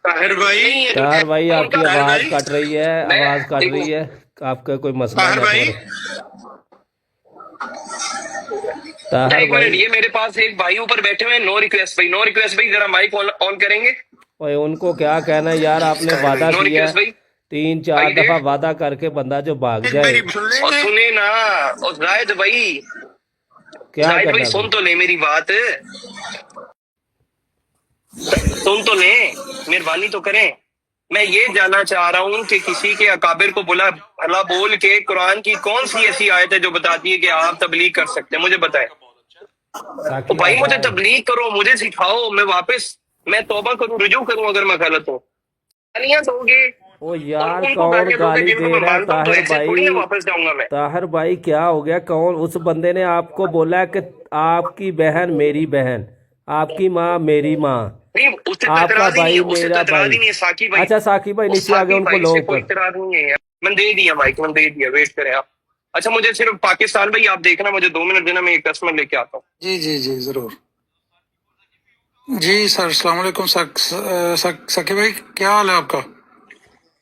طاہر بھائی آپ کی آواز کٹ رہی ہے، آواز کٹ رہی ہے، آپ کا کوئی مسئلہ ہے نیٹورک؟ طاہر ایک بھائی منٹ، یہ میرے پاس ایک بھائی اوپر بیٹھے ہوئے ہیں، نو ریکویسٹ بھائی، نو ریکویسٹ بھائی، ذرا مائک آن کریں گے؟ اوے ان کو کیا کہنا ہے یار، آپ نے وعدہ نو کیا ہے ریکویسٹ بھائی، 3-4 آئی دفعہ ڈیڈ، وعدہ کر کے بندہ جو بھاگ جائے اور سنے نا، اور زاہد بھائی، کیا زاہد بھائی کرنا پھر؟ سن تو لے میری بات، سن تو لیں، مہربانی تو کریں۔ میں یہ جاننا چاہ رہا ہوں کہ کسی کے اکابر کو بھلا بول کے قرآن کی کون سی ایسی آیت ہے جو بتاتی ہے کہ آپ تبلیغ کر سکتے ہیں؟ مجھے بتائیں۔ تو ساقی بھائی بھائی مجھے صاحب، تبلیغ کرو، مجھے سکھاؤ، میں توبہ کروں، رجوع کروں اگر میں غلط ہوں، گالیاں دو گے او اور یار ان کو کون گالیاں دو گے گالی جن کو دے میں رہا ہے؟ مانتا ہوں، تو طاہر ایسے تھوڑی بھائی، نا واپس جاؤں گا میں۔ طاہر بھائی کیا ہو گیا؟ کون اس بندے نے آپ کو بولا ہے کہ آپ کی بہن میری بہن، آپ کی ماں میری ماں، نہیں، اس سے تو آپ کا اعتراض ہی نہیں بھائی ہے، اس سے تو میرا اعتراض بھائی؟ ہی نہیں ہے ساقی بھائی، اچھا ساقی بھائی اس نیچے آ گئے، ساقی ان کو بھائی لو سے کوئی اوپر۔ اعتراض نہیں ہے، میں دے دیا مائک، میں دے دیا، ویٹ کریں آپ۔ اچھا مجھے صرف پاکستان بھائی آپ دیکھنا، مجھے 2 منٹ دینا، میں ایک کسٹمر لے کے آتا ہوں۔ جی جی جی ضرور۔ جی سر السلام علیکم سکی بھائی، کیا حال ہے آپ کا؟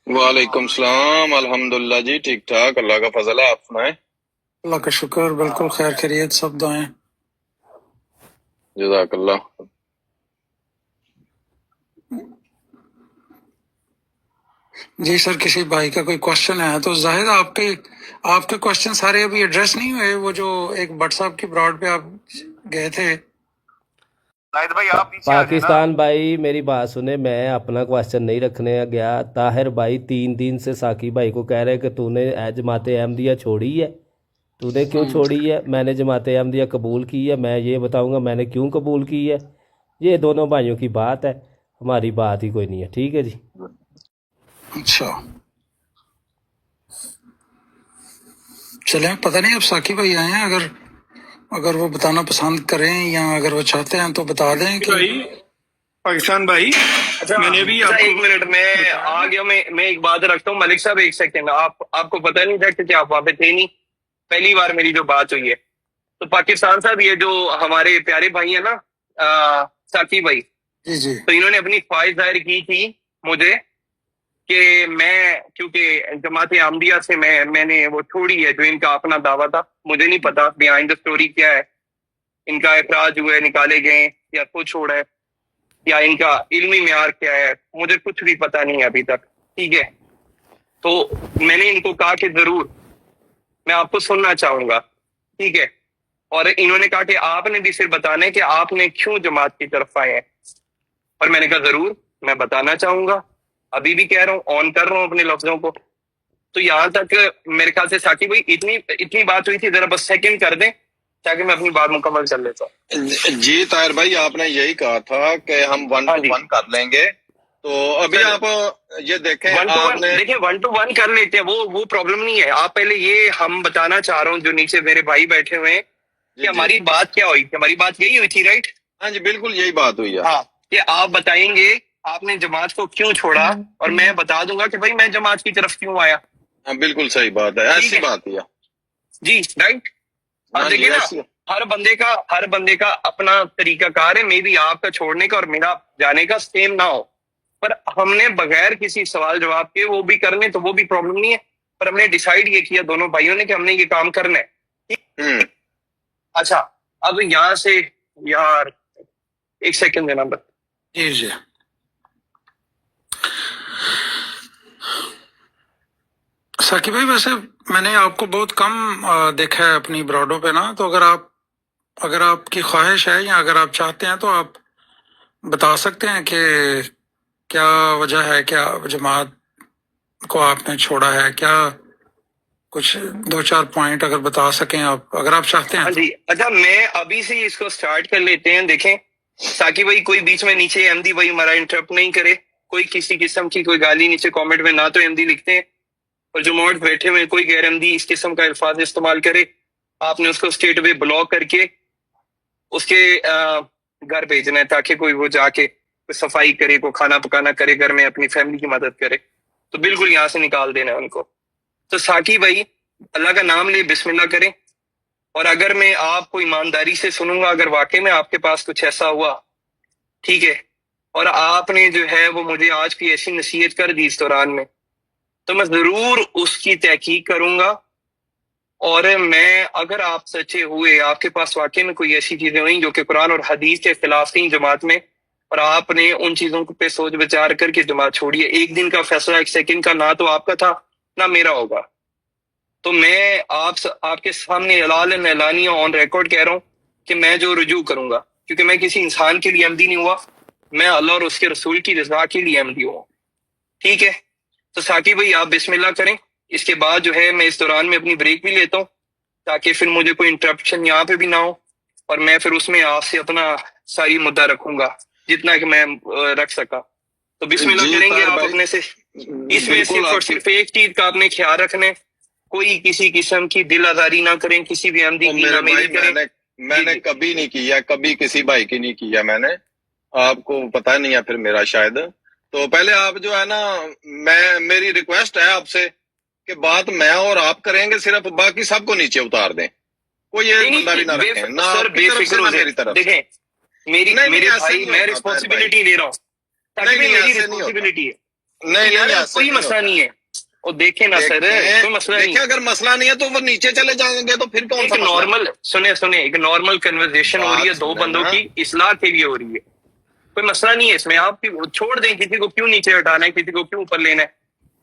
وعلیکم السلام، الحمدللہ جی ٹھیک ٹھاک، اللہ کا فضل ہے، آپ سنائیں۔ اللہ کا شکر، بالکل خیر خیریت، سب دعائیں۔ جزاک اللہ۔ جی سر، کسی بھائی کا کوئی کوشچن ہے تو زاہد آپ کے کوشچن سارے ابھی ایڈریس نہیں ہوئے، وہ جو ایک بٹ صاحب کی براڈ پہ آپ گئے تھے۔ زاہد بھائی آپ پیچھے آ جائیں نا۔ پاکستان بھائی میری بات سنے، میں اپنا کوشچن نہیں رکھنے گیا۔ طاہر بھائی 3 دن سے ساقی بھائی کو کہہ رہے کہ تو نے جماعت احمدیہ چھوڑی ہے، تو نے کیوں چھوڑی ہے؟ میں نے جماعت احمدیہ قبول کی ہے، میں یہ بتاؤں گا میں نے کیوں قبول کی ہے۔ یہ دونوں بھائیوں کی بات ہے، ہماری بات ہی کوئی نہیں ہے، ٹھیک ہے جی۔ اچھا چلیں، پتہ نہیں اب ساقی بھائی آئے ہیں، اگر وہ بتانا پسند کریں یا اگر وہ چاہتے ہیں تو بتا دیں کہ پاکستان بھائی، میں نے بھی اچھا ایک منٹ، میں آ گیا، میں ایک بات رکھتا ہوں ملک صاحب، ایک سیکنڈ، آپ کو پتہ نہیں تھا کہ آپ وہاں پہ تھے نہیں، پہلی بار میری جو بات ہوئی ہے تو پاکستان صاحب، یہ جو ہمارے پیارے بھائی ہیں نا ساقی بھائی، جی جی تو انہوں نے اپنی خواہش ظاہر کی تھی مجھے کہ میں، کیونکہ جماعت احمدیہ سے میں نے وہ چھوڑی ہے، جو ان کا اپنا دعویٰ تھا، مجھے نہیں پتا بیہائنڈ دا اسٹوری کیا ہے، ان کا اخراج ہوئے، نکالے گئے یا کچھ چھوڑا ہے، یا ان کا علمی معیار کیا ہے، مجھے کچھ بھی پتا نہیں ہے ابھی تک، ٹھیک ہے؟ تو میں نے ان کو کہا کہ ضرور میں آپ کو سننا چاہوں گا، ٹھیک ہے؟ اور انہوں نے کہا کہ آپ نے بھی صرف بتانا ہے کہ آپ نے کیوں جماعت کی طرف آئے ہیں، اور میں نے کہا ضرور میں بتانا چاہوں گا، ابھی بھی کہہ رہا ہوں، آن کر رہا ہوں اپنے لفظوں کو۔ تو یہاں تک میرے خیال سے ساقی بھائی اتنی بات ہوئی تھی، ذرا بس سیکنڈ کر دیں تاکہ میں اپنی بات مکمل کر لیتا ہوں۔ جی طاہر بھائی، آپ نے یہی کہا تھا کہ ہم 1 ہاں to جی 1 کر لیں گے، تو ابھی سر، آپ یہ دیکھیں، 1 to آپ 1 نے دیکھیں، 1 to 1 کر لیتے ہیں، وہ پرابلم نہیں ہے۔ آپ پہلے یہ ہم بتانا چاہ رہا ہوں، جو نیچے میرے بھائی بیٹھے ہوئے ہیں، کہ جی ہماری بات کیا ہوئی تھی، ہماری بات یہی ہوئی تھی، رائٹ؟ ہاں جی بالکل یہی بات ہوئی ہے۔ ہاں، کہ آپ بتائیں گے آپ نے جماعت کو کیوں چھوڑا، اور میں بتا دوں گا کہ بھائی میں جماعت کی طرف کیوں آیا، ہاں بالکل صحیح بات ہے، ٹھیک ایسی ہے بات ہے۔ جی، رائٹ؟ اب ہاں دیکھیے جی نا، ایسی۔ ہر بندے کا اپنا طریقہ کار ہے، میں بھی آپ کا چھوڑنے کا اور میرا جانے کا سیم نہ ہو، پر ہم نے بغیر کسی سوال جواب کے وہ بھی کرنے، تو وہ بھی پرابلم نہیں ہے، پر ہم نے ڈیسائیڈ یہ کیا دونوں بھائیوں نے کہ ہم نے یہ کام کرنا ہے۔ اچھا، اب یہاں سے، یار ایک سیکنڈ دینا بس۔ جی جی ساقی بھائی، ویسے میں نے آپ کو بہت کم دیکھا ہے اپنی براڈوں پہ نا، تو اگر آپ کی خواہش ہے یا اگر آپ چاہتے ہیں تو آپ بتا سکتے ہیں کہ کیا وجہ ہے، کیا جماعت کو آپ نے چھوڑا ہے، کیا کچھ 2-4 پوائنٹ اگر بتا سکیں آپ، اگر آپ چاہتے ہیں ہاں تو۔ جی، اچھا میں ابھی سے اس کو سٹارٹ کر لیتے ہیں۔ دیکھیں ساقی بھائی، کوئی بیچ میں نیچے احمدی بھائی ہمارا انٹرپٹ نہیں کرے، کوئی کسی قسم کی کوئی گالی نیچے کامنٹ میں نہ تو احمدی لکھتے ہیں، اور جو موڈ بیٹھے ہوئے کوئی غیر احمدی اس قسم کا الفاظ استعمال کرے، آپ نے اس کو اسٹیٹ وے بلاک کر کے اس کے گھر بھیجنا ہے، تاکہ کوئی وہ جا کے کوئی صفائی کرے، کوئی کھانا پکانا کرے گھر میں، اپنی فیملی کی مدد کرے، تو بالکل یہاں سے نکال دینا ہے ان کو۔ تو ساقی بھائی اللہ کا نام لے، بسم اللہ کریں، اور اگر میں آپ کو ایمانداری سے سنوں گا، اگر واقعی میں آپ کے پاس کچھ ایسا ہوا، ٹھیک ہے، اور آپ نے جو ہے وہ مجھے آج کی ایسی نصیحت کر دی اس دوران میں، تو میں ضرور اس کی تحقیق کروں گا، اور میں اگر آپ سچے ہوئے، آپ کے پاس واقعی میں کوئی ایسی چیزیں ہوئیں جو کہ قرآن اور حدیث کے خلاف تھیں جماعت میں، اور آپ نے ان چیزوں پہ سوچ بچار کر کے جماعت چھوڑی ہے، ایک دن کا فیصلہ ایک سیکنڈ کا نہ تو آپ کا تھا نہ میرا ہوگا، تو میں آپ کے سامنے اعلان اعلانیہ آن ریکارڈ کہہ رہا ہوں کہ میں جو رجوع کروں گا، کیونکہ میں کسی انسان کے لیے احمدی نہیں ہوا، میں اللہ اور اس کے رسول کی رضا کے لیے احمدی ہوا. ٹھیک ہے، تو ساقی بھائی آپ بسم اللہ کریں. اس کے بعد جو ہے میں اس دوران میں اپنی بریک بھی لیتا ہوں تاکہ پھر مجھے کوئی انٹرپشن یہاں پہ بھی نہ ہو، اور میں پھر اس میں آپ سے اپنا ساری مدعا رکھوں گا جتنا کہ میں رکھ سکا. تو بسم اللہ جی کریں گے طاہر آپ بھائی، اپنے سے. اس میں بالکل صرف اور آپ کی صرف ایک چیز کا آپ نے خیال رکھنا ہے، کوئی کسی قسم کی دل آزاری نہ کریں، کسی بھی احمدی کی میرے نہ میری بھائی، کریں. میں جی نے جی کبھی نہیں کیا، کبھی کسی بھائی کی نہیں کیا میں نے. آپ کو پتہ نہیں ہے پھر میرا شاید. تو پہلے آپ جو ہے نا، میری ریکویسٹ ہے آپ سے کہ بات میں اور آپ کریں گے صرف، باقی سب کو نیچے اتار دیں، کوئی ایک نہیں بندہ بھی نہ نہیں رکھیں، نہ سر آپ کی بے طرف سے فکر ہو نہ جائے. میری طرف سے. دیکھیں نہیں میرے ایسے بھائی نہیں میں ہوتا طاہر بھائی، رسپانسبلٹی لے رہا ہوں تاکہ نہیں میری ایسے نہیں ہوتا، رسپانسبلٹی ہے. نہیں یار ایسے کوئی نہیں مسئلہ ہوتا. نہیں ہے، اور دیکھیں نا سر کوئی مسئلہ نہیں دیکھیں ہے. اگر مسئلہ نہیں ہے تو وہ نیچے چلے جائیں گے تو پھر کون ایک سا مسئلہ ہے؟ نارمل سنیں ایک نارمل کنورزیشن ہو رہی ہے بات دو سنیں بندوں نا. کی اصلاح کے لیے ہو رہی ہے، کوئی مسئلہ نہیں ہے اس میں. آپ چھوڑ دیں، کسی کو کیوں نیچے ہٹانا ہے، کسی کو کیوں اوپر لینا ہے.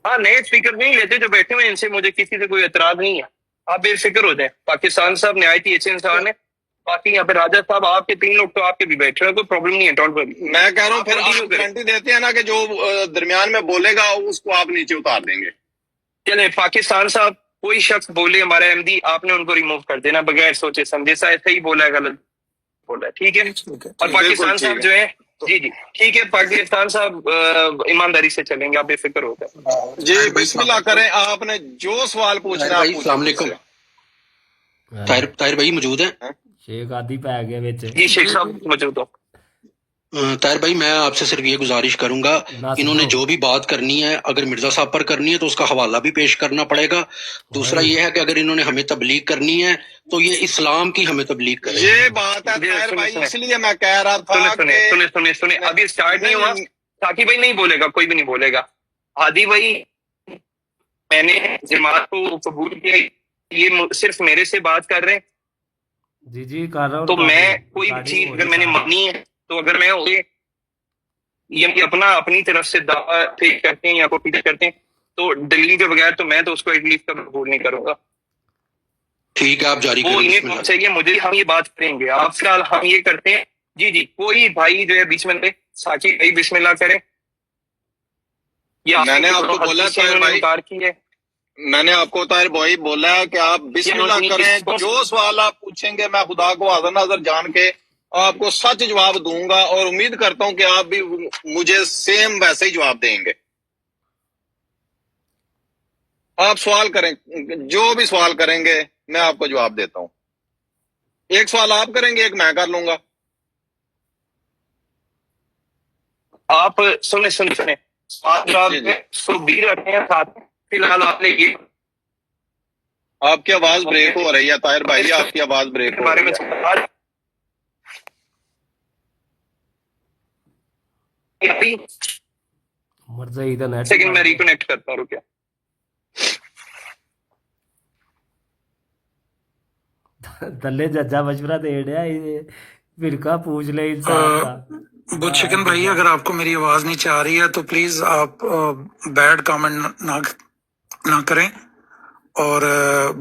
ہاں نئے اسپیکر نہیں لیتے جو بیٹھے ہوئے، ان سے مجھے کسی سے کوئی اعتراض نہیں ہے، آپ بے فکر ہو جائیں. پاکستان صاحب نہایت ہی اچھے انسان ہے. باقی یہاں پہ راجہ صاحب آپ کے 3 لوگ تو آپ کے بھی بیٹھ رہے ہیں، کوئی پرابلم نہیں ہے، ڈونٹ وری. میں کہہ رہا ہوں پھر کنٹینیو آپ کریں. گارنٹی دیتے ہیں نا کہ جو درمیان میں بولے گا اس کو آپ نیچے اتار دیں گے. چلیں پاکستان صاحب، کوئی شخص بولے ہمارا احمدی، آپ نے ان کو ریموو کر دینا بغیر سوچے سمجھے، ایسا ہی بولا ہے، غلط بولا ہے. ٹھیک ہے. اور بالکل پاکستان ٹھیک صاحب ہے. جو ہے، جی جی ٹھیک ہے، پاکستان صاحب ایمانداری سے چلیں گے، آپ بے فکر ہو جائیں. جی طاہر بھائی بسم السلام اللہ علیکم. کریں، آپ نے جو سوال پوچھنا طاہر ہے آپ بھائی پوچھیں السلام مجھ علیکم. سے. طاہر بھائی موجود ہیں؟ شیخ آدھی پہ گیا بچ. جی شیخ صاحب موجود ہو. طاہر بھائی میں آپ سے صرف یہ گزارش کروں گا، نس انہوں نے دو جو بھی بات کرنی ہے اگر مرزا صاحب پر کرنی ہے تو اس کا حوالہ بھی پیش کرنا پڑے گا. دوسرا یہ ہے کہ اگر انہوں نے ہمیں تبلیغ کرنی ہے تو یہ اسلام کی ہمیں تبلیغ کریں. یہ بات ہے جی طاہر بھائی، سنیں اس لیے میں کہہ رہا تھا کہ سنیں ابھی اسٹارٹ نہیں ہوا. نہیں ساقی بھائی نہیں بولے گا، کوئی بھی نہیں بولے گا. ہادی بھائی، میں نے جماعت کو قبول کیا، یہ صرف میرے سے بات کر رہے ہیں، جی جی کر رہا ہوں تو میں ریکارڈنگ کوئی بھی ریکارڈنگ چیز ہو اگر رہی میں نے ساتھ. مانی ہے تو اگر میں یہ اپنی طرف سے دعویٰ کرتے ہیں یا کوئی کرتے ہیں تو دلیل کے بغیر تو میں تو اس کو ایٹ لیسٹ قبول نہیں کروں گا. ٹھیک ہے آپ جاری وہ کریں. انہیں بسم اللہ. چاہیے، مجھے ہم یہ بات کریں گے. آپ فی الحال ہم یہ کرتے ہیں. جی جی کوئی بھائی جو ہے بیچ میں ساقی بھائی بسم اللہ کریں. میں نے آپ کو بولا حدیث سے طاہر انہوں نے بھائی، انکار کی ہے. میں نے آپ کو طاہر بھائی بولا ہے کہ آپ بسم اللہ کریں، جو سوال آپ پوچھیں گے میں خدا کو حاضر ناظر جان کے آپ کو سچ جواب دوں گا، اور امید کرتا ہوں کہ آپ بھی مجھے سیم ویسے ہی جواب دیں گے. آپ سوال کریں، جو بھی سوال کریں گے میں آپ کو جواب دیتا ہوں. ایک سوال آپ کریں گے، ایک میں کر لوں گا. آپ سنیں آپ جی جی. سو بھی رکھتے ہیں ساتھ میں. فی الحال آپ نے یہ آپ کی آواز بریک ہو رہی ہے طاہر بھائی، آپ کی آواز بریک کے ہو بارے رہی میں ہے. مرزا ہی تو نیٹ سیکنڈ میں ریکنیکٹ کرتا ہوں. کیا تھلے ججا مشورہ دے ڈیا فرقہ پوچھ لے انصاف کا. بٹ چکن بھائی اگر آپ کو میری آواز نیچے آ رہی ہے تو پلیز آپ بیڈ کامنٹ نہ کریں اور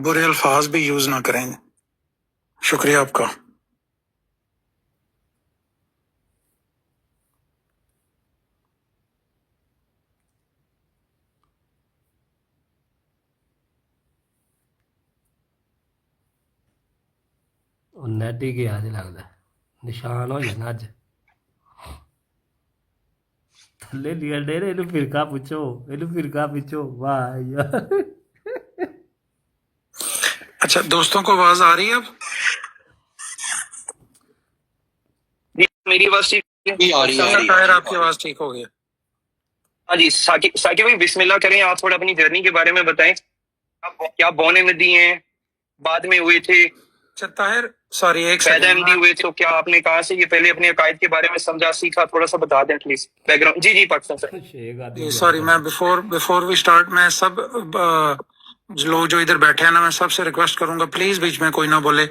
برے الفاظ بھی یوز نہ کریں. شکریہ آپ کا. نیٹ ہی گیا جی لگتا ہے، نشان ہو جانا اج. تھلے لیا ڈیر یہ فرقہ پوچھو، یہ فرقہ پوچھو. واہ یار اچھا دوستوں کو آواز آ رہی ہے اب؟ جی میری آواز ٹھیک جی آ رہی ہے، آ رہی ہے. طاہر آپ کی آواز ٹھیک ہو گئی. ہاں جی ساقی بھائی بسم اللہ کریں. آپ تھوڑا اپنی جرنی کے بارے میں بتائیں، کیا بونے ندی ہیں، بعد میں ہوئے تھے، اچھا طاہر سوری ایک پیدا سیکنڈ احمدی ہوئے تو کیا آپ نے کہاں سے یہ پہلے اپنے عقائد کے بارے میں سمجھا سیکھا؟ تھوڑا سا بتا دیں پلیز بیک گراؤنڈ. جی پاکستان سے. شیخ آدمی جی دعا سوری میں کرو. بفور وی اسٹارٹ میں سب لوگ جو ادھر بیٹھے ہیں نا، میں سب سے ریکویسٹ کروں گا پلیز بیچ میں کوئی نہ بولے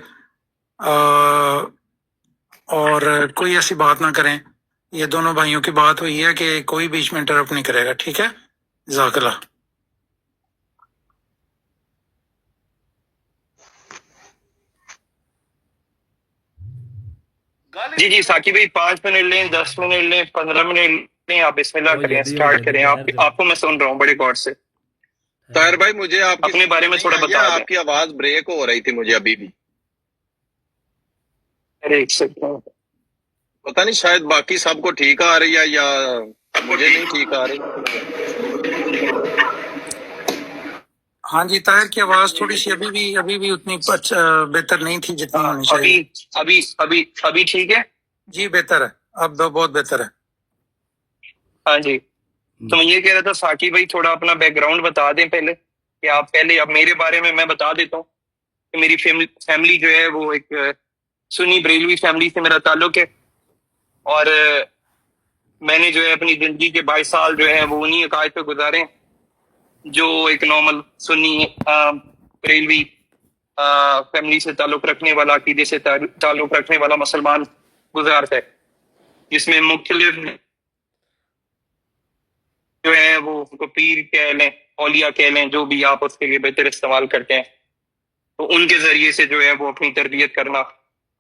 اور کوئی ایسی بات نہ کریں. یہ دونوں بھائیوں کی بات ہوئی ہے کہ کوئی بیچ میں انٹرپٹ نہیں کرے گا، ٹھیک ہے؟ جزاک اللہ. جی ثاقب بھائی 5 منٹ لیں، 10 منٹ لیں، 15 منٹ لیں، آپ بسم اللہ وہ کریں، جلدی ہو اسٹارٹ جاتی کریں. طاہر آپ کو میں سن رہا ہوں بڑے غور سے. طاہر بھائی مجھے آپ کی اپنے بارے میں تھوڑا بتا دیں. آپ کی آواز بریک ہو رہی تھی مجھے ابھی بھی. ارے ایک سیکنڈ. پتہ نہیں شاید باقی سب کو ٹھیک آ رہی ہے یا مجھے نہیں ٹھیک آ رہی. ہاں جی طاہر کی آواز تھوڑی سی ابھی بھی اتنی بہتر نہیں تھی جتنی ہونی چاہیے. ابھی ٹھیک ہے؟ جی بہتر ہے، اب بہت بہتر ہے. ہاں جی. تو میں یہ کہہ رہا تھا ثاقب بھائی تھوڑا اپنا بیک گراؤنڈ بتا دیں پہلے، کہ آپ پہلے اب میرے بارے میں بتا دیتا ہوں کہ میری فیملی جو ہے وہ ایک سنی بریلوی فیملی سے میرا تعلق ہے، اور میں نے جو ہے اپنی زندگی کے 22 سال جو ہے وہ انہی عقائد پہ گزارے جو ایک نارمل سنی بریلوی فیملی سے تعلق رکھنے والا، عقیدے سے تعلق رکھنے والا مسلمان گزارتا ہے، جس میں مختلف جو ہے وہ ان کو پیر کہہ لیں، اولیاء کہہ لیں، جو بھی آپ اس کے لیے بہتر استعمال کرتے ہیں، تو ان کے ذریعے سے جو ہے وہ اپنی تربیت کرنا،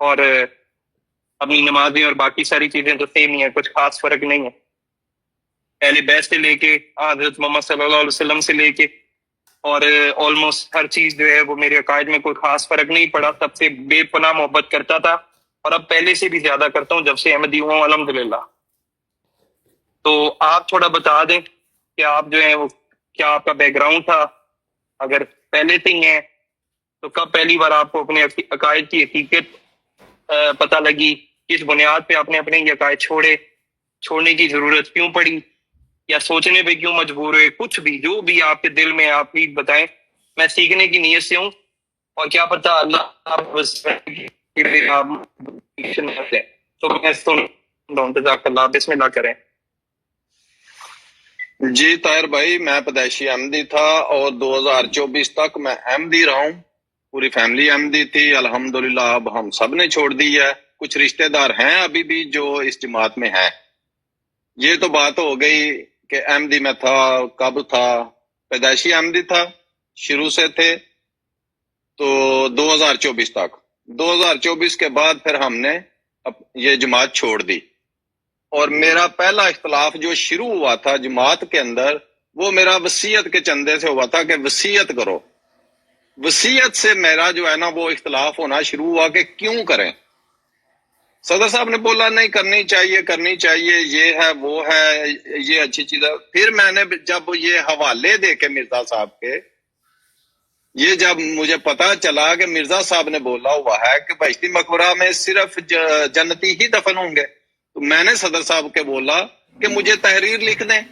اور اپنی نمازیں اور باقی ساری چیزیں تو سیم ہی ہیں، کچھ خاص فرق نہیں ہے. پہلے بیت سے لے کے حضرت محمد صلی اللہ علیہ وسلم سے لے کے اور آلموسٹ ہر چیز جو ہے وہ میرے عقائد میں کوئی خاص فرق نہیں پڑا. سب سے بے پناہ محبت کرتا تھا، اور اب پہلے سے بھی زیادہ کرتا ہوں جب سے احمدی ہوں الحمدللہ. تو آپ تھوڑا بتا دیں کہ آپ جو ہیں وہ کیا آپ کا بیک گراؤنڈ تھا، اگر پہلے سے ہی ہیں تو کب پہلی بار آپ کو اپنے عقائد کی حقیقت پتہ لگی، کس بنیاد پہ آپ نے اپنے یہ عقائد چھوڑنے کی ضرورت کیوں پڑی، یا سوچنے پہ کیوں مجبور ہوئے، کچھ بھی جو بھی آپ کے دل میں آپ بھی بتائیں. میں سیکھنے کی نیت سے ہوں، اور کیا پتہ اللہ تو میں سن رہا ہوں. جزاک اللہ، بسم اللہ کریں. جی طاہر بھائی میں پیدائشی احمدی تھا اور 2024 تک میں احمدی رہا ہوں. پوری فیملی احمدی تھی. الحمدللہ اب ہم سب نے چھوڑ دی ہے. کچھ رشتہ دار ہیں ابھی بھی جو اس جماعت میں ہیں. یہ تو بات ہو گئی کہ احمدی میں تھا، کب تھا. پیدائشی احمدی تھا، شروع سے تھے تو 2024 تک. 2024 کے بعد پھر ہم نے یہ جماعت چھوڑ دی. اور میرا پہلا اختلاف جو شروع ہوا تھا جماعت کے اندر، وہ میرا وصیت کے چندے سے ہوا تھا کہ وصیت کرو. وصیت سے میرا جو ہے نا وہ اختلاف ہونا شروع ہوا کہ کیوں کریں. صدر صاحب نے بولا نہیں کرنی چاہیے، یہ ہے وہ ہے، یہ اچھی چیز ہے. پھر میں نے جب یہ حوالے دیکھے مرزا صاحب کے، یہ جب مجھے پتا چلا کہ مرزا صاحب نے بولا ہوا ہے کہ بہشتی مقبرہ میں صرف جنتی ہی دفن ہوں گے، تو میں نے صدر صاحب کے بولا کہ مجھے تحریر لکھ دیں،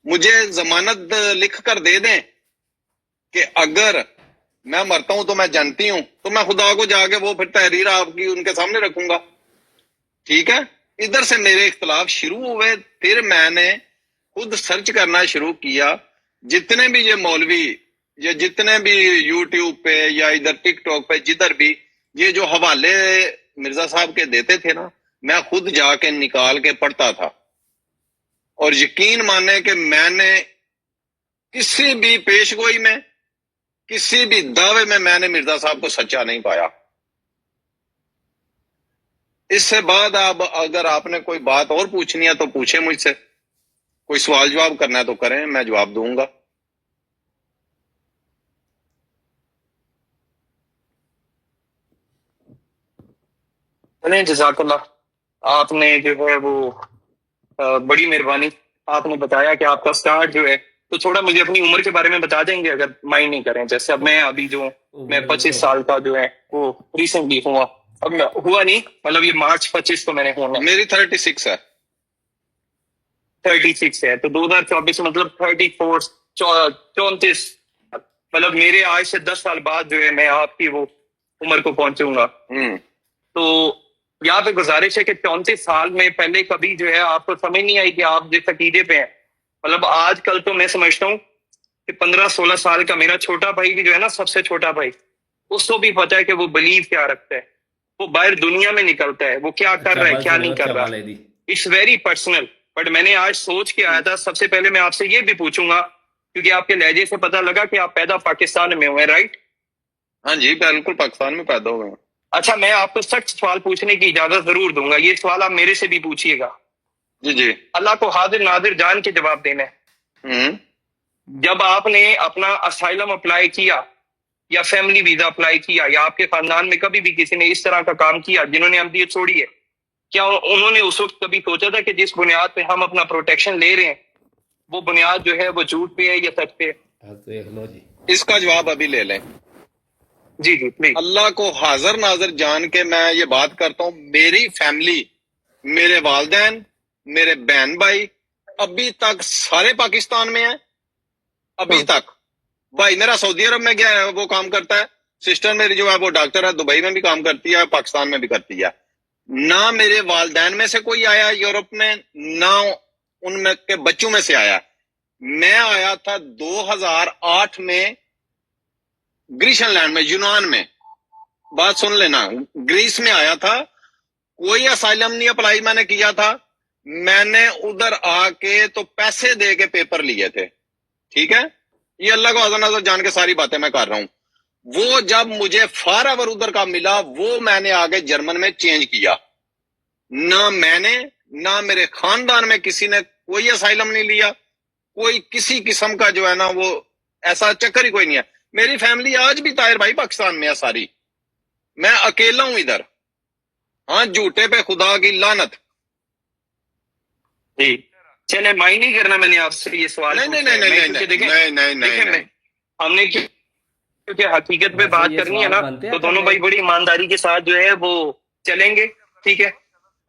مجھے ضمانت لکھ کر دے دیں کہ اگر میں مرتا ہوں تو میں جانتی ہوں، تو میں خدا کو جا کے وہ پھر تحریر آپ کی ان کے سامنے رکھوں گا. ٹھیک ہے. ادھر سے میرے اختلاف شروع ہوئے. پھر میں نے خود سرچ کرنا شروع کیا. جتنے بھی یہ مولوی، یہ جتنے بھی یوٹیوب پہ یا ادھر ٹک ٹاک پہ جدھر بھی یہ جو حوالے مرزا صاحب کے دیتے تھے نا، میں خود جا کے نکال کے پڑھتا تھا. اور یقین مانے کہ میں نے کسی بھی پیش گوئی میں، کسی بھی دعوے میں نے مرزا صاحب کو سچا نہیں پایا. اس سے بعد اب اگر آپ نے کوئی بات اور پوچھنی ہے تو پوچھیں مجھ سے، کوئی سوال جواب کرنا ہے تو کریں، میں جواب دوں گا. جزاک اللہ. آپ نے جو ہے وہ بڑی مہربانی، آپ نے بتایا کہ آپ کا سٹارٹ جو ہے، تو تھوڑا مجھے اپنی عمر کے بارے میں بتا دیں گے اگر مائنڈ نہیں کریں. جیسے اب میں ابھی جو میں 25 سال کا جو ہے وہ ریسنٹلی ہوا، اب میں ہوا نہیں، مطلب یہ مارچ 25 کو میں نے ہونا. میری 36 ہے. 36 ہے تو 2024 مطلب 34 34، مطلب میرے آج سے 10 سال بعد جو ہے میں آپ کی وہ عمر کو پہنچوں گا. تو یہاں پہ گزارش ہے کہ 34 سال میں پہلے کبھی جو ہے آپ کو سمجھ نہیں آئی کہ آپ جس عقیدے پہ ہیں. مطلب آج کل تو میں سمجھتا ہوں کہ 15-16 سال کا میرا چھوٹا بھائی بھی جو ہے نا، سب سے چھوٹا بھائی، اس کو بھی پتا ہے کہ وہ بلیو کیا رکھتا ہے، وہ باہر دنیا میں نکلتا ہے، وہ کیا کر رہا ہے کیا نہیں کر رہا. It's very personal. بٹ میں نے آج سوچ کے آیا تھا، سب سے پہلے میں آپ سے یہ بھی پوچھوں گا، کیونکہ آپ کے لہجے سے پتہ لگا کہ آپ پیدا پاکستان میں ہوئے، رائٹ؟ ہاں جی بالکل پاکستان میں پیدا ہوئے ہیں. اچھا، میں آپ کو سخت سوال پوچھنے کی اجازت ضرور دوں گا، یہ سوال آپ میرے سے بھی پوچھیے گا. جی اللہ کو حاضر ناظر جان کے جواب دینا ہے. جب آپ نے اپنا اسائلم اپلائی کیا یا فیملی ویزا اپلائی کیا، یا آپ کے خاندان میں کبھی بھی کسی نے اس طرح کا کام کیا جنہوں نے احمدیت چھوڑی ہے، کیا انہوں نے اس وقت کبھی سوچا تھا کہ جس بنیاد پہ ہم اپنا پروٹیکشن لے رہے ہیں وہ بنیاد جو ہے وہ جھوٹ پہ ہے یا سچ پہ ہے؟ دیکھ لو جی، اس کا جواب ابھی لے لیں. جی پلیز. اللہ کو حاضر ناظر جان کے میں یہ بات کرتا ہوں، میری فیملی، میرے والدین، میرے بہن بھائی ابھی تک سارے پاکستان میں ہیں. ابھی تک بھائی میرا سعودی عرب میں گیا ہے، وہ کام کرتا ہے. سسٹر میری جو ہے وہ ڈاکٹر ہے، دبئی میں بھی کام کرتی ہے، پاکستان میں بھی کرتی ہے. نہ میرے والدین میں سے کوئی آیا یورپ میں، نہ ان میں کے بچوں میں سے آیا. میں آیا تھا 2008 میں گریشن لینڈ میں، یونان میں. بات سن لینا، گریس میں آیا تھا. کوئی اسائلم نہیں اپلائی میں نے کیا تھا. میں نے ادھر آ کے تو پیسے دے کے پیپر لیے تھے. ٹھیک ہے، یہ اللہ کو حاضر ناظر جان کے ساری باتیں میں کر رہا ہوں. وہ جب مجھے فار ایور ادھر کا ملا، وہ میں نے آگے جرمن میں چینج کیا. نہ میں نے، نہ میرے خاندان میں کسی نے کوئی اسائلم نہیں لیا. کوئی کسی قسم کا جو ہے نا وہ ایسا چکر ہی کوئی نہیں ہے. میری فیملی آج بھی طاہر بھائی پاکستان میں ہے ساری. میں اکیلا ہوں ادھر. ہاں، جھوٹے پہ خدا کی لعنت. جی چلے، مائنڈ نہیں کرنا میں نے آپ سے یہ سوال نہیں پوچھا نہیں ہے. نہیں میں نہیں کیونکہ نہیں دیکھیں نہیں. ہم نے کیونکہ حقیقت پہ ویسے بات یہ کرنی ہے سوال نا، بنتے ہیں تو دونوں پہلے؟ بھائی بڑی ایمانداری کے ساتھ جو ہے وہ چلیں گے. ٹھیک ہے،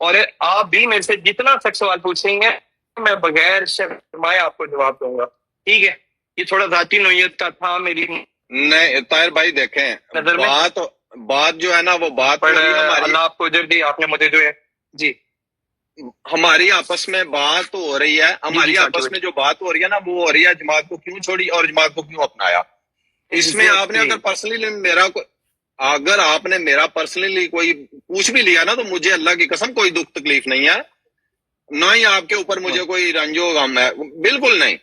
اور آپ بھی میرے سے جتنا سخت سوال پوچھیں گے میں بغیر شرمائے آپ کو جواب دوں گا. ٹھیک ہے، یہ تھوڑا ذاتی نوعیت کا تھا میری نہیں طاہر بھائی دیکھیں، نظر میں. بات جو ہے نا وہ بات ہو پر رہی ہے ہماری، اللہ آپ کو اجر دے، آپ نے مجھے جو ہے جی ہماری آپس میں بات ہو رہی ہے. ہماری آپس میں جو بات ہو رہی ہے نا وہ ہو رہی ہے جماعت کو کیوں چھوڑی اور جماعت کو کیوں اپنایا. اس میں آپ نے اگر پرسنلی میرا پرسنلی کوئی پوچھ بھی لیا نا تو مجھے اللہ کی قسم کوئی دکھ تکلیف نہیں ہے، نہ ہی آپ کے اوپر مجھے کوئی رنج و غم ہے، بالکل نہیں.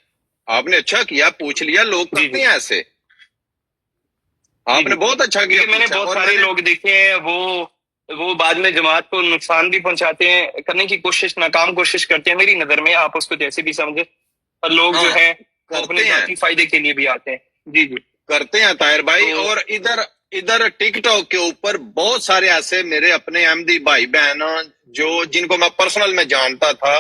آپ نے اچھا کیا پوچھ لیا، لوگ کرتے ہیں ایسے. آپ نے بہت اچھا کیا. میں نے بہت سارے لوگ دیکھے ہیں وہ بعد میں جماعت کو نقصان بھی پہنچاتے ہیں، کرنے کی کوشش، ناکام کوشش کرتے ہیں. میری نظر میں آپ اس کو جیسے بھی سمجھے، اور لوگ جو ہے اپنے ذاتی فائدے کے لیے بھی آتے ہیں. جی کرتے ہیں طاہر بھائی. اور ادھر ٹک ٹاک کے اوپر بہت سارے ایسے میرے اپنے احمدی بھائی بہن جن کو میں پرسنل میں جانتا تھا،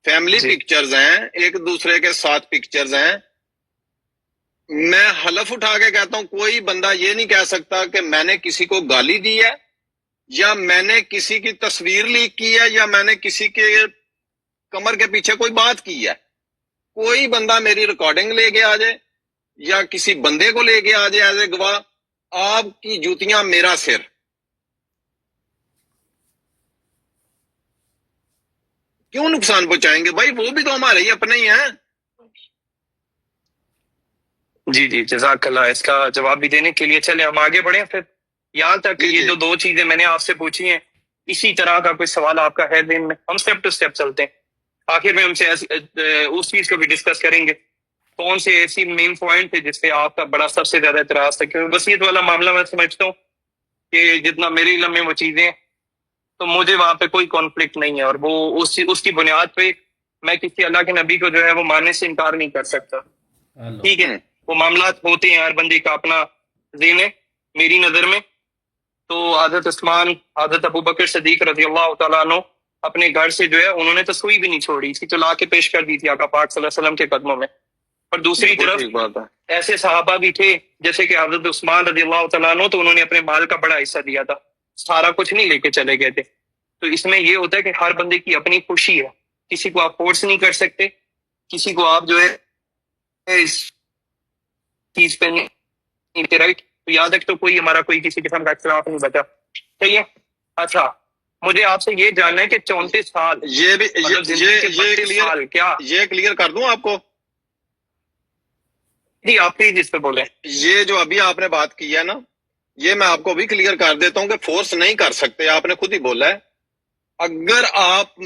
فیملی پکچرز ہیں، ایک دوسرے کے ساتھ پکچرز ہیں. میں حلف اٹھا کے کہتا ہوں کوئی بندہ یہ نہیں کہہ سکتا کہ میں نے کسی کو گالی دی ہے، یا میں نے کسی کی تصویر لیک کی ہے، یا میں نے کسی کے کمر کے پیچھے کوئی بات کی ہے. کوئی بندہ میری ریکارڈنگ لے کے آ جائے یا کسی بندے کو لے کے آ جائے ایز اے گواہ، آپ کی جوتیاں میرا سر. کیوں نقصان پہنچائیں گے بھائی؟ وہ بھی تو ہمارے ہی اپنے ہی ہیں. جی جزاک اللہ اس کا جواب بھی دینے کے لیے. چلے ہم آگے بڑھیں پھر. یہاں تک یہ جو دو چیزیں میں نے آپ سے پوچھی ہیں، اسی طرح کا کوئی سوال آپ کا ہے ذہن میں؟ ہم سٹیپ ٹو سٹیپ چلتے ہیں. آخر میں ہم سے اس چیز کو بھی ڈسکس کریں گے کون سے ایسی مین پوائنٹ تھے جس پہ آپ کا بڑا سب سے زیادہ اعتراض تھا. کیونکہ وصیت والا معاملہ میں سمجھتا ہوں کہ جتنا میرے علم میں وہ چیزیں، تو مجھے وہاں پہ کوئی کانفلکٹ نہیں ہے، اور وہ اس کی بنیاد پہ میں کسی اللہ کے نبی کو جو ہے وہ ماننے سے انکار نہیں کر سکتا. ٹھیک ہے، وہ معاملات ہوتے ہیں، ہر بندے کا اپنا ذہن ہے. میری نظر میں تو حضرت عثمان، حضرت ابو بکر صدیق رضی اللہ تعالیٰ عنہ اپنے گھر سے جو ہے انہوں نے تو سوئی بھی نہیں چھوڑی، اسی تو لا کے پیش کر دی تھی آقا پاک صلی اللہ علیہ وسلم کے قدموں میں. اور دوسری طرف ایسے صحابہ بھی تھے جیسے کہ حضرت عثمان رضی اللہ تعالیٰ عنہ، تو انہوں نے اپنے مال کا بڑا حصہ دیا تھا، سارا کچھ نہیں لے کے چلے گئے تھے. تو اس میں یہ ہوتا ہے کہ ہر بندے کی اپنی خوشی ہے، کسی کو آپ فورس نہیں کر سکتے، کسی کو آپ جو ہے اس چیز پہ نہیں، رائٹ. تو یہاں تک تو کوئی ہمارا کوئی کسی قسم کا اختلاف نہیں بچا. صحیح ہے. اچھا مجھے آپ سے یہ جاننا ہے کہ 34 سال یہ بھی مطلب زندگی کے 32 سال کیا یہ کلیئر کر دوں آپ کو. جی آپ پلیز اس پہ بولیں. یہ جو ابھی آپ نے بات کی ہے نا، یہ میں آپ کو بھی کلیئر کر دیتا ہوں کہ فورس نہیں کر سکتے. آپ نے خود ہی بولا ہے اگر آپ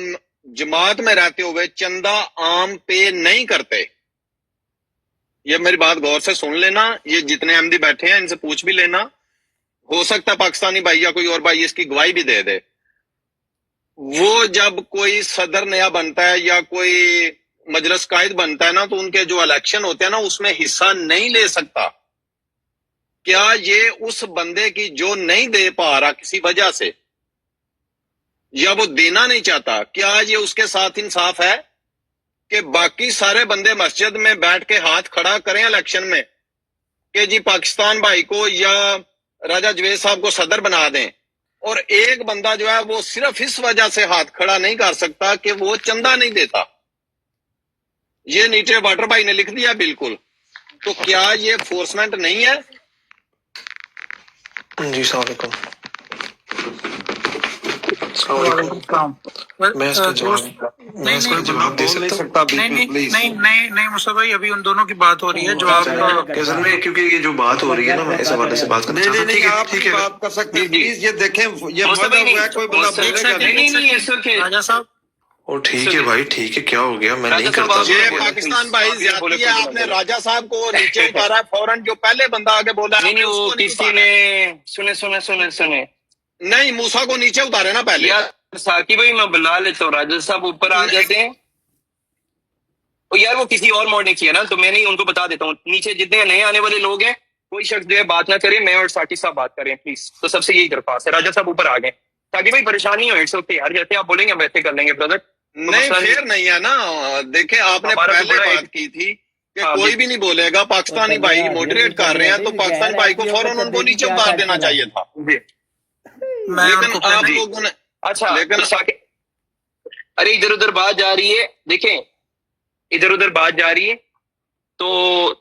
جماعت میں رہتے ہوئے چندہ عام پے نہیں کرتے، یہ میری بات غور سے سن لینا، یہ جتنے احمدی بیٹھے ہیں ان سے پوچھ بھی لینا، ہو سکتا ہے پاکستانی بھائی یا کوئی اور بھائی اس کی گواہی بھی دے دے. وہ جب کوئی صدر نیا بنتا ہے یا کوئی مجلس قائد بنتا ہے نا، تو ان کے جو الیکشن ہوتے ہیں نا اس میں حصہ نہیں لے سکتا. کیا یہ اس بندے کی جو نہیں دے پا رہا کسی وجہ سے یا وہ دینا نہیں چاہتا، کیا یہ اس کے ساتھ انصاف ہے کہ باقی سارے بندے مسجد میں بیٹھ کے ہاتھ کھڑا کریں الیکشن میں کہ جی پاکستان بھائی کو یا راجہ جوید صاحب کو صدر بنا دیں، اور ایک بندہ جو ہے وہ صرف اس وجہ سے ہاتھ کھڑا نہیں کر سکتا کہ وہ چندہ نہیں دیتا؟ یہ نیچے واٹر بھائی نے لکھ دیا بالکل. تو کیا یہ فورسمنٹ نہیں ہے؟ جی السلام علیکم. وعلیکم السلام. میں اس کا جواب دے سکتا ہوں؟ نہیں مصطفیٰ بھائی، ابھی ان دونوں کی بات ہو رہی ہے. جو آپ اصل میں کیونکہ یہ جو بات ہو رہی ہے نا، میں اس حوالے سے بات کرنا چاہتا ہوں. ٹھیک ہے بات کر سکتے ہیں پلیز. یہ دیکھیں یہ مصطفیٰ ہوا ہے، کوئی بندہ بولے گا نہیں. راجہ صاحب اور ٹھیک ہے بھائی، ٹھیک ہے، کیا ہو گیا؟ میں نہیں کرتا. یہ پاکستان بھائی زیادتی ہے. آپ نے راجہ صاحب کو نیچے اتارا ہے فوراً، جو پہلے بندہ آگے بولا نہیں وہ کسی نے سنے نہیں، موسیٰ کو نیچے اتارے نا پہلے. یار ساقی بھائی میں بلا لیتا ہوں، راجہ صاحب اوپر آ جاتے ہیں. یار وہ کسی اور موڈ نے کیا نا، تو میں نہیں ان کو بتا دیتا ہوں. نیچے جتنے نئے آنے والے لوگ ہیں کوئی شخص جو ہے بات نہ کرے، میں اور ساقی صاحب بات کریں پلیز. تو سب سے یہی درخواست ہے. راجہ صاحب اوپر آ گئے. ساقی بھائی پریشانی نہیں ہو، اٹس اوکے یار، جیسے آپ بولیں گے ویسے کر لیں گے برادر. نہیں پھر نہیں ہے نا. دیکھیں آپ نے ہمارا تو پہلے بڑا بات کی تھی کہ کوئی بھی نہیں بولے گا، پاکستانی بھائی موڈریٹ کر رہے ہیں، تو پاکستانی بھائی کو فوراً ان کو نیچے اتار دینا چاہیے تھا. لیکن آپ لوگوں نے اچھا لیکن ارے ادھر ادھر بات جا رہی ہے، دیکھیں ادھر ادھر بات جا رہی ہے. تو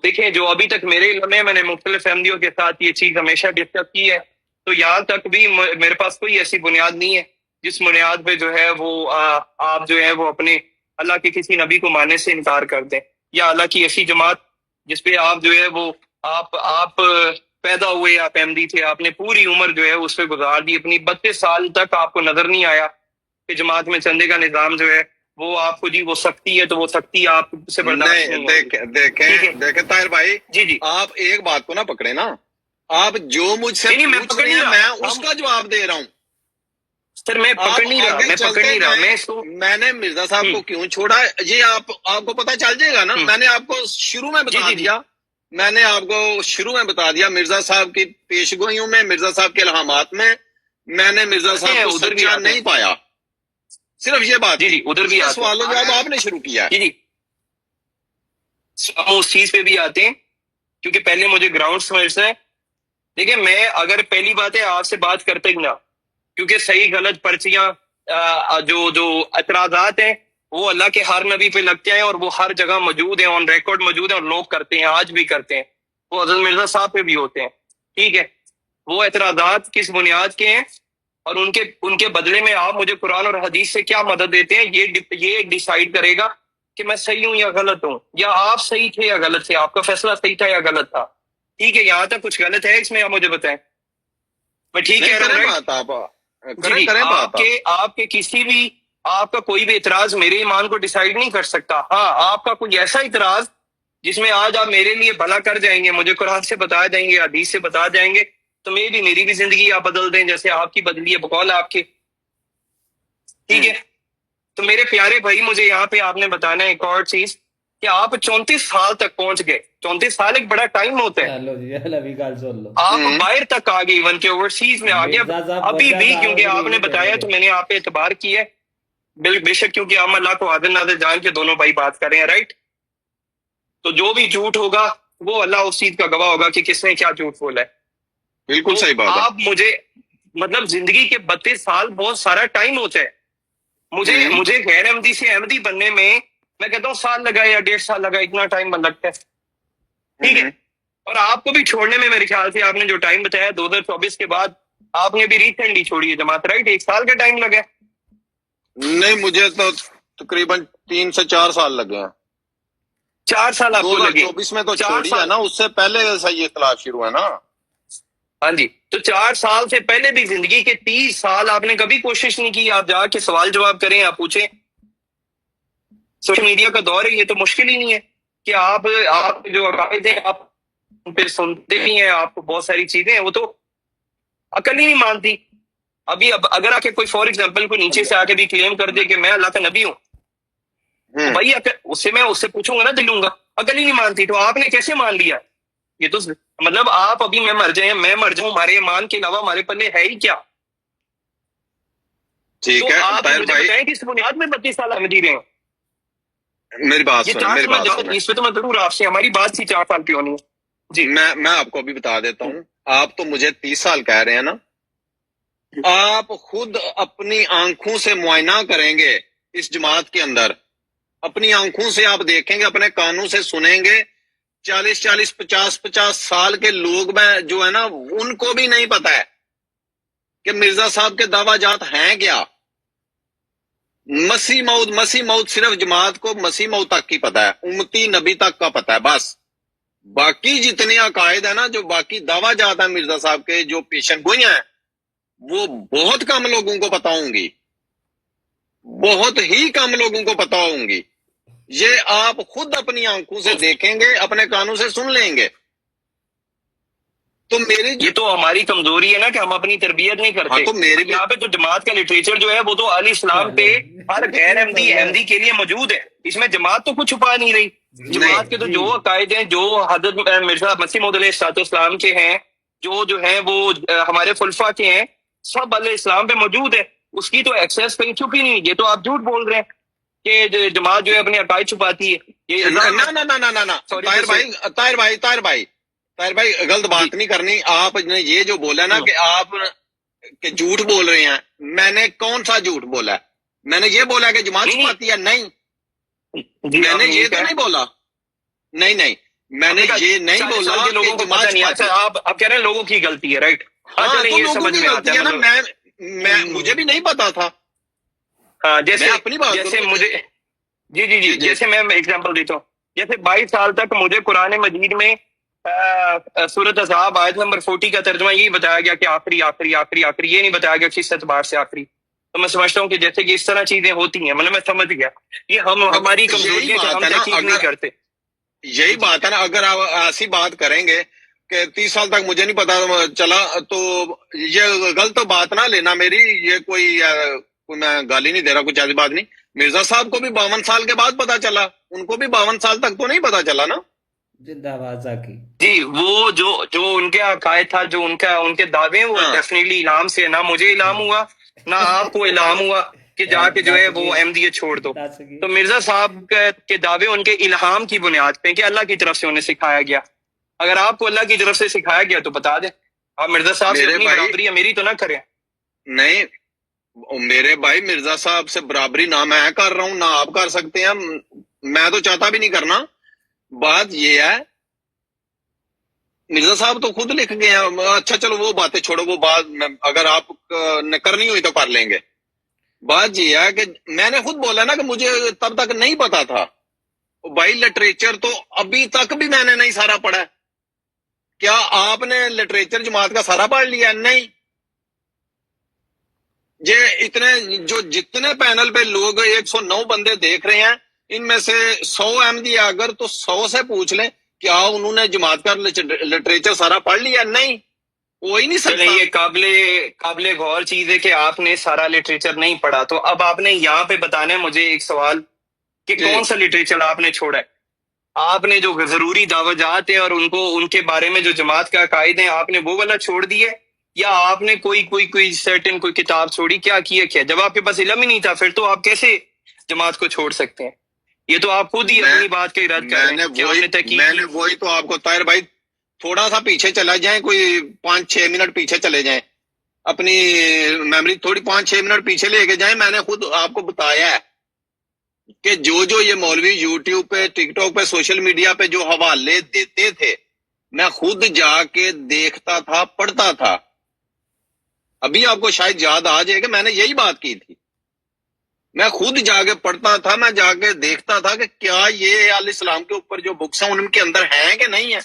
دیکھیں جو ابھی تک میرے علم میں نے مختلف احمدیوں کے ساتھ یہ چیز ہمیشہ ڈسکس کی ہے، تو یہاں تک بھی میرے پاس کوئی ایسی بنیاد نہیں ہے جس بنیاد پہ جو ہے وہ آپ جو ہے وہ اپنے اللہ کے کسی نبی کو ماننے سے انکار کر دیں، یا اللہ کی ایسی جماعت جس پہ آپ جو ہے وہ آپ پیدا ہوئے، آپ احمدی تھے، آپ نے پوری عمر جو ہے اس پہ گزار دی، اپنی 32 سال تک آپ کو نظر نہیں آیا کہ جماعت میں چندے کا نظام جو ہے وہ آپ کو جی وہ سختی ہے، تو وہ سختی آپ سے برداشت نہیں ہوگی. دیکھیں طاہر بھائی، جی آپ ایک بات کو نہ پکڑے نا. آپ جو مجھ سے نہیں، میں پوچھ پکڑ رہے نہیں ہیں رہا. میں اس کا جواب دے رہا ہوں. سر میں پکڑ نہیں رہا میں نے مرزا صاحب کو کیوں چھوڑا یہ آپ کو پتہ چل جائے گا نا. میں نے آپ کو شروع میں بتا دیا، میں نے آپ کو شروع میں بتا دیا مرزا صاحب کی پیش گوئیوں میں، مرزا صاحب کے الہامات میں میں نے مرزا صاحب کو ادھر بھی سچا نہیں پایا. صرف یہ بات. جی ادھر بھی سوال و جواب آپ نے شروع کیا ہے. جی ہم اس چیز پہ بھی آتے ہیں کیونکہ پہلے مجھے گراؤنڈ سمجھنا ہے. دیکھیں میں اگر پہلی بات ہے آپ سے بات کرتے ہی نہ، کیونکہ صحیح غلط پرچیاں جو اعتراضات ہیں وہ اللہ کے ہر نبی پہ لگتے ہیں، اور وہ ہر جگہ موجود ہیں، آن ریکارڈ موجود ہیں، اور لوگ کرتے ہیں، آج بھی کرتے ہیں. وہ حضرت مرزا صاحب پہ بھی ہوتے ہیں. ٹھیک ہے، وہ اعتراضات کس بنیاد کے ہیں اور ان کے بدلے میں آپ مجھے قرآن اور حدیث سے کیا مدد دیتے ہیں، یہ ڈیسائیڈ کرے گا کہ میں صحیح ہوں یا غلط ہوں، یا آپ صحیح تھے یا غلط تھے، آپ کا فیصلہ صحیح تھا یا غلط تھا. ٹھیک ہے، یہاں تک کچھ غلط ہے اس میں آپ مجھے بتائیں. میں ٹھیک کہہ رہا ہوں. آپ کے کسی بھی آپ کا کوئی بھی اعتراض میرے ایمان کو ڈیسائیڈ نہیں کر سکتا. ہاں آپ کا کوئی ایسا اعتراض جس میں آج آپ میرے لیے بھلا کر جائیں گے، مجھے قرآن سے بتا جائیں گے، حدیث سے بتا جائیں گے، تو میری بھی زندگی آپ بدل دیں جیسے آپ کی بدلی ہے بقول آپ کے. ٹھیک ہے، تو میرے پیارے بھائی مجھے یہاں پہ آپ نے بتانا ہے ایک اور چیز کہ آپ 34 سال تک پہنچ گئے. 34 سال ایک بڑا ٹائم ہوتا ہے. آپ باہر تک آ گئے، ایون کہ اوورسیز میں آ گئے. ابھی بھی کیونکہ آپ نے بتایا تو میں نے آپ پہ اعتبار کیا ہے. بے شک کیونکہ ہم اللہ کو حاضر ناظر جان کے دونوں بھائی بات کر رہے ہیں، رائٹ. تو جو بھی جھوٹ ہوگا وہ اللہ اس چیز کا گواہ ہوگا کہ کس نے کیا جھوٹ بولا ہے. بالکل صحیح بات ہے. آپ مجھے مطلب زندگی کے 32 سال بہت سارا ٹائم ہوتا ہے. مجھے غیر احمدی سے احمدی بننے میں کہتا ہوں سال لگا یا 1.5 سال لگا، اتنا ٹائم لگتا ہے. ٹھیک ہے، اور آپ کو بھی چھوڑنے میں میرے خیال سے آپ نے جو ٹائم بتایا 2024 کے بعد آپ نے بھی ریسنٹلی چھوڑی ہے جماعت، رائٹ؟ 1 سال کا ٹائم لگا ہے؟ نہیں، مجھے تو تقریباً 3 سے 4 سال لگے ہیں. 4 سال آپ کو لگے؟ 2024 میں تو 4 چھوڑی ہے سال نا، اس سے پہلے سے یہ اختلاف شروع ہے نا. ہاں جی، تو 4 سال سے پہلے بھی زندگی کے 30 سال آپ نے کبھی کوشش نہیں کی آپ جا کے سوال جواب کریں، آپ پوچھیں؟ سوشل میڈیا کا دور ہے، یہ تو مشکل ہی نہیں ہے کہ آپ جو عقائد ہیں آپ پھر سنتے بھی ہیں، آپ کو بہت ساری چیزیں ہیں وہ تو عقل ہی نہیں مانتی. ابھی اب اگر آ کے کوئی فار ایگزامپل کوئی نیچے سے آ کے بھی کلیم کر دے کہ میں اللہ کا نبی ہوں، تو بھائی اس سے پوچھوں گا نا دلوں گا، عقل ہی نہیں مانتی. تو آپ نے کیسے مان لیا؟ یہ تو مطلب آپ ابھی میں مر جائیں ہمارے ایمان کے علاوہ ہمارے پلے ہے ہی کیا؟ ٹھیک تو ہے آپ طاہر مجھے بھائی، بتائیں کہ اس بنیاد میں 32 سال ہم جی رہے ہیں. میری بات یہ سنیں، 4 میری سال میں بات جاؤ سنیں. اس پہ تو میں ضرور آپ سے ہماری بات تھی 4 سال کی ہونی ہے. جی میں آپ کو ابھی بتا دیتا ہوں. آپ تو مجھے 30 سال کہہ رہے ہیں نا. آپ خود اپنی آنکھوں سے معائنہ کریں گے اس جماعت کے اندر، اپنی آنکھوں سے آپ دیکھیں گے، اپنے کانوں سے سنیں گے. 40 50 سال کے لوگ میں جو ہے نا ان کو بھی نہیں پتا ہے کہ مرزا صاحب کے دعویٰ جات ہیں کیا. مسیح موت صرف جماعت کو مسیح موت تک کی پتا ہے، امتی نبی تک کا پتا ہے بس. باقی جتنے عقائد ہیں نا، جو باقی دعویٰ جات ہیں مرزا صاحب کے، جو پیشن گوئیاں ہیں، وہ بہت کم لوگوں کو پتا ہوں گی، بہت ہی کم لوگوں کو پتا ہوں گی. یہ آپ خود اپنی آنکھوں سے دیکھیں گے، اپنے کانوں سے سن لیں گے. تو میری یہ تو ہماری کمزوری ہے نا کہ ہم اپنی تربیت نہیں کرتے. ہاں تو میری بھی یہاں پہ تو جماعت کا لٹریچر جو ہے وہ تو علی اسلام پہ ہر غیر احمدی کے لیے موجود ہے. اس میں جماعت تو کچھ چھپا نہیں رہی. جماعت کے تو جو عقائد ہیں، جو حضرت مرزا مسیح موعود علیہ السلام کے ہیں، جو ہیں وہ ہمارے خلفاء کے ہیں، سب علیہ السلام پہ موجود ہے. اس کی تو ایکسیس کہیں چھپی نہیں. یہ تو آپ جھوٹ بول رہے ہیں کہ جماعت جو ہے اپنے عقائد چھپاتی ہے. یہ طاہر بھائی غلط بات نہیں کرنی. آپ نے یہ جو بولا نا کہ آپ کہ جھوٹ بول رہے ہیں، میں نے کون سا جھوٹ بولا ہے؟ میں نے یہ بولا کہ جماعت چھپاتی ہے؟ نہیں، میں نے یہ تو نہیں بولا. نہیں، میں نے یہ نہیں بولا کہ لوگوں کو جماعت پتہ نہیں. چھپاتی ہے. آپ کہہ رہے ہیں لوگوں کی غلطی ہے، رائٹ؟ ہاں تو لوگوں کی غلطی ہے نا. میں مجھے بھی نہیں پتا تھا. ہاں جیسے میں اپنی بات جیسے کروں. مجھے جی جیسے میں ایگزامپل دیتا ہوں. جیسے 22 سال تک مجھے قرآن مجید میں سورۃ احزاب آیت نمبر 40 کا ترجمہ یہی بتایا گیا کہ آخری یہ نہیں بتایا گیا کس اعتبار سے آخری. تو میں سمجھتا ہوں کہ جیسے کہ اس طرح چیزیں ہوتی ہیں، مطلب میں سمجھ گیا یہ ہماری کمزوری ہے کہ ہم تحقیق نہیں کرتے. یہی بات ہے نا. اگر آپ ایسی بات کریں گے کہ 30 سال تک مجھے نہیں پتا چلا، تو یہ غلط بات نہ لینا میری. یہ کوئی میں گالی نہیں دے رہا، کچھ ایسی بات نہیں. مرزا صاحب کو بھی 52 سال کے بعد پتا چلا، ان کو بھی 52 سال تک تو نہیں پتا چلا نا. زندہ آباد ذاکی. جی وہ جو ان کے عقائد تھا، جو ان کے دعوے، وہ ڈیفینیٹلی الہام سے. نہ مجھے الہام ہوا نہ آپ کو الہام ہوا کہ جا کے جو ہے وہ احمدیت چھوڑ دو. تو مرزا صاحب کے دعوے ان کے الہام کی بنیاد پہ کہ اللہ کی طرف سے انہیں سکھایا گیا. اگر آپ کو اللہ کی طرف سے سکھایا گیا تو بتا دیں. آپ مرزا صاحب سے اپنی برابری ہے، میری تو نہ کریں. نہیں میرے بھائی، مرزا صاحب سے برابری نہ میں کر رہا ہوں نہ آپ کر سکتے ہیں. میں تو چاہتا بھی نہیں کرنا. بات یہ ہے مرزا صاحب تو خود لکھ گئے ہیں. اچھا چلو وہ باتیں چھوڑو، وہ بات اگر آپ نے کرنی ہوئی تو کر لیں گے. بات یہ ہے کہ میں نے خود بولا نا کہ مجھے تب تک نہیں پتا تھا. بھائی لٹریچر تو ابھی تک بھی میں نے نہیں سارا پڑھا. کیا آپ نے لٹریچر جماعت کا سارا پڑھ لیا؟ نہیں. جتنے پینل پہ لوگ 109 بندے دیکھ رہے ہیں، ان میں سے 100 احمدی اگر تو 100 سے پوچھ لیں کیا انہوں نے جماعت کا لٹریچر سارا پڑھ لیا؟ نہیں، ہو ہی نہیں سکتا. یہ قابل غور چیز ہے کہ آپ نے سارا لٹریچر نہیں پڑھا. تو اب آپ نے یہاں پہ بتانا ہے مجھے ایک سوال کہ کون سا لٹریچر آپ نے چھوڑا ہے. آپ نے جو ضروری دعوجات ہیں اور ان کے بارے میں جو جماعت کا عقائد ہیں، آپ نے وہ والا چھوڑ دیا، یا آپ نے کوئی سرٹن کوئی کتاب چھوڑی؟ کیا جب آپ کے پاس علم ہی نہیں تھا پھر تو آپ کیسے جماعت کو چھوڑ سکتے ہیں؟ یہ تو آپ خود ہی اپنی بات کا رد کر رہے ہیں. میں نے وہی تو آپ کو طاہر بھائی تھوڑا سا پیچھے چلا جائیں، کوئی 5-6 منٹ پیچھے چلے جائیں، اپنی میموری تھوڑی 5-6 منٹ پیچھے لے کے جائیں. میں نے خود آپ کو بتایا ہے کہ جو یہ مولوی یوٹیوب پہ، ٹک ٹاک پہ، سوشل میڈیا پہ جو حوالے دیتے تھے، میں خود جا کے دیکھتا تھا، پڑھتا تھا. ابھی آپ کو شاید یاد آ جائے کہ میں نے یہی بات کی تھی. میں خود جا کے پڑھتا تھا، میں جا کے دیکھتا تھا کہ کیا یہ علیہ السلام کے اوپر جو بکس ہیں ان کے اندر ہیں کہ نہیں ہیں.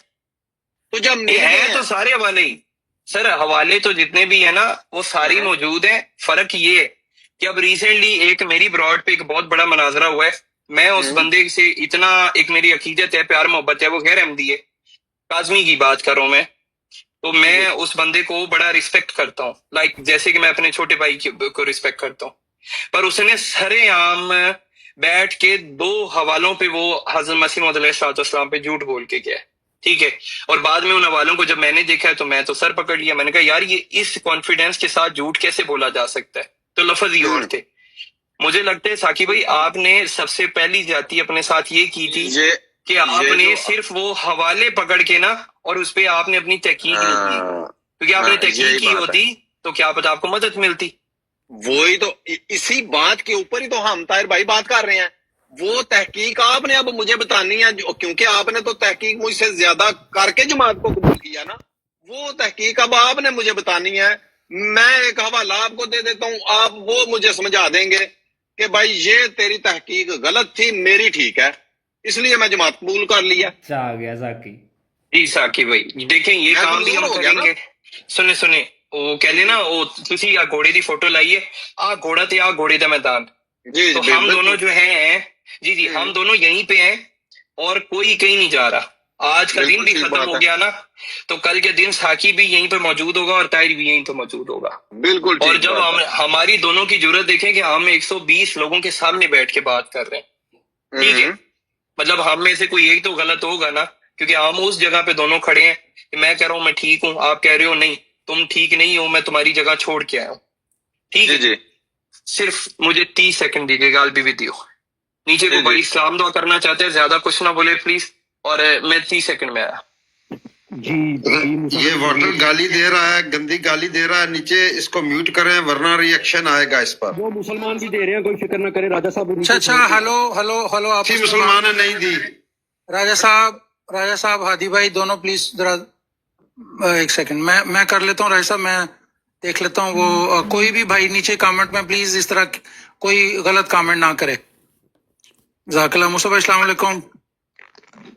تو جب یہ مل ہے گئے تو سارے حوالے ہی سر، حوالے تو جتنے بھی ہیں نا وہ ساری موجود ہیں. فرق یہ ہے کہ اب ریسنٹلی ایک میری براڈ پہ ایک بہت بڑا مناظرہ ہوا ہے. میں اس بندے سے اتنا، ایک میری عقیدت ہے، پیار محبت ہے، وہ غیر احمدی ہے، کاظمی کی بات کر رہا ہوں میں. تو میں اس بندے کو بڑا رسپیکٹ کرتا ہوں، لائک جیسے کہ میں اپنے چھوٹے بھائی کو رسپیکٹ کرتا ہوں. پر اس نے سرے عام بیٹھ کے 2 حوالوں پہ وہ حضرت مسیح موعود علیہ السلام پہ جھوٹ بول کے گیا. ٹھیک ہے. اور بعد میں ان حوالوں کو جب میں نے دیکھا تو میں تو سر پکڑ لیا. میں نے کہا یار یہ اس کانفیڈینس کے ساتھ جھوٹ کیسے بولا جا سکتا ہے؟ تو لفظ ہی اور تھے. مجھے لگتا ہے ساقی بھائی آپ نے سب سے پہلی جاتی اپنے ساتھ یہ کی تھی کہ آپ نے صرف وہ حوالے پکڑ کے نا، اور اس پہ آپ نے اپنی تحقیق نہیں کی، کیونکہ آپ نے تحقیق کی ہوتی تو کیا پتا آپ کو مدد ملتی. وہی تو اسی بات کے اوپر ہی تو ہم طاہر بھائی بات کر رہے ہیں. وہ تحقیق آپ نے اب مجھے بتانی ہے، کیونکہ آپ نے تو تحقیق مجھ سے زیادہ کر کے جماعت کو قبول کیا نا. وہ تحقیق اب آپ نے مجھے بتانی ہے. میں ایک حوالہ آپ کو دے دیتا ہوں، آپ وہ مجھے سمجھا دیں گے کہ بھائی یہ تیری تحقیق غلط تھی، میری ٹھیک ہے، اس لیے میں جماعت قبول کر لیا. اچھا آ گیا ذاکی. جی ساقی بھائی دیکھیں یہ میں کام بھی ہم کمزور ہو گیا کریں گے. سنے وہ کہتے نا وہ تسی آ گھوڑے دی فوٹو لائیے، آ گھوڑا تے آ گھوڑے دا میدان. جی تو ہم دونوں جو ہیں جی ہم دونوں یہیں پہ ہیں اور کوئی کہیں نہیں جا رہا. آج کا دن بھی ختم ہو گیا نا تو کل کے دن ساقی بھی یہیں پہ موجود ہوگا اور طاہر بھی یہیں پہ موجود ہوگا. بالکل. اور جب ہماری دونوں کی ضرورت دیکھیں کہ ہم 120 لوگوں کے سامنے بیٹھ کے بات کر رہے ہیں، ٹھیک ہے، مطلب ہم میں سے کوئی ایک تو غلط ہوگا نا، کیونکہ ہم اس جگہ پہ دونوں کھڑے ہیں کہ میں کہہ رہا ہوں میں ٹھیک ہوں، آپ کہہ رہے ہو نہیں تم ٹھیک نہیں ہو، میں تمہاری جگہ چھوڑ کے آیا ہوں. ٹھیک ہے جی صرف مجھے 30 سیکنڈ دیجیے گا، آل بی ود یو. نیچے کو بھائی اسلام دعا کرنا چاہتے ہیں، زیادہ کچھ نہ بولے پلیز. اور میں 30 سیکنڈ میں آیا. یہ واٹر گالی دے رہا ہے، گندی گالی دے رہا ہے، نیچے اس کو میوٹ کریں ورنہ ری ایکشن آئے گا اس پر. وہ مسلمان بھی دے رہے ہیں، کوئی فکر نہ کرے راجا صاحب. اچھا ہلو آپ اسی مسلمان نے نہیں دی. راجا صاحب ہادی بھائی دونوں پلیز ذرا ایک سیکنڈ میں کر لیتا ہوں. راجا صاحب میں دیکھ لیتا ہوں. وہ کوئی بھی بھائی نیچے کامنٹ میں پلیز اس طرح کوئی غلط کامنٹ نہ کرے. جزاک اللہ. مصطفیٰ السلام علیکم.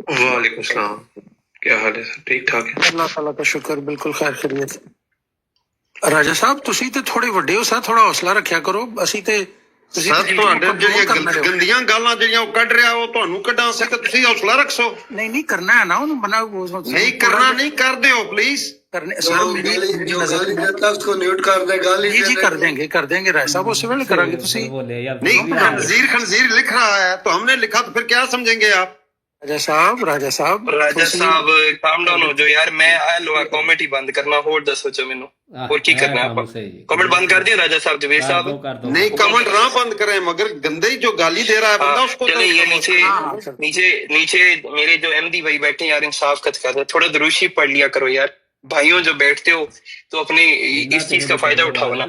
وعلیکم السلام. کیا حال ہے سر؟ ٹھیک ٹھاک ہے؟ اللہ تعالیٰ کا شکر، بالکل خیر خیریت. راجا صاحب تسی تے تھوڑے وڈے ہو سر، تھوڑا حوصلہ رکھیا کرو. اسی تے سر تواڈے جڑیاں گندیاں گالاں جڑیاں او کڈ رہا او تانوں کڈاں سی تے تسی حوصلہ رکھو. نہیں کرنا ہے نا انہوں بنا نہیں کرنا نہیں کر دیو پلیز. سر میری نظر جی کر دیں گے راجا صاحب اس ویلے کریں گے. تسی بولے یار نہیں خنزیر لکھ رہا ہے تو ہم نے لکھا تو پھر کیا سمجھیں گے آپ؟ راجا صاحب کام ڈاؤن ہو جو یار. میں کامنٹ ہی بند کرنا. ہور دسو چا مینوں اور کی کرنا ہے. آپ کامنٹ بند کر دیا راجا صاحب. جوید صاحب نہیں کمنٹ نہ بند کریں، مگر گندے جو گالی دے رہا ہے بندہ اس کو چلیں یہ نیچے میرے جو احمدی بھائی بیٹھے یار انصاف کت کر رہے، تھوڑا دروشی پڑھ لیا کرو یار. بھائیوں جو بیٹھتے ہو تو اپنے اس چیز کا فائدہ اٹھاؤ نا.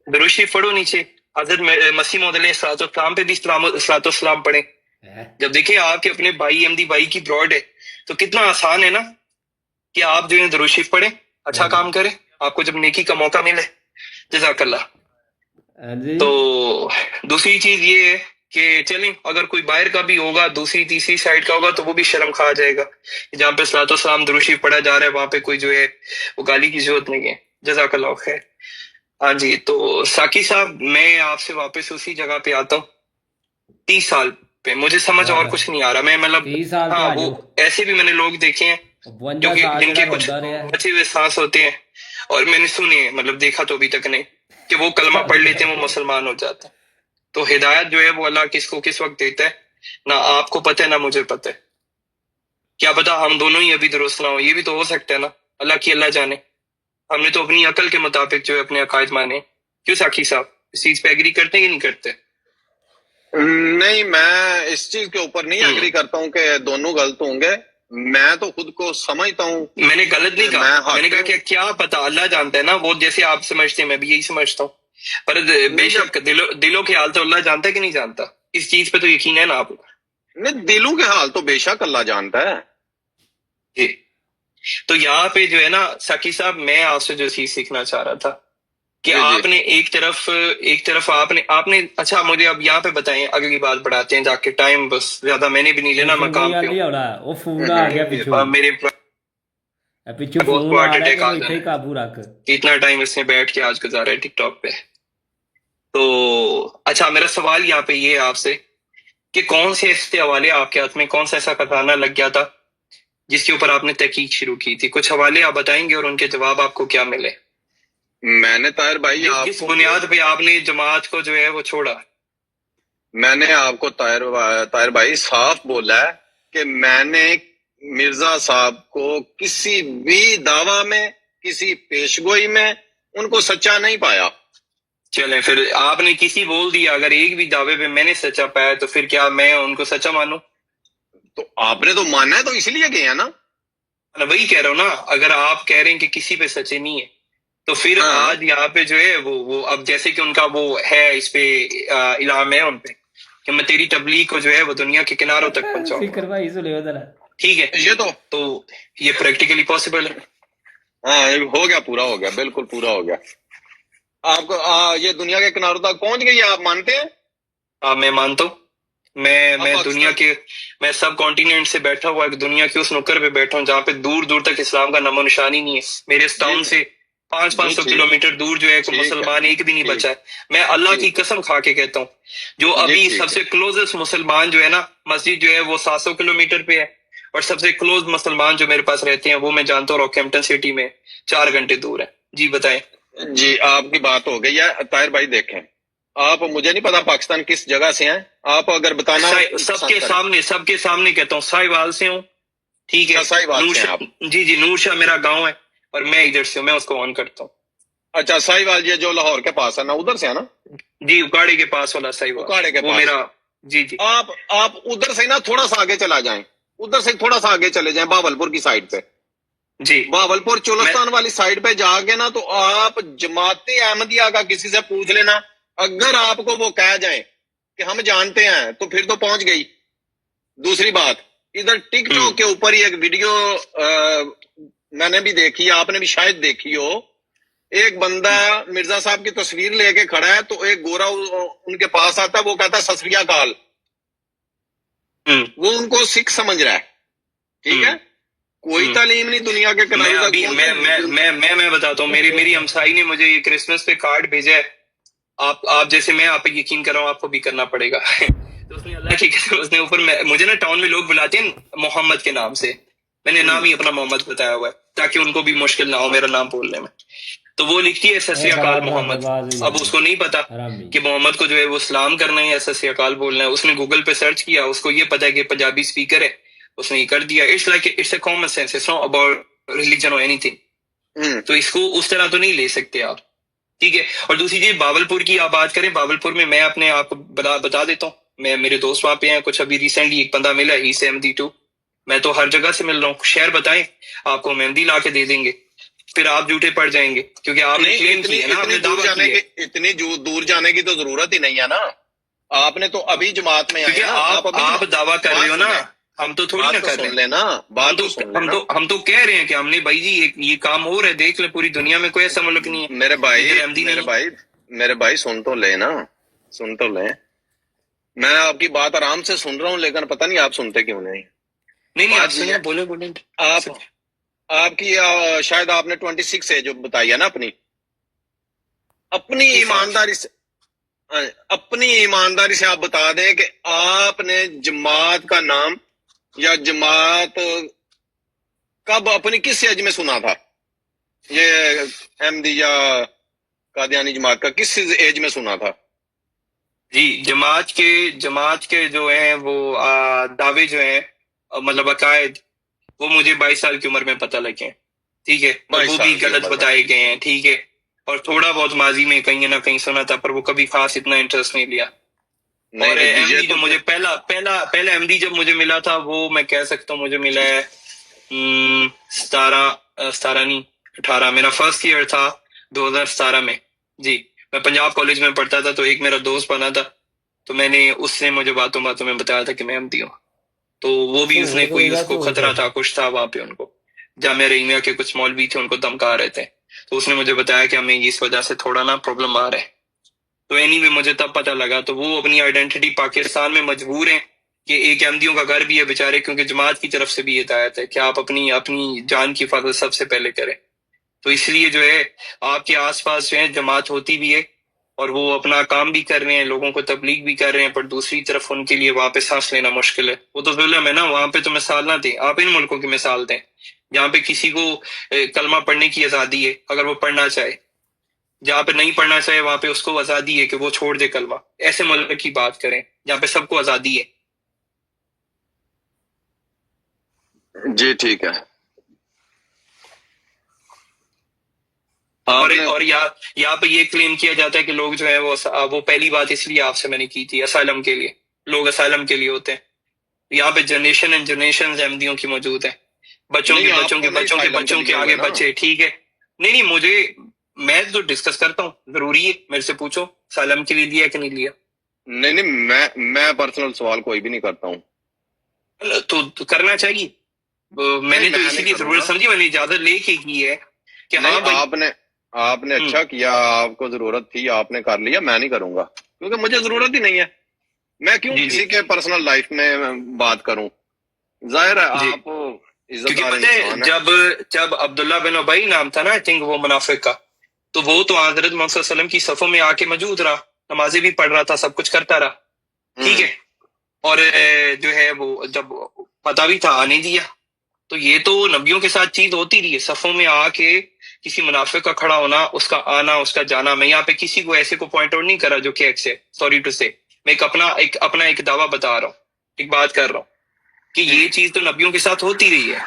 دروشی پڑھو نیچے. حضرت مسیح موعود علیہ السلام پہ بھی صلاۃ والسلام پڑھیں. جب دیکھیں آپ کے اپنے بھائی احمدی بھائی کی براڈ ہے تو کتنا آسان ہے نا کہ آپ جو ہے درود شریف پڑھیں، اچھا کام کریں، آپ کو جب نیکی کا موقع ملے. جزاک اللہ. تو دوسری چیز یہ ہے کہ چلیں اگر کوئی باہر کا بھی ہوگا، دوسری تیسری سائڈ کا ہوگا تو وہ بھی شرم کھا جائے گا. جہاں پہ صلاۃ والسلام درود شریف پڑھا جا رہا ہے وہاں پہ کوئی جو ہے وہ گالی کی ضرورت نہیں ہے. جزاک اللہ خیر. ہاں جی تو ساقی صاحب میں آپ سے واپس اسی جگہ پہ آتا ہوں. 30 سال پہ مجھے سمجھ اور کچھ نہیں آ رہا. میں مطلب ہاں وہ ایسے بھی میں نے لوگ دیکھے ہیں جن کے کچھ بچے ہوئے سانس ہوتے ہیں اور میں نے سنے ہیں، مطلب دیکھا تو ابھی تک نہیں، کہ وہ کلمہ پڑھ لیتے ہیں وہ مسلمان ہو جاتے ہیں. تو ہدایت جو ہے وہ اللہ کس کو کس وقت دیتا ہے نہ آپ کو پتہ ہے نہ مجھے پتہ ہے. کیا پتا ہم دونوں ہی ابھی درست نہ ہو، یہ بھی تو ہو سکتا ہے نا. اللہ جانے. ہم نے تو اپنی عقل کے مطابق جو ہے اپنے عقائد مانے. کیوں ساقی صاحب اس چیز پہ ایگری کرتے ہیں کہ نہیں کرتے؟ نہیں میں اس چیز کے اوپر نہیں ایگری کرتا ہوں کہ دونوں غلط ہوں گے. میں تو خود کو سمجھتا ہوں. میں نے غلط نہیں کہا، میں نے کہا کہ کیا پتا اللہ جانتا ہے نا. وہ جیسے آپ سمجھتے ہیں میں بھی یہی سمجھتا ہوں، پر بے شک دلوں کے حال تو اللہ جانتا ہے کہ نہیں جانتا. اس چیز پہ تو یقین ہے نا آپ؟ نہیں دلوں کے حال تو بے شک اللہ جانتا ہے. جی تو یہاں پہ جو ہے نا ساقی صاحب، میں آپ سے جو چیز سیکھنا چاہ رہا تھا کہ جی، جی۔ آپ نے ایک طرف آپ نے اچھا مجھے اب یہاں پہ بتائیں، اگلی بات بڑھاتے ہیں جا کے، ٹائم بس زیادہ میں نے بھی نہیں لینا، میں کام پہ وہ فون آ گیا پچھو، ہوں۔ میرے پچھو بہت فون کو آ ہارٹ رہا ہے اٹیک کہ آ وہ اتنے ہی جانا قابو رکھ. ہے، اتنا ٹائم اس نے بیٹھ کے آج گزارا ہے ٹک ٹاک پہ. تو اچھا میرا سوال یہاں پہ یہ ہے آپ سے کہ کون سے ایسے حوالے آپ کے ہاتھ میں، کون سا ایسا خزانہ لگ گیا تھا جس کے اوپر آپ نے تحقیق شروع کی تھی؟ کچھ حوالے آپ بتائیں گے اور ان کے جواب آپ کو کیا ملے؟ میں نے طاہر بھائی آپ جس کو بنیاد پہ آپ نے جماعت کو جو ہے وہ چھوڑا. میں نے آپ کو طاہر بھائی صاف بولا ہے کہ میں نے مرزا صاحب کو کسی بھی دعویٰ میں، کسی پیشگوئی میں ان کو سچا نہیں پایا. چلیں پھر آپ نے کسی بول دیا، اگر ایک بھی دعوے پہ میں نے سچا پایا تو پھر کیا میں ان کو سچا مانوں؟ تو آپ نے تو مانا ہے، تو اس لیے گئے ہیں نا. میں وہی کہہ رہا ہوں نا، اگر آپ کہہ رہے ہیں کہ کسی پہ سچے نہیں ہے تو پھر ہاں۔ آج یہاں پہ جو ہے وہ اب جیسے کہ ان کا وہ ہے، اس پہ الہام ہے ان پہ کہ میں تیری تبلیغ کو جو ہے وہ دنیا کے کناروں تک پہنچاؤں گا. فکر بھائی سنو ذرا. ٹھیک ہے، یہ تو یہ پریکٹیکلی پاسبل ہے. ہاں ہو گیا، پورا ہو گیا، بالکل پورا ہو گیا. آپ کو یہ دنیا کے کناروں تک پہنچ گئی، آپ مانتے ہیں؟ میں مانتا ہوں. میں پاکستان- دنیا کے، میں سب کانٹیننٹ سے بیٹھا ہوا ہے، دنیا کے اس نکر پہ بیٹھا ہوں جہاں پہ دور دور تک اسلام کا نام و نشان ہی نہیں ہے. میرے اس ٹاؤن سے 500 ٹھیک۔ کلو میٹر دور جو ہے کوئی ٹھیک ہے۔ مسلمان ایک بھی نہیں ٹھیک۔ بچا ہے. میں اللہ کی قسم کھا کے کہتا ہوں، جو ابھی ٹھیک سب سے کلوزسٹ مسلمان جو ہے نا، مسجد جو ہے وہ 700 کلو میٹر پہ ہے، اور سب سے کلوز مسلمان جو میرے پاس رہتے ہیں وہ میں جانتا ہوں روکہمپٹن سٹی میں 4 گھنٹے دور ہے. جی بتائیں. جی آپ کی بات ہو گئی ہے. طاہر بھائی دیکھیں، آپ، مجھے نہیں پتا پاکستان کس جگہ سے ہیں، آپ اگر بتانا سب کے سامنے کہتا ہوں، ساہیوال سے ہوں. ٹھیک ہے، اچھا، ساہیوال سے ہیں آپ. جی نور شاہ میرا گاؤں ہے اور میں ادھر سے ہوں، میں اس کو آن کرتا ہوں. اچھا ساہیوال یہ جو لاہور کے پاس ہے نا، ادھر سے ہے نا؟ جی اکاڑے کے پاس والا ساہیوال، اکاڑے کے وہ پاس. میرا. جی آپ ادھر سے نا تھوڑا سا آگے چلا جائیں، ادھر سے تھوڑا سا آگے چلے جائیں، باولپور کی سائڈ پہ، جی باولپور چولستان والی سائڈ پہ جا کے نا، تو آپ جماعت احمدیہ کا کسی سے پوچھ لینا، اگر آپ کو وہ کہہ جائیں کہ ہم جانتے ہیں تو پھر تو پہنچ گئی. دوسری بات، ادھر ٹک ٹاک کے اوپر ہی ایک ویڈیو میں نے بھی دیکھی، آپ نے بھی شاید دیکھی ہو. ایک بندہ مرزا صاحب کی تصویر لے کے کھڑا ہے، تو ایک گورا ان کے پاس آتا ہے، وہ کہتا ہے ست سری اکال. وہ ان کو سکھ سمجھ رہا ہے. ٹھیک ہے، کوئی تعلیم نہیں دنیا کے کناروں تک. میں بتاتا ہوں، میری ہمسائی نے مجھے یہ کرسمس پہ کارڈ بھیجا ہے. آپ جیسے میں آپ پہ یقین کر رہا ہوں، آپ کو بھی کرنا پڑے گا. تو اس نے اللہ کی قسم، اس نے اوپر مجھے نا ٹاؤن میں لوگ بلاتے ہیں محمد کے نام سے، میں نے نام ہی اپنا محمد بتایا ہوا ہے تاکہ ان کو بھی مشکل نہ ہو میرا نام بولنے میں. تو وہ لکھتی ہے ست سری اکال محمد. اب اس کو نہیں پتا کہ محمد کو جو ہے وہ سلام کرنا ہے یا ست سری اکال بولنا ہے. اس نے گوگل پہ سرچ کیا، اس کو یہ پتا ہے کہ پنجابی اسپیکر ہے، اس نے یہ کر دیا. It's like it's a common sense, it's not about religion or anything. تو اس کو اس طرح تو نہیں لے سکتے آپ. ٹھیک ہے. اور دوسری چیز، باولپور کی آپ بات کریں، باولپور میں میں اپنے آپ کو بتا دیتا ہوں، میرے دوست وہاں پہ ہیں. کچھ ابھی ریسنٹلی ایک بندہ ملا، ہی سے MD2. میں تو ہر جگہ سے مل رہا ہوں. شہر بتائیں، آپ کو مہندی لا کے دے دیں گے، پھر آپ جھوٹے پڑ جائیں گے کیونکہ آپ نے کلیم کی ہے نا، آپ نے دعویٰ کی ہے. اتنی دور جانے کی تو ضرورت ہی نہیں ہے نا. آپ نے تو ابھی جماعت میں آئے کیونکہ نا، آپ دعویٰ کر رہے ہو نا، ہم تو تھوڑی نہ کر رہے سن لینا، بات تو سن لینا. ہم تو کہہ رہے ہیں کہ ہم نے بھائی جی یہ کام ہو رہا ہے، دیکھ لیں پوری دنیا میں کوئی ایسا ملک نہیں ہے. میرے بھائی سن تو لے نا، سن تو لیں. میں آپ کی بات آرام سے سن رہا ہوں، لیکن پتہ نہیں آپ سنتے کیوں نہیں. نہیں آپ سنیں، بولے آپ کی شاید آپ نے 26 ہے جو بتائی ہے نا، اپنی ایمانداری سے آپ بتا دیں کہ آپ نے جماعت کا نام یا جماعت کب اپنی کس ایج میں سنا تھا؟ یہ احمدی یا قادیانی جماعت کا کس ایج میں سنا تھا؟ جی جماعت کے جو ہیں وہ دعوے جو ہیں، مطلب عقائد، وہ مجھے 22 سال کی عمر میں پتہ لگے. ٹھیک ہے، وہ بھی غلط بتائے گئے ہیں. ٹھیک ہے، اور تھوڑا بہت ماضی میں کہیں نہ کہیں سنا تھا، پر وہ کبھی خاص اتنا انٹرسٹ نہیں لیا. اور MD جو مجھے پہلا MD جب مجھے ملا تھا، وہ میں کہہ سکتا ہوں مجھے ملا ہے 18 میرا فرسٹ ایئر تھا 2017 میں. جی میں پنجاب کالج میں پڑھتا تھا، تو ایک میرا دوست بنا تھا، تو میں نے اس نے مجھے باتوں میں بتایا تھا کہ میں MD ہوں. تو وہ بھی اس نے کوئی اس کو خطرہ تھا کچھ تھا وہاں پہ، ان کو جامعہ رحیمیہ کے کچھ مولوی تھے ان کو دھمکا رہے تھے، تو اس نے مجھے بتایا کہ ہمیں اس وجہ سے تھوڑا نا پرابلم آ رہا ہے. تو اینی وے مجھے تب پتہ لگا، تو وہ اپنی آئیڈینٹی پاکستان میں مجبور ہیں کہ ایک احمدیوں کا گھر بھی ہے بیچارے، کیونکہ جماعت کی طرف سے بھی ہدایت ہے کہ آپ اپنی جان کی حفاظت سب سے پہلے کریں. تو اس لیے جو ہے آپ کے آس پاس جو ہے جماعت ہوتی بھی ہے اور وہ اپنا کام بھی کر رہے ہیں، لوگوں کو تبلیغ بھی کر رہے ہیں، پر دوسری طرف ان کے لیے وہاں پہ سانس لینا مشکل ہے. وہ تو ظلم ہے نا، وہاں پہ تو مثال نہ دیں. آپ ان ملکوں کی مثال دیں جہاں پہ کسی کو کلمہ پڑھنے کی آزادی ہے اگر وہ پڑھنا چاہے، جہاں پہ نہیں پڑھنا چاہے وہاں پہ اس کو آزادی ہے کہ وہ چھوڑ دے کلمہ. ایسے ملک کی بات کریں جہاں پہ سب کو آزادی ہے. جی ٹھیک ہے. اور یہاں پہ یہ کلیم کیا جاتا ہے کہ لوگ جو ہے وہ پہلی بات اس لیے آپ سے میں نے کی تھی اسائلم کے لیے، لوگ اسائلم کے لیے ہوتے ہیں. یہاں پہ جنریشن اینڈ جنریشن احمدیوں کی موجود ہیں، بچوں کے بچوں کے بچوں کے بچوں کے آگے بچے. ٹھیک ہے، نہیں میں تو ڈسکس کرتا ہوں، ضروری ہے میرے سے پوچھو اسائلم کے لیے دیا کہ نہیں لیا. نہیں میں پرسنل سوال کوئی بھی نہیں کرتا ہوں. تو کرنا چاہیے. میں نے تو اسی لیے ضرورت سمجھی، میں نے اجازت لے کے کی ہے کہ ہاں بھائی آپ نے اچھا کیا، آپ کو ضرورت تھی آپ نے کر لیا. میں نہیں کروں گا کیونکہ مجھے ضرورت ہی نہیں ہے. میں کیوں کسی کے پرسنل لائف میں بات کروں؟ ظاہر ہے آپ عزت دار انسان ہیں. جب عبداللہ بن ابی نام تھا نا آئی تھنک وہ منافق کا، تو وہ تو حضرت محمد صلی اللہ علیہ وسلم کی صفوں میں آ کے موجود رہا، نمازیں بھی پڑھ رہا تھا، سب کچھ کرتا رہا. ٹھیک ہے، اور جو ہے وہ جب پتہ بھی تھا آنے دیا. تو یہ تو نبیوں کے ساتھ چیز ہوتی رہی ہے، صفوں میں آ کے کسی منافق کا کھڑا ہونا، اس کا آنا، اس کا جانا. میں یہاں پہ کسی کو ایسے کو پوائنٹ آؤٹ نہیں کرا جو کہ ایکس ہے، سوری ٹو سے. میں اپنا ایک دعویٰ بتا رہا ہوں، ایک بات کر رہا ہوں کہ یہ چیز تو نبیوں کے ساتھ ہوتی رہی ہے.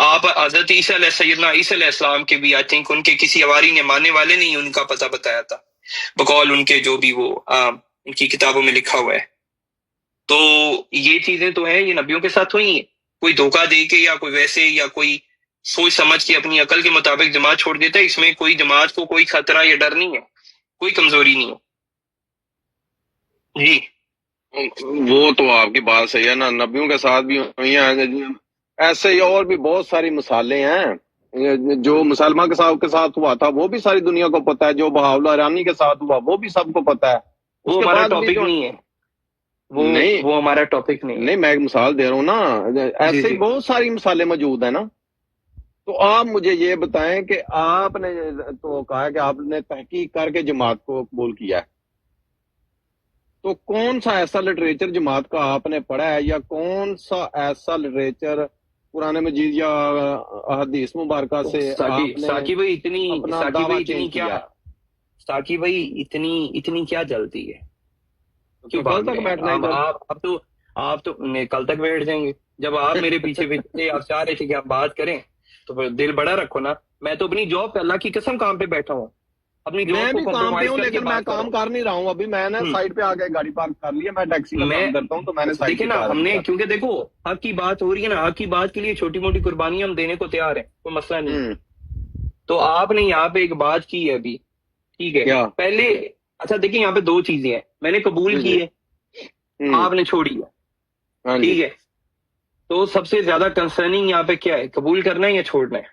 آپ حضرت عیسیٰ علیہ سیدنا عیسیٰ علیہ السلام کے بھی آئی تھنک ان کے کسی ہواری نے ماننے والے نہیں ان کا پتہ بتایا تھا بقول ان کے جو بھی وہ ان کی کتابوں میں لکھا ہوا ہے. تو یہ چیزیں تو ہیں، یہ نبیوں کے ساتھ ہوئی ہیں. کوئی دھوکہ دے کے یا کوئی ویسے یا کوئی سوچ سمجھ کے اپنی عقل کے مطابق جماعت چھوڑ دیتا ہے، اس میں کوئی جماعت کو کوئی خطرہ یا ڈر نہیں ہے، کوئی کمزوری نہیں ہے. جی وہ تو آپ کی بات صحیح ہے نا، نبیوں کے ساتھ بھی ہوئی ہیں. ایسے ہی اور بھی بہت ساری مثالیں ہیں. جو مسلمہ کے ساتھ ہوا تھا وہ بھی ساری دنیا کو پتا ہے، جو بہاولہ ایرانی کے ساتھ ہوا وہ بھی سب کو پتا ہے. وہ ہمارا ٹاپک نہیں ہے، وہ ہمارا ٹاپک نہیں. میں ایک مثال دے رہا ہوں نا، ایسے ہی بہت ساری مثالیں موجود ہیں نا. تو آپ مجھے یہ بتائیں کہ آپ نے تو کہا کہ آپ نے تحقیق کر کے جماعت کو قبول کیا ہے، تو کون سا ایسا لٹریچر جماعت کا آپ نے پڑھا ہے، یا کون سا ایسا لٹریچر قرآن مجید یا حدیث مبارکہ سے ساقی بھائی اتنی کیا جلدی ہے؟ آپ تو کل تک بیٹھ جائیں گے. جب آپ میرے پیچھے آپ چاہ رہے تھے کہ آپ بات کریں تو دل بڑا رکھو نا. میں تو اپنی جاب پہ اللہ کی قسم کام پہ بیٹھا ہوں، اپنی میں بھی کام پہ ہوں لیکن میں کام کر نہیں رہا ہوں ابھی. میں نے سائڈ پہ آ کے گاڑی پارک کر لیا، میں ٹیکسی کا کام کرتا ہوں. تو میں نے دیکھیں نا، ہم نے کیونکہ دیکھو حق کی بات ہو رہی ہے نا، حق کی بات کے لیے چھوٹی موٹی قربانیاں ہم دینے کو تیار ہیں، کوئی مسئلہ نہیں. تو آپ نے یہاں پہ ایک بات کی ہے ابھی، ٹھیک ہے، پہلے اچھا دیکھیں یہاں پہ دو چیزیں ہیں. میں نے قبول کی ہے، آپ نے چھوڑی ہے، ٹھیک ہے. تو سب سے زیادہ کنسرننگ یہاں پہ کیا ہے، قبول کرنا ہے یا چھوڑنا ہے؟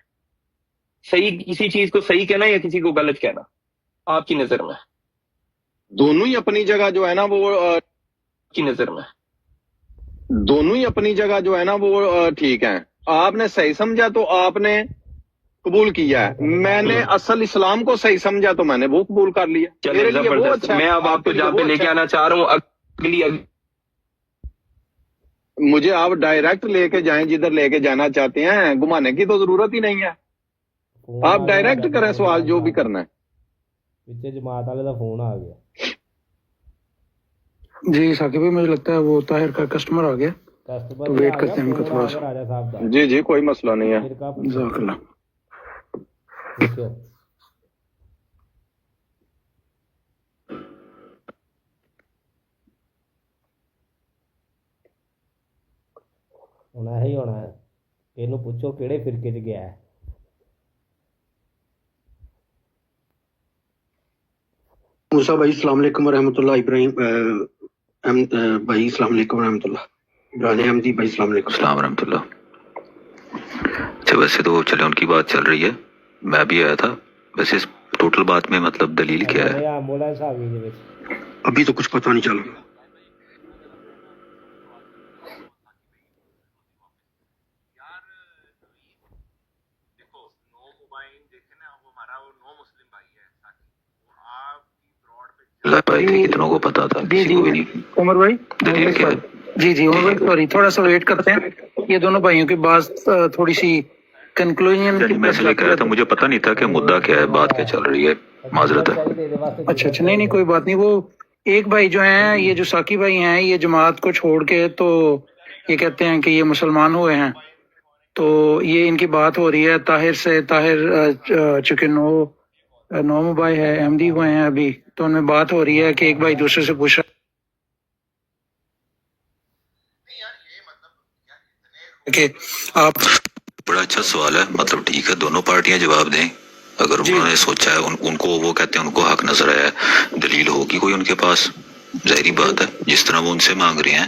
صحیح کسی چیز کو صحیح کہنا یا کسی کو غلط کہنا آپ کی نظر میں؟ دونوں ہی اپنی جگہ جو ہے نا وہ کی نظر میں دونوں ہی اپنی جگہ جو ہے نا وہ ٹھیک ہیں. آپ نے صحیح سمجھا تو آپ نے قبول کیا ہے، میں نے اصل اسلام کو صحیح سمجھا تو میں نے وہ قبول کر لیا. میرے لیے وہ اچھا ہے. میں اب آپ کو جہاں پہ لے کے آنا چاہ رہا ہوں اگلی مجھے آپ ڈائریکٹ لے کے جائیں جدھر لے کے جانا چاہتے ہیں، گھمانے کی تو ضرورت ہی نہیں ہے. آپ ڈائریکٹ کریں سوال جو بھی کرنا ہے. پیچھے جماعت والے کا فون آ گیا. جی ثاقب بھائی، مجھے لگتا ہے وہ طاہر کا کسٹمر آ گیا، تو ویٹ کرتے ہیں ان کو تھوڑا سا. جی کوئی مسئلہ نہیں ہے. جزاک اللہ. ہونا ہی ہونا ہے. یہ پوچھو کہڑے فرقے چ گیا ہے. موسیٰ بھائی السلام علیکم ورحمۃ اللہ. ابراہیم بھائی السلام علیکم ورحمۃ اللہ. احمدی بھائی السلام علیکم. السلام ورحمۃ اللہ. اچھا ویسے تو چلے ان کی بات چل رہی ہے, میں بھی آیا تھا. ویسے اس ٹوٹل بات میں مطلب دلیل کیا ہے؟ ایمبولینس آ گئی. ابھی تو کچھ پتہ نہیں چل رہا. بھائی تھے کتنوں کو پتا تھا؟ کسی کو بھی نہیں. عمر بھائی دلیل کیا ہے؟ جی عمر بھائی سوری تھوڑا سا ویٹ کرتے ہیں. یہ دونوں بھائیوں کی بات تھوڑی سی کنکلوژن کی. میں اس لیے کہہ رہا تھا, مجھے پتا نہیں تھا کہ مدعا کیا ہے, بات کیا چل رہی ہے. معذرت ہے. اچھا نہیں کوئی بات نہیں. وہ ایک بھائی جو ہیں, یہ جو ساکی بھائی ہیں, یہ جماعت کو چھوڑ کے تو یہ کہتے ہیں کہ یہ مسلمان ہوئے ہیں. تو یہ ان کی بات ہو رہی ہے طاہر سے. طاہر چونکہ نو بھائی ہے, احمدی ہوئے ہیں ابھی, تو ان میں بات ہو رہی ہے کہ ایک بھائی دوسرے سے پوچھ رہا کہ آپ. بڑا اچھا سوال ہے. مطلب ٹھیک ہے, دونوں پارٹیاں جواب دیں. اگر انہوں نے سوچا ہے, ان کو وہ کہتے ہیں ان کو حق نظر آیا ہے, دلیل ہوگی کوئی ان کے پاس, ظاہری بات ہے. جس طرح وہ ان سے مانگ رہے ہیں,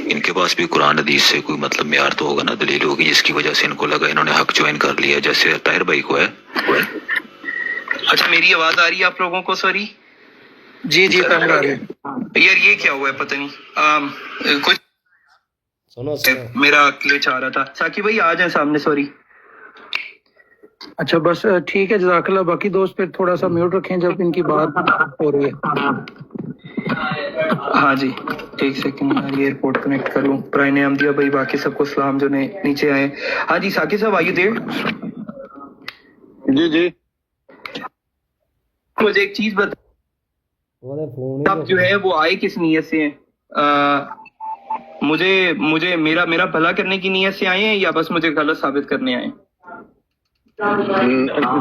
ان کے پاس بھی قرآن حدیث سے کوئی مطلب معیار تو ہوگا نا, دلیل ہوگی جس کی وجہ سے ان کو لگا انہوں نے حق جوائن کر لیا, جیسے طاہر بھائی کو ہے. اچھا میری آواز آ رہی ہے آپ لوگوں کو؟ سوری. جی طاہر آ رہے ہیں. یار یہ کیا ہوا ہے پتہ نہیں, کچھ سنو میرا کلیچ آ رہا تھا. ساکی بھائی آ جائیں سامنے. سوری. اچھا بس ٹھیک ہے, جزاک اللہ. باقی دوست پھر تھوڑا سا میوٹ رکھیں جب ان کی بات ہو رہی ہے. ہاں جی ایک سیکنڈ, یہ ایئرپورٹ کنیکٹ کروں. پرائن احمدیہ بھائی, باقی سب کو سلام جو نیچے آئے. ہاں جی ساکی صاحب آئیے دیر. جی مجھے ایک چیز بتا, آپ جو ہے وہ آئے کس نیت سے ہیں؟ مجھے میرا بھلا کرنے کی نیت سے آئے ہیں یا بس مجھے غلط ثابت کرنے آئے ہیں؟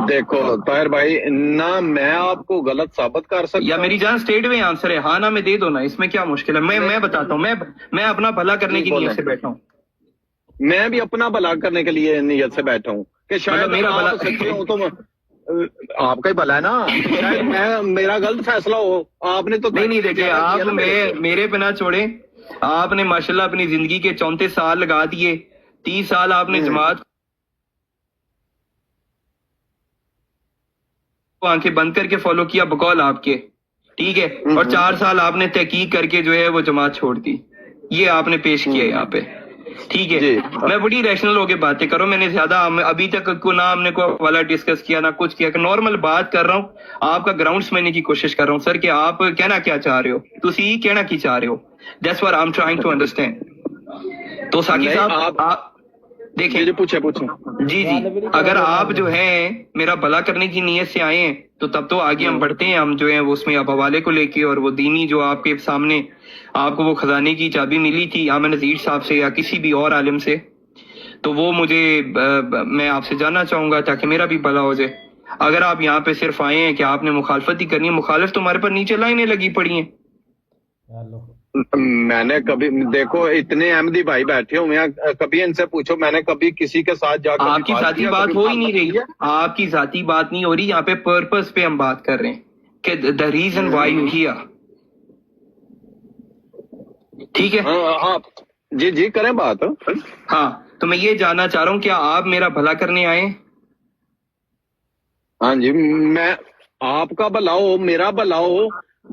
دیکھو طاہر بھائی, نہ میں آپ کو غلط ثابت کر سکتا یا میری جان اسٹیٹ میں آنسر ہے ہاں نہ میں دے دو نا, اس میں کیا مشکل ہے؟ میں بتاتا ہوں, میں اپنا بھلا کرنے کی نیت سے بیٹھا ہوں. میں بھی اپنا بھلا کرنے کے لیے نیت سے بیٹھا ہوں کہ شاید میرا بھلا سچے ہوں تو آپ کا ہی بھلا ہے نا. شاید میرا غلط فیصلہ ہو. آپ نے تو نہیں دیکھے, آپ میرے پہ نہ چھوڑے. آپ نے ماشاءاللہ اپنی زندگی کے 34 سال لگا دیے. 30 سال آپ نے جماعت آنکھیں بند کر کے فالو کیا بقول آپ کے, ٹھیک ہے, اور 4 سال آپ نے تحقیق کر کے جو ہے وہ جماعت چھوڑ دی. یہ آپ نے پیش کیا یہاں پہ, ٹھیک ہے. میں بڑی ریشنل ہو کے باتیں کروں. میں نے زیادہ ابھی تک نہ ہم نے کوئی والا ڈسکس کیا نہ کچھ کیا, کہ نارمل بات کر رہا ہوں. آپ کا گراؤنڈ سمجھنے کی کوشش کر رہا ہوں سر, کہ آپ کہنا کیا چاہ رہے ہو, تسی کہنا کی چاہ رہے ہو. That's what I'm trying to understand. تو ساکی صاحب آپ دیکھیں, پوچھے جی اگر آپ جو ہیں میرا بھلا کرنے کی نیت سے آئے ہیں تو تب تو آگے ہم بڑھتے ہیں. ہم جو ہیں وہ اس میں آپ حوالے کو لے کے, اور وہ دینی جو آپ کے سامنے آپ کو وہ خزانے کی چابی ملی تھی عامر نذیر صاحب سے یا کسی بھی اور عالم سے, تو وہ میں آپ سے جاننا چاہوں گا تاکہ میرا بھی بھلا ہو جائے. اگر آپ یہاں پہ صرف آئے ہیں کہ آپ نے مخالفت ہی کرنی ہے, مخالف تمہارے پر نیچے لائنیں لگی پڑی ہیں. میں نے کبھی, دیکھو اتنے احمدی بھائی بیٹھے ہوئے ہیں, کبھی ان سے پوچھو میں نے کبھی کسی کے ساتھ جا کر آپ کی ذاتی بات ہو ہی نہیں رہی. آپ کی ذاتی بات نہیں ہو رہی یہاں پہ, پرپس پہ ہم بات کر رہے ہیں کہ the reason why you here. ٹھیک ہے, ہاں جی کریں بات. ہاں تو میں یہ جاننا چاہ رہا ہوں, کیا آپ میرا بھلا کرنے آئے؟ ہاں جی, میں آپ کا بھلا ہو, میرا بھلا ہو.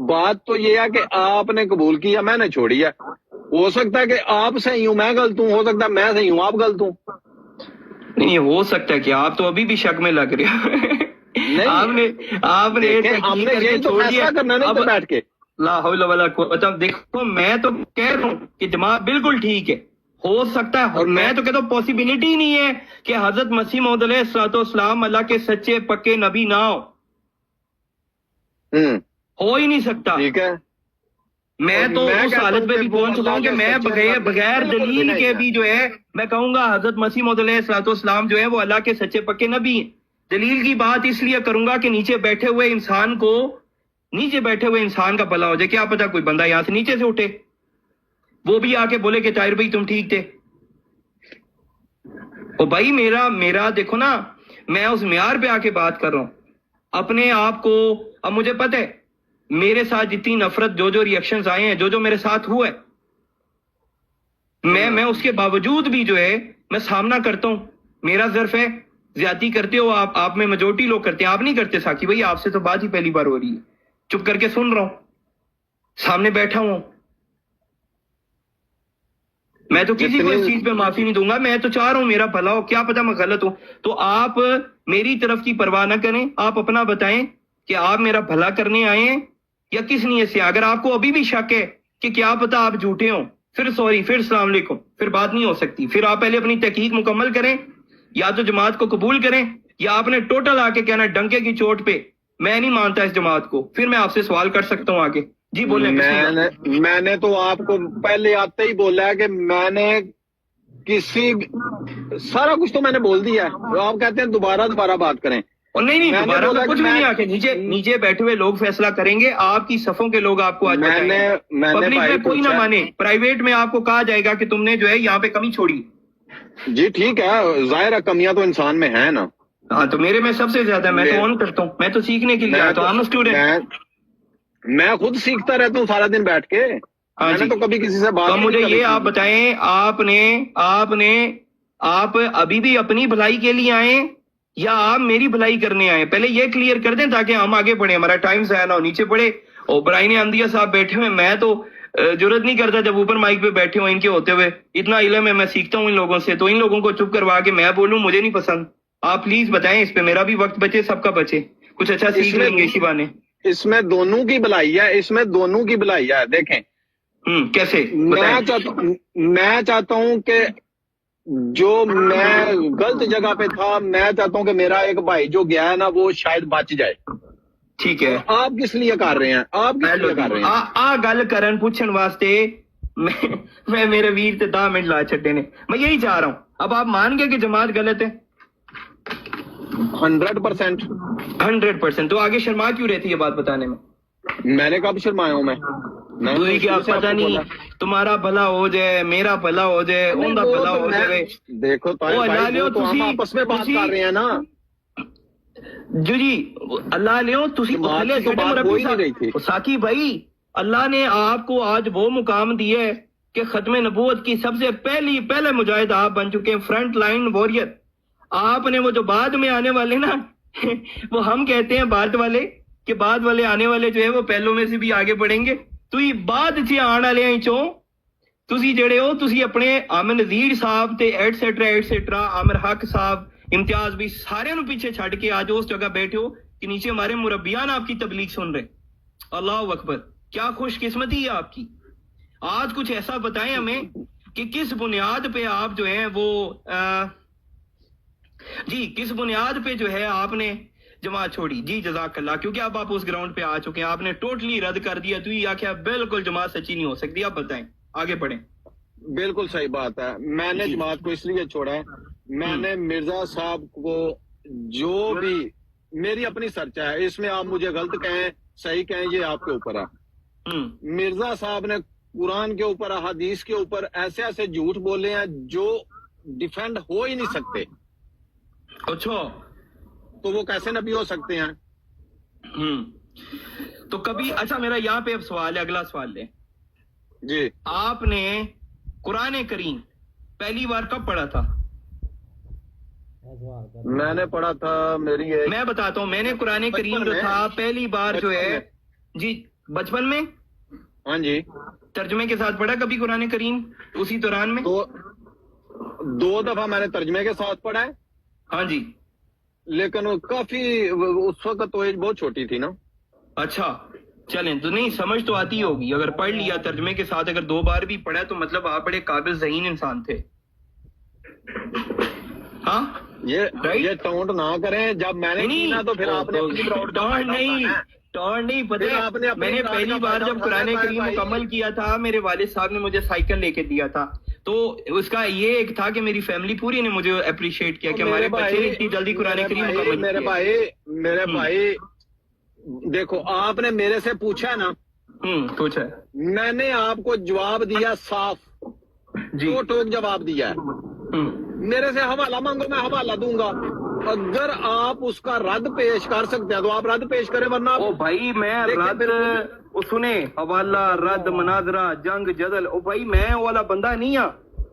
بات تو یہ ہے کہ آپ نے قبول کیا, میں نے چھوڑی ہے. ہو سکتا ہے کہ آپ صحیح ہوں میں غلط ہوں, ہو سکتا ہے میں صحیح ہوں آپ غلط ہوں. نہیں ہو سکتا ہے کہ آپ تو ابھی بھی شک میں لگ رہے ہیں. آپ نے ہم نے یہی تو فیصلہ کرنا نہیں تو بیٹھ کے. لا حول ولا قوت. دیکھو میں تو کہہ رہا ہوں کہ جماعت بالکل ٹھیک ہے, ہو سکتا ہے, اور میں تو کہتا ہوں پاسبلٹی ہی نہیں ہے کہ حضرت مسیح موعود علیہ الصلوۃ والسلام اللہ کے سچے پکے نبی نہ ہو ہی نہیں سکتا. ٹھیک ہے, میں تو اس حالت پہ بھی پہنچ چکا ہوں کہ میں بغیر دلیل کے بھی جو ہے میں کہوں گا حضرت مسیح موعود علیہ الصلوۃ والسلام جو ہے وہ اللہ کے سچے پکے نبی ہیں. دلیل کی بات اس لیے کروں گا کہ نیچے بیٹھے ہوئے انسان کا بھلا ہو جائے. کیا پتا کوئی بندہ یہاں سے نیچے سے اٹھے, وہ بھی آ کے بولے کہ طاہر بھائی تم ٹھیک تھے. او بھائی میرا دیکھو نا, میں اس معیار پہ آ کے بات کر رہا ہوں اپنے آپ کو. اب مجھے پتہ ہے میرے ساتھ جتنی نفرت, جو ریئیکشنز آئے ہیں, جو میرے ساتھ ہوا ہے, میں اس کے باوجود بھی جو ہے میں سامنا کرتا ہوں. میرا ظرف ہے, زیادتی کرتے ہو آپ میں میجورٹی لوگ کرتے ہیں, آپ نہیں کرتے ساکی بھائی. آپ سے تو بات ہی پہلی بار ہو رہی ہے, چپ کر کے سن رہا ہوں, سامنے بیٹھا ہوں. میں تو کسی کو اس چیز پہ معافی نہیں دوں گا. میں تو چاہ رہا ہوں میرا بھلا ہو, کیا پتا میں غلط ہوں. تو آپ میری طرف کی پرواہ نہ کریں, آپ اپنا بتائیں کہ آپ میرا بھلا کرنے آئے ہیں یا کس نیت سے. اگر آپ کو ابھی بھی شک ہے کہ کیا پتا آپ جھوٹے ہوں, پھر سوری, پھر السلام علیکم, پھر بات نہیں ہو سکتی. پھر آپ پہلے اپنی تحقیق مکمل کریں, یا تو جماعت کو قبول کریں, یا آپ نے ٹوٹل آ کے کہنا ڈنکے کی چوٹ پہ میں نہیں مانتا اس جماعت کو, پھر میں آپ سے سوال کر سکتا ہوں آگے. جی بولیں. میں نے تو آپ کو پہلے آتے ہی بولا ہے کہ میں نے سارا کچھ تو میں نے بول دیا ہے. آپ کہتے ہیں دوبارہ بات کریں. نہیں دوبارہ کچھ بھی نہیں. آ کے نیچے بیٹھے ہوئے لوگ فیصلہ کریں گے. آپ کی صفوں کے لوگ آپ کو آج پبلک میں کوئی نہ مانے, پرائیویٹ میں آپ کو کہا جائے گا کہ تم نے جو ہے یہاں پہ کمی چھوڑی. جی ٹھیک ہے, ظاہر ہے کمیاں تو انسان میں ہیں نا. ہاں تو میرے میں سب سے زیادہ, میں تو آن کرتا ہوں, میں تو سیکھنے کے لیے آتا ہوں. اسٹوڈنٹ میں خود سیکھتا رہتا ہوں سارا دن بیٹھ کے. میں نے تو کبھی کسی سے بات. تو مجھے یہ آپ بتائیں, آپ ابھی بھی اپنی بھلائی کے لیے آئے یا آپ میری بھلائی کرنے آئے؟ پہلے یہ کلیئر کر دیں تاکہ ہم آگے بڑھیں, ہمارا ٹائم ضائع نہ ہو. نیچے پڑے اور برائن احمدیہ صاحب بیٹھے ہوئے, میں تو ضرورت نہیں کرتا جب اوپر مائک پہ بیٹھے ہوں ان کے ہوتے ہوئے. اتنا علم ہے, میں سیکھتا ہوں ان لوگوں سے, تو ان لوگوں کو چپ کروا کے میں بولوں مجھے نہیں پسند. آپ پلیز بتائیں اس پہ, میرا بھی وقت بچے, سب کا بچے, کچھ اچھا سیکھ لیں گے اسی بہانے. اس میں دونوں کی بھلائی ہے, دیکھیں کیسے. میں چاہتا ہوں کہ جو میں غلط جگہ پہ تھا, میں چاہتا ہوں کہ میرا ایک بھائی جو گیا ہے نا وہ شاید بچ جائے. ٹھیک ہے, آپ کس لیے کر رہے ہیں, گل کرن پوچھن واسطے میں میرے ویر تے 10 منٹ لا چھٹے نے. میں یہی چاہ رہا ہوں, اب آپ مان گئے کہ جماعت غلط ہے 100%. تو آگے شرما کیوں رہتی ہے بات بتانے میں؟ میں نے کب شرمایا ہوں؟ میں کیا پتہ نہیں, تمہارا بھلا ہو جائے, میرا بھلا ہو جائے, ان کا بھلا ہو جائے. دیکھو ہم آپس میں بات کر رہے ہیں نا. جی اللہ لیو تسی ساکی بھائی, اللہ نے آپ کو آج وہ مقام دیا ہے کہ ختم نبوت کی سب سے پہلے مجاہد آپ بن چکے ہیں, فرنٹ لائن واریر. آپ نے وہ جو بعد میں آنے والے نا وہ ہم کہتے ہیں بعد والے, کہ بعد والے آنے والے جو ہے وہ پہلوں میں سے بھی آگے بڑھیں گے. تو یہ بعد چ آن والے چوں تسی جڑے ہو, تسی اپنے عامر نذیر صاحب تے ایٹسٹرا عامر حق صاحب, امتیاز بھی سارے نو پیچھے چھڈ کے آج اس جگہ بیٹھے ہو کہ نیچے ہمارے مربیان آپ کی تبلیغ سن رہے. اللہ اکبر, کیا خوش قسمتی ہے آپ کی. آج کچھ ایسا بتائیں ہمیں کہ کس بنیاد پہ آپ جو ہیں وہ کس بنیاد پہ جو ہے آپ نے جماعت چھوڑی. جی جزاک اللہ, کیونکہ اب آپ اس گراؤنڈ پہ آ چکے ہیں, آپ نے ٹوٹلی رد کر دیا. تو یہ آخیا بالکل جماعت سچی نہیں ہو سکتی. آپ بتائیں, آگے بڑھیں. بالکل صحیح بات ہے. میں نے جماعت کو اس لیے چھوڑا ہے, میں نے مرزا صاحب کو جو بھی میری اپنی سرچہ ہے, اس میں آپ مجھے غلط کہیں صحیح کہیں یہ آپ کے اوپر ہے. مرزا صاحب نے قرآن کے اوپر, احادیث کے اوپر ایسے جھوٹ بولے ہیں جو ڈیفینڈ ہو ہی نہیں سکتے. اچھا, تو وہ کیسے نبی ہو سکتے ہیں؟ تو کبھی, اچھا میرا یہاں پہ اب سوال ہے, اگلا سوال لیں. جی, آپ نے قرآن کریم پہلی بار کب پڑھا تھا؟ میں نے پڑھا تھا, میں بتاتا ہوں, میں نے قرآن کریم جو تھا پہلی بار جو ہے, جی بچپن میں. ہاں جی, ترجمے کے ساتھ پڑھا کبھی قرآن کریم اسی دوران میں؟ 2 دفعہ میں نے ترجمے کے ساتھ پڑھا ہے. ہاں جی, لیکن کافی اس وقت تو ایج بہت چھوٹی تھی نا. اچھا چلیں, تو نہیں سمجھ تو آتی ہوگی. اگر پڑھ لیا ترجمے کے ساتھ, اگر 2 بار بھی پڑھا تو مطلب آپ بڑے قابل ذہین انسان تھے. ہاں یہ ٹونٹ نہ کریں, جب میں نے کی نا تو پھر آپ نے ٹونٹ نہیں پتہ. میں نے پہلی بار جب قرآن کریم مکمل کیا تھا, میرے والد صاحب نے مجھے سائیکل لے کے دیا تھا, تو اس کا یہ ایک تھا کہ میری فیملی پوری نے مجھے اپریشیٹ کیا کہ ہمارے بچے نے اتنی جلدی قرآن کریم مکمل کیا. میرے بھائی دیکھو, آپ نے میرے سے پوچھا نا, پوچھا, میں نے آپ کو جواب دیا صاف, جی ٹوک جواب دیا ہے. میرے سے حوالہ مانگو, میں حوالہ دوں گا. اگر آپ اس کا رد پیش کر سکتے ہیں تو آپ رد پیش کریں, ورنہ او بھائی میں رد سنے, حوالہ رد مناظرہ جنگ جدل, او بھائی میں والا بندہ نہیں ہاں.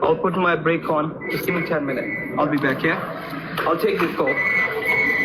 I'll put my break on. Just give me 10 minutes. I'll be back, yeah? I'll take this call.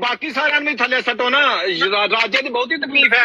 ਬਾਕੀ ਸਾਰਿਆਂ ਨੂੰ ਥੱਲੇ ਸੱਟੋ ਨਾ, ਰਾਜੇ ਦੀ ਬਹੁਤੀ ਤਕਲੀਫ ਹੈ।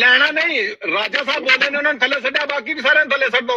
ਲੈਣਾ ਨਹੀਂ, ਰਾਜਾ ਸਾਹਿਬ ਬੋਲਦੇ ਨੇ ਉਹਨਾਂ ਨੂੰ ਥੱਲੇ ਸੱਟਿਆ, ਬਾਕੀ ਵੀ ਸਾਰਿਆਂ ਨੂੰ ਥੱਲੇ ਸੱਟ ਦੋ।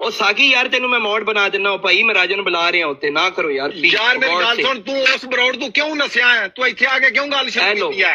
ਉਹ ਸਾਕੀ ਯਾਰ ਤੈਨੂੰ ਮੈਂ ਮੋੜ ਬਣਾ ਦਿੰਦਾ ਭਾਈ, ਮੈਂ ਰਾਜੇ ਨੂੰ ਬੁਲਾ ਰਿਹਾ ਉੱਤੇ, ਨਾ ਕਰੋ ਯਾਰ। ਯਾਰ ਮੇਰੀ ਗੱਲ ਸੁਣ, ਤੂੰ ਉਸ ਬਰੋਡ ਤੂੰ ਕਿਉਂ ਨਸਿਆ ਹੈ? ਤੂੰ ਇੱਥੇ ਆ ਕੇ ਕਿਉਂ ਗੱਲ ਸ਼ੁਰੂ ਕੀਤੀ ਹੈ?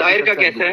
طاہر کا کیسا ہے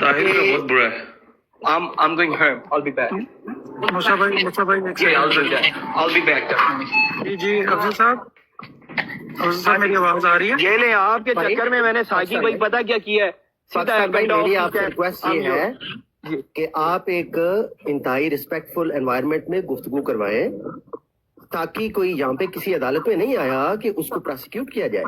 طاہر کا بہت برا ہے. I'm going home. I'll be back. موسیٰ بھائی ایک Yeah, I'll be back. I'll be back. جی افضل صاحب میری آواز آ رہی ہے؟ یہ لیں آپ کے چکر میں نے ساکی بھائی پتا کیا کیا ہے سیدھا پاکستان بھائی میری آپ سے ہے. ریکویسٹ یہ ہے کہ آپ ایک انتہائی ریسپیکٹفل انوائرمنٹ میں گفتگو کروائیں تاکہ کوئی یہاں پہ کسی عدالت میں نہیں آیا کہ اس کو پراسیکیوٹ کیا جائے.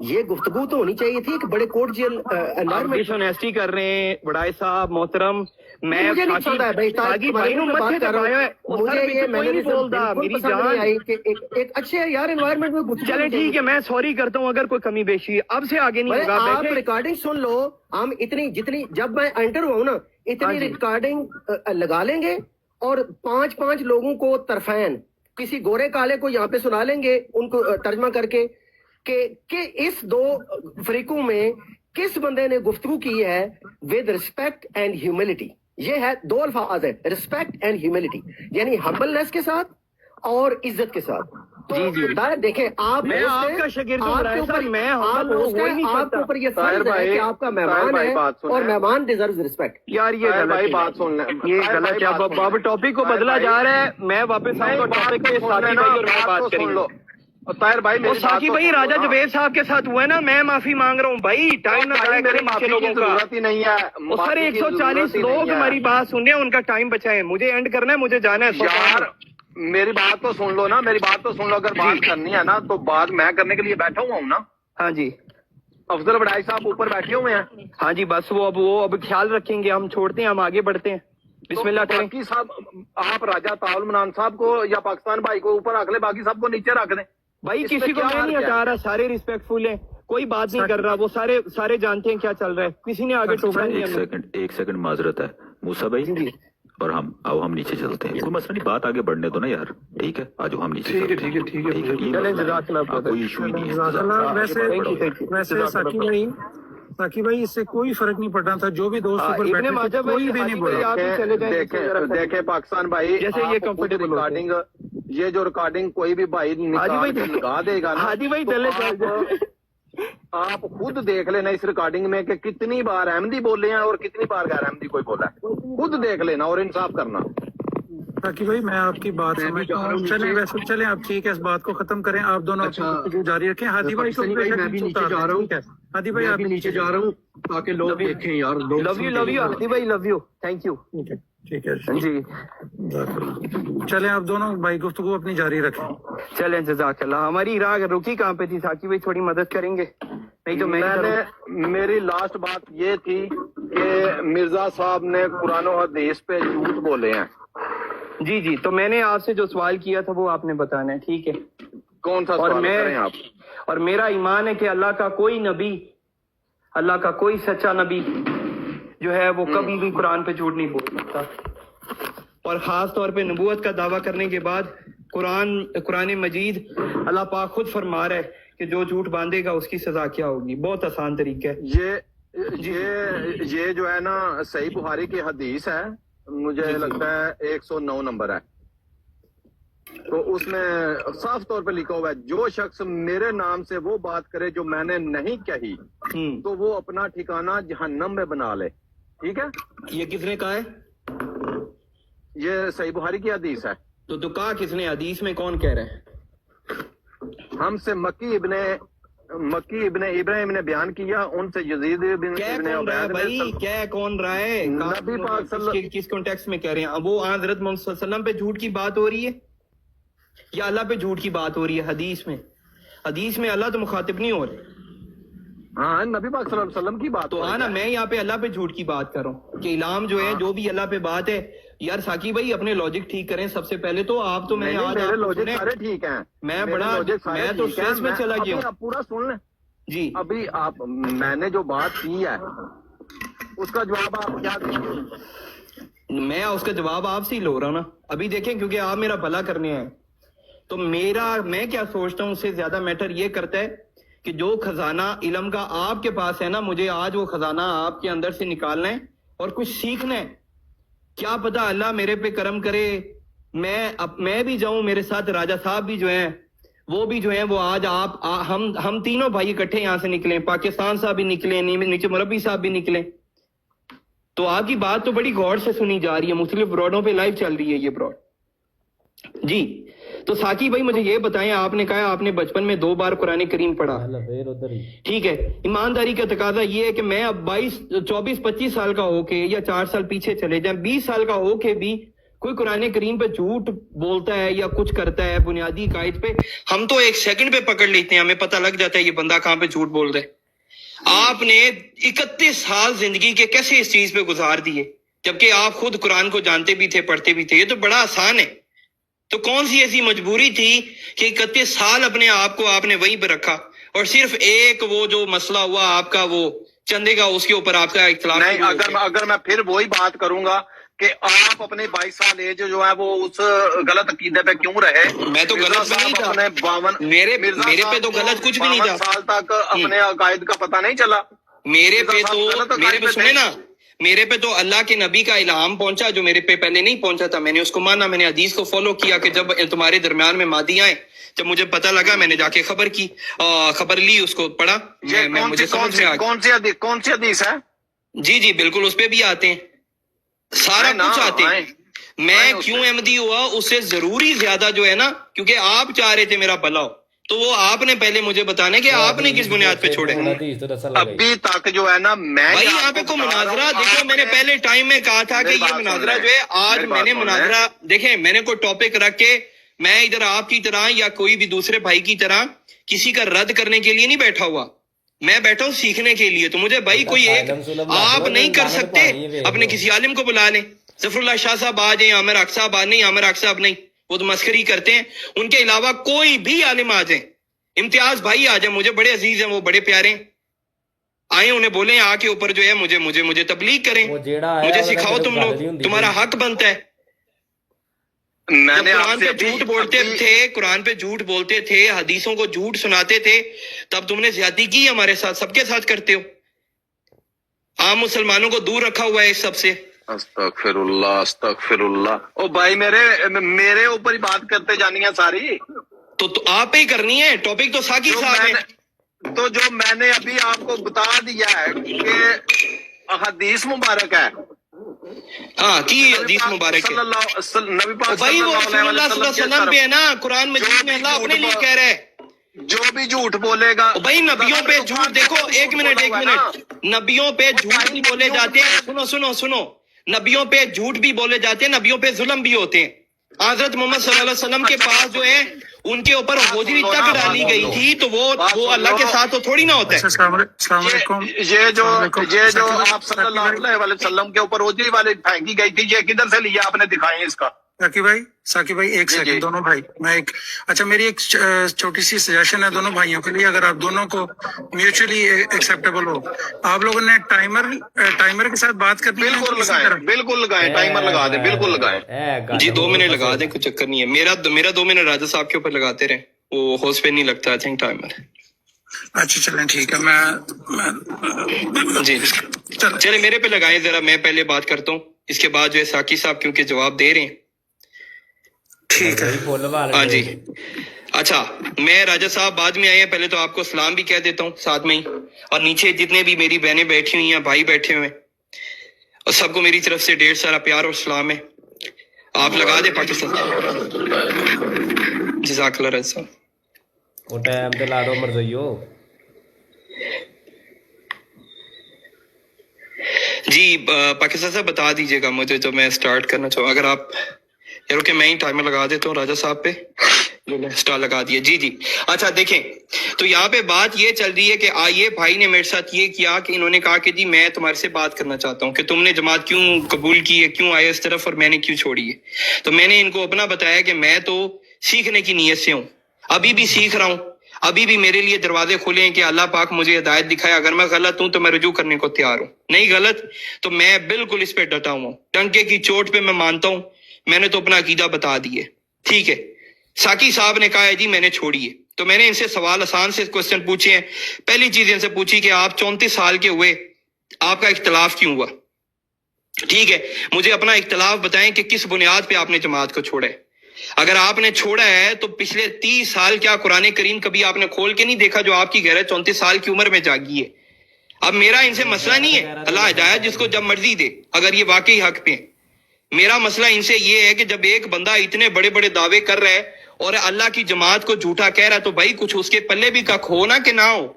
یہ گفتگو تو ہونی چاہیے تھی کہ بڑے کورٹ جیل انوائرمنٹ. ڈس آنیسٹی کر رہے ہیں بڑائے صاحب محترم. میں مجھے نہیں پسند ہے بھائی ساکی بھائی نو مت کر رہا ہے. مجھے یہ میں نے بولدا میری جان آئی کہ ایک اچھے یار انوائرمنٹ میں گفتگو. چلے ٹھیک ہے میں سوری کرتا ہوں اگر کوئی کمی بیشی ہے اب سے آگے نہیں ہوگا. آپ ریکارڈنگ سن لو. ہم اتنی جتنی جب میں انٹر ہوا ہوں نا اتنی ریکارڈنگ لگا لیں گے اور 5 لوگوں کو طرفین کسی گورے کالے کو یہاں پہ سنا لیں گے ان کو ترجمہ کر کے کہ اس 2 فریقوں میں کس بندے نے گفتگو کی ہے ود رسپیکٹ اینڈ ہیوملٹی. یہ ہے 2 الفاظ ہیں رسپیکٹ اینڈ ہیوملٹی یعنی ہمبلنس کے ساتھ اور عزت کے ساتھ. تو دیکھیں آپ میں آپ کا شاگرد ہوں برائے صاحب میں آپ کے اوپر یہ فرض ہے کہ آپ کا مہمان ہے اور مہمان ڈیزرو رسپیکٹ. یار یہ غلط بات سن لیں. یہ غلط ہے. اب ٹاپک کو بدلا جا رہا ہے. میں واپس آؤں گا ٹاپک پہ ساکی بھائی اور میں بات کریں گے. طاہر بھائی اور ساکی بھائی راجہ جبیر صاحب کے ساتھ ہوا ہے نا میں معافی مانگ رہا ہوں بھائی. ٹائم نہ ضائع کریں پیچھے لوگوں کا. ضرورت ہی نہیں ہے. وہ سر 140 لوگ ہماری بات سن رہے ہیں ان کا ٹائم بچائیں. مجھے اینڈ کرنا ہے مجھے جانا ہے. یار میری بات تو سن لو نا اگر بات کرنی ہے نا تو بات میں کرنے کے لیے بیٹھا ہوا ہوں نا. ہاں جی افضل بڑائی صاحب اوپر بیٹھے ہوئے ہیں. ہاں جی بس وہ اب خیال رکھیں گے. ہم چھوڑتے ہیں ہم آگے بڑھتے ہیں. بسم اللہ کریں. باقی صاحب آپ راجہ طاول منان صاحب کو یا پاکستان بھائی کو اوپر رکھ لیں باقی سب کو نیچے رکھ دیں. بھائی کسی کو میں نہیں ہٹا رہا. سارے ریسپیکٹفل ہیں کوئی بات نہیں کر رہا. وہ سارے جانتے ہیں کیا چل رہا ہے. کسی نے آگے ٹوکا نہیں. ایک سیکنڈ معذرت ہے موسیٰ بھائی اور ہم نیچے چلتے ہیں. کوئی مسئلہ نہیں بات آگے بڑھنے دو نا یار. ٹھیک ہے آج ہم نیچے ٹھیک ہے کوئی ایشو ہی نہیں ہے. ویسے ساکی بھائی اس سے کوئی فرق نہیں پڑ رہا تھا. جو بھی دوست اوپر بیٹھے تھے کوئی بھی نہیں بولا. دیکھیں پاکستان بھائی جیسے یہ comfortable ریکارڈنگ یہ جو ریکارڈنگ کوئی بھی بھائی لگا دے گا نا ہادی بھائی چلے آپ خود دیکھ لینا اس ریکارڈنگ میں کہ کتنی بار احمدی بولے ہیں اور کتنی بار غیر احمدی کوئی بولا ہے. خود دیکھ لینا اور انصاف کرنا. ساکی بھائی میں آپ کی بات سمجھتا ہوں. چلیں آپ ٹھیک ہے اس بات کو ختم کریں. آپ دونوں جاری رکھیں. ہادی بھائی کو میں بھی نیچے جا رہا ہوں. ہادی بھائی آپ نیچے جا رہا ہوں تاکہ لوگ دیکھیں یار. لو یو ہادی بھائی لو یو. Thank you. ٹھیک ہے جی چلیں آپ دونوں بھائی گفتگو اپنی جاری رکھیں. چلیں جزاک اللہ. ہماری راہ رکی کہاں پہ تھی ساکی بھائی تھوڑی مدد کریں گے نہیں تو میری لاسٹ بات یہ تھی کہ مرزا صاحب نے قرآن و حدیث پہ جھوٹ بولے ہیں. جی تو میں نے آپ سے جو سوال کیا تھا وہ آپ نے بتانا ہے. ٹھیک ہے کون سا سوال کریں آپ. اور میرا ایمان ہے کہ اللہ کا کوئی نبی اللہ کا کوئی سچا نبی جو ہے وہ کبھی بھی قرآن پہ جھوٹ نہیں بول سکتا. اور خاص طور پہ نبوت کا دعویٰ کرنے کے بعد قرآن مجید اللہ پاک خود فرما رہا ہے کہ جو جھوٹ باندھے گا اس کی سزا کیا ہوگی. بہت آسان طریقہ ہے. یہ جو ہے نا صحیح بخاری کی حدیث ہے. مجھے لگتا ہے 109 نمبر ہے. تو اس میں صاف طور پہ لکھا ہوا ہے جو شخص میرے نام سے وہ بات کرے جو میں نے نہیں کہی تو وہ اپنا ٹھکانہ جہنم میں بنا لے. ٹھیک ہے. یہ کس نے کہا ہے؟ یہ صحیح بخاری کی حدیث ہے. تو کہا کس نے؟ حدیث میں کون کہہ رہا ہے؟ ہم سے مکی ابن ابراہیم نے بیان کیا. ان سے یزید ابن عبید کیا کون رہا ہے؟ نبی پاک کس کانٹیکسٹ میں کہہ رہے ہیں؟ وہ حضرت محمد صلی اللہ علیہ وسلم پہ جھوٹ کی بات ہو رہی ہے یا اللہ پہ جھوٹ کی بات ہو رہی ہے؟ حدیث میں اللہ تو مخاطب نہیں ہو رہے. ہاں نبی پاک صلی اللہ علیہ وسلم کی بات تو نا میں یہاں پہ اللہ پہ جھوٹ کی بات کر رہا ہوں کہ اعلام جو ہے جو بھی اللہ پہ بات ہے. یار ساکی بھائی اپنے لاجک ٹھیک کریں سب سے پہلے تو. آپ تو میں سارے ٹھیک ہیں. میں تو اسٹریس میں چلا گیا ہوں. پورا سن لیں جی. ابھی میں نے جو بات کی ہے اس کا جواب آپ کیا دیں؟ میں اس کا جواب آپ سے ہی لو رہا ہوں نا. ابھی دیکھیں کیونکہ آپ میرا بھلا کرنے ہیں تو میں کیا سوچتا ہوں اس سے زیادہ میٹر یہ کرتا ہے کہ جو خزانہ علم کا آپ کے پاس ہے نا مجھے آج وہ خزانہ آپ کے اندر سے نکالنا ہے اور کچھ سیکھنا ہے. کیا پتا اللہ میرے پہ کرم کرے میں بھی جاؤں. میرے ساتھ راجہ صاحب بھی جو ہیں وہ بھی جو ہے وہ آج ہم تینوں بھائی اکٹھے یہاں سے نکلے، پاکستان صاحب بھی نکلے، نیچے مربی صاحب بھی نکلے، تو آپ کی بات تو بڑی غور سے سنی جا رہی ہے، مختلف براڈوں پہ لائیو چل رہی ہے یہ براڈ جی۔ تو ساکی بھائی مجھے یہ بتائیں، آپ نے کہا آپ نے بچپن میں 2 بار قرآن کریم پڑھا، ٹھیک ہے، ایمانداری کا تقاضا یہ ہے کہ میں اب 24-25 سال کا ہو کے یا 4 سال پیچھے چلے جائیں، 20 سال کا ہو کے بھی کوئی قرآن کریم پہ جھوٹ بولتا ہے یا کچھ کرتا ہے بنیادی قائد پہ، ہم تو 1 سیکنڈ پہ پکڑ لیتے ہیں، ہمیں پتہ لگ جاتا ہے یہ بندہ کہاں پہ جھوٹ بول رہا ہے۔ آپ نے 31 سال زندگی کے کیسے اس چیز پہ گزار دیے، جبکہ آپ خود قرآن کو جانتے بھی تھے، پڑھتے بھی تھے، یہ تو بڑا آسان ہے۔ تو کون سی ایسی مجبوری تھی کہ 31 سال اپنے آپ کو آپ نے وہیں پہ رکھا، اور صرف ایک وہ جو مسئلہ ہوا آپ کا وہ چندے کا، اس کے اوپر آپ کا اختلاف نہیں، اگر میں پھر وہی بات کروں گا کہ آپ اپنے 22 سال ایج جو ہے وہ اس غلط عقیدے پہ کیوں رہے؟ میں تو غلط بھی نہیں تھا، میرے پہ تو غلط کچھ بھی نہیں تھا، 52 سال تک اپنے عقائد کا پتہ نہیں چلا؟ میرے پہ سنے نا، میرے پہ تو اللہ کے نبی کا الہام پہنچا جو میرے پہ پہلے نہیں پہنچا تھا، میں نے اس کو مانا، میں نے حدیث کو فالو کیا کہ جب تمہارے درمیان میں مادی آئے، جب مجھے پتہ لگا میں نے جا کے خبر لی، اس کو پڑھا، مجھے سمجھ میں آ گیا۔ کون سی حدیث ہے؟ جی بالکل، اس پہ بھی آتے ہیں، سارا کچھ آتے ہیں۔ میں کیوں احمدی ہوا اس سے ضروری زیادہ جو ہے نا، کیونکہ آپ چاہ رہے تھے میرا بھلا ہو، تو وہ آپ نے پہلے مجھے بتانا کہ آپ نے کس بنیاد پہ چھوڑے۔ ابھی تک جو ہے نا میں بھائی یہاں پہ کوئی مناظرہ دیکھو، میں نے پہلے ٹائم میں کہا تھا کہ یہ مناظرہ جو ہے، آج میں نے مناظرہ دیکھیں، میں نے کوئی ٹاپک رکھ کے میں ادھر آپ کی طرح یا کوئی بھی دوسرے بھائی کی طرح کسی کا رد کرنے کے لیے نہیں بیٹھا ہوا، میں بیٹھا ہوں سیکھنے کے لیے۔ تو مجھے بھائی کوئی ایک آپ نہیں کر سکتے، اپنے کسی عالم کو بلا لیں، ظفر اللہ شاہ صاحب آ جائیں، عامر حق صاحب آ، نہیں عامر حق صاحب نہیں، وہ تو مسخری کرتے ہیں، ان کے علاوہ کوئی بھی عالم آ جائیں، امتیاز بھائی آ جائیں، مجھے بڑے عزیز ہیں، وہ بڑے پیارے ہیں، آئیں، انہیں بولیں آ کے اوپر جو ہے مجھے تبلیغ کریں، مجھے سکھاؤ، تم لوگ، تمہارا حق بنتا ہے۔ میں نے قرآن پہ جھوٹ بولتے تھے، قرآن پہ جھوٹ بولتے تھے، حدیثوں کو جھوٹ سناتے تھے، تب تم نے زیادتی کی ہمارے ساتھ، سب کے ساتھ کرتے ہو، عام مسلمانوں کو دور رکھا ہوا ہے اس سب سے۔ استغفر اللہ او بھائی، میرے اوپر ہی بات کرتے جانی ہے ساری، تو آپ ہی کرنی ہے، ٹاپک تو ساکی صاحب ہے۔ تو جو میں نے ابھی آپ کو بتا دیا ہے کہ حدیث مبارک ہے، ہاں کی حدیث مبارک ہے نبی پاک بھائی، وہ رسول اللہ صلی اللہ علیہ وسلم پہ ہے نا، قرآن مجید میں اللہ اپنے لیے کہہ رہا ہے، جو بھی جھوٹ بولے گا بھائی نبیوں پہ جھوٹ، دیکھو ایک منٹ، نبیوں پہ جھوٹ بھی بولے جاتے ہیں، سنو، نبیوں پہ جھوٹ بھی بولے جاتے ہیں، نبیوں پہ ظلم بھی ہوتے ہیں۔ حضرت محمد صلی اللہ علیہ وسلم کے پاس جو ہے ان کے اوپر حجری تک ڈالی گئی تھی، تو وہ اللہ کے ساتھ تو تھوڑی نہ ہوتا ہے۔ السلام علیکم۔ یہ جو آپ صلی اللہ علیہ وسلم کے اوپر حجری والی پھینکی گئی تھی، یہ کدھر سے لیا آپ نے؟ دکھائیں اس کا۔ ساکی بھائی ایک سیکنڈ، دونوں بھائی، میری ایک چھوٹی سی سجیشن ہے دونوں بھائیوں کے لیے، اگر آپ دونوں کو میوچلی ایکسیپٹیبل ہو، آپ لوگوں نے ٹائمر کے ساتھ بات کرنی ہے، بالکل لگائیں، ٹائمر لگا دیں، بالکل لگائیں جی، 2 منٹ لگا دیں، کوئی چکر نہیں ہے، میرا 2 منٹ راجہ صاحب کے اوپر لگاتے رہیں، وہ ہوسٹ پہ نہیں لگتا آئی تھنک ٹائمر۔ اچھا چلیں ٹھیک ہے، میں جی چلے میرے پہ لگائیں ذرا، میں پہلے بات کرتا ہوں، اس کے بعد جو ہے ساکی صاحب کیونکہ جواب دے رہے ہیں، ٹھیک ہے۔ ہاں جی، اچھا میں راجہ صاحب بعد میں آئے ہیں، پہلے تو آپ کو سلام بھی کہہ دیتا ہوں ساتھ میں ہی، اور نیچے جتنے بھی میری بہنیں بیٹھی ہوئی ہیں، بھائی بیٹھے ہوئے ہیں، اور سب کو میری طرف سے 150 سارا پیار اور سلام ہے۔ آپ لگا دیں پاکستان، جزاک اللہ راجہ صاحب۔ وہ ٹائم تے لا دو مرزیو۔ جی پاکستان صاحب بتا دیجیے گا مجھے جو میں سٹارٹ کرنا چاہوں، اگر آپ کہ میں ہی ٹائمر لگا دیتا ہوں راجہ صاحب پہ، جو میں سٹار لگا دیا۔ جی اچھا دیکھیں، تو یہاں پہ بات یہ چل رہی ہے کہ آئیے بھائی نے میرے ساتھ یہ کیا کہ انہوں نے کہا کہ جی میں تمہارے سے بات کرنا چاہتا ہوں کہ تم نے جماعت کیوں قبول کی ہے، کیوں آئے اس طرف، اور میں نے کیوں چھوڑی ہے۔ تو میں نے ان کو اپنا بتایا کہ میں تو سیکھنے کی نیت سے ہوں، ابھی بھی سیکھ رہا ہوں، ابھی بھی میرے لیے دروازے کھلے ہیں کہ اللہ پاک مجھے ہدایت دکھائے، اگر میں غلط ہوں تو میں رجوع کرنے کو تیار ہوں، نہیں غلط تو میں بالکل اس پہ ڈٹا ہوں، ٹنکے کی چوٹ پہ میں مانتا ہوں، میں نے تو اپنا عقیدہ بتا دیے، ٹھیک ہے۔ ساکی صاحب نے کہا ہے جی میں نے چھوڑی ہے، تو میں نے ان سے سوال آسان سے کوسچن پوچھے ہیں۔ پہلی چیز ان سے پوچھی کہ آپ 34 سال کے ہوئے، آپ کا اختلاف کیوں ہوا؟ ٹھیک ہے، مجھے اپنا اختلاف بتائیں کہ کس بنیاد پہ آپ نے جماعت کو چھوڑا ہے۔ اگر آپ نے چھوڑا ہے تو پچھلے 30 سال کیا قرآن کریم کبھی آپ نے کھول کے نہیں دیکھا جو آپ کی غیرت 34 سال کی عمر میں جاگی ہے؟ اب میرا ان سے مسئلہ نہیں ہے، اللہ ہدایت جس کو جب مرضی دے اگر یہ واقعی حق پہ ہیں۔ میرا مسئلہ ان سے یہ ہے کہ جب ایک بندہ اتنے بڑے بڑے دعوے کر رہا ہے اور اللہ کی جماعت کو جھوٹا کہہ رہا ہے تو بھائی کچھ اس کے پلے بھی کک ہو نا کہ نہ ہو۔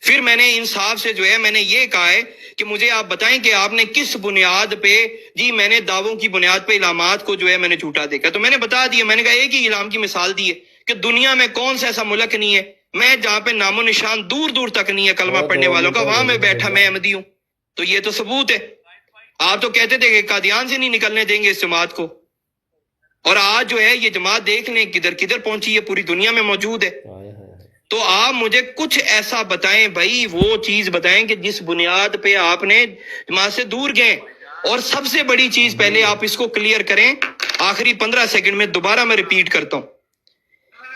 پھر میں نے انصاف سے جو ہے میں نے یہ کہا ہے کہ مجھے آپ بتائیں کہ آپ نے کس بنیاد پہ، جی میں نے دعووں کی بنیاد پہ علامات کو جو ہے میں نے جھوٹا دیکھا، تو میں نے بتا دیا، میں نے کہا ایک ہی علام کی مثال دی ہے کہ دنیا میں کون سا ایسا ملک نہیں ہے میں جہاں پہ نام و نشان دور دور تک نہیں ہے کلمہ پڑھنے والوں کا، وہاں میں بیٹھا میں احمدی ہوں۔ تو یہ تو ثبوت ہے۔ آپ تو کہتے تھے کہ قادیان سے نہیں نکلنے دیں گے اس جماعت کو، اور آج جو ہے یہ جماعت دیکھ لیں کدھر کدھر پہنچی ہے، پوری دنیا میں موجود ہے۔ تو آپ مجھے کچھ ایسا بتائیں بھائی، وہ چیز بتائیں کہ جس بنیاد پہ آپ نے جماعت سے دور گئے۔ اور سب سے بڑی چیز پہلے آپ اس کو کلیئر کریں، آخری 15 سیکنڈ میں دوبارہ میں ریپیٹ کرتا ہوں،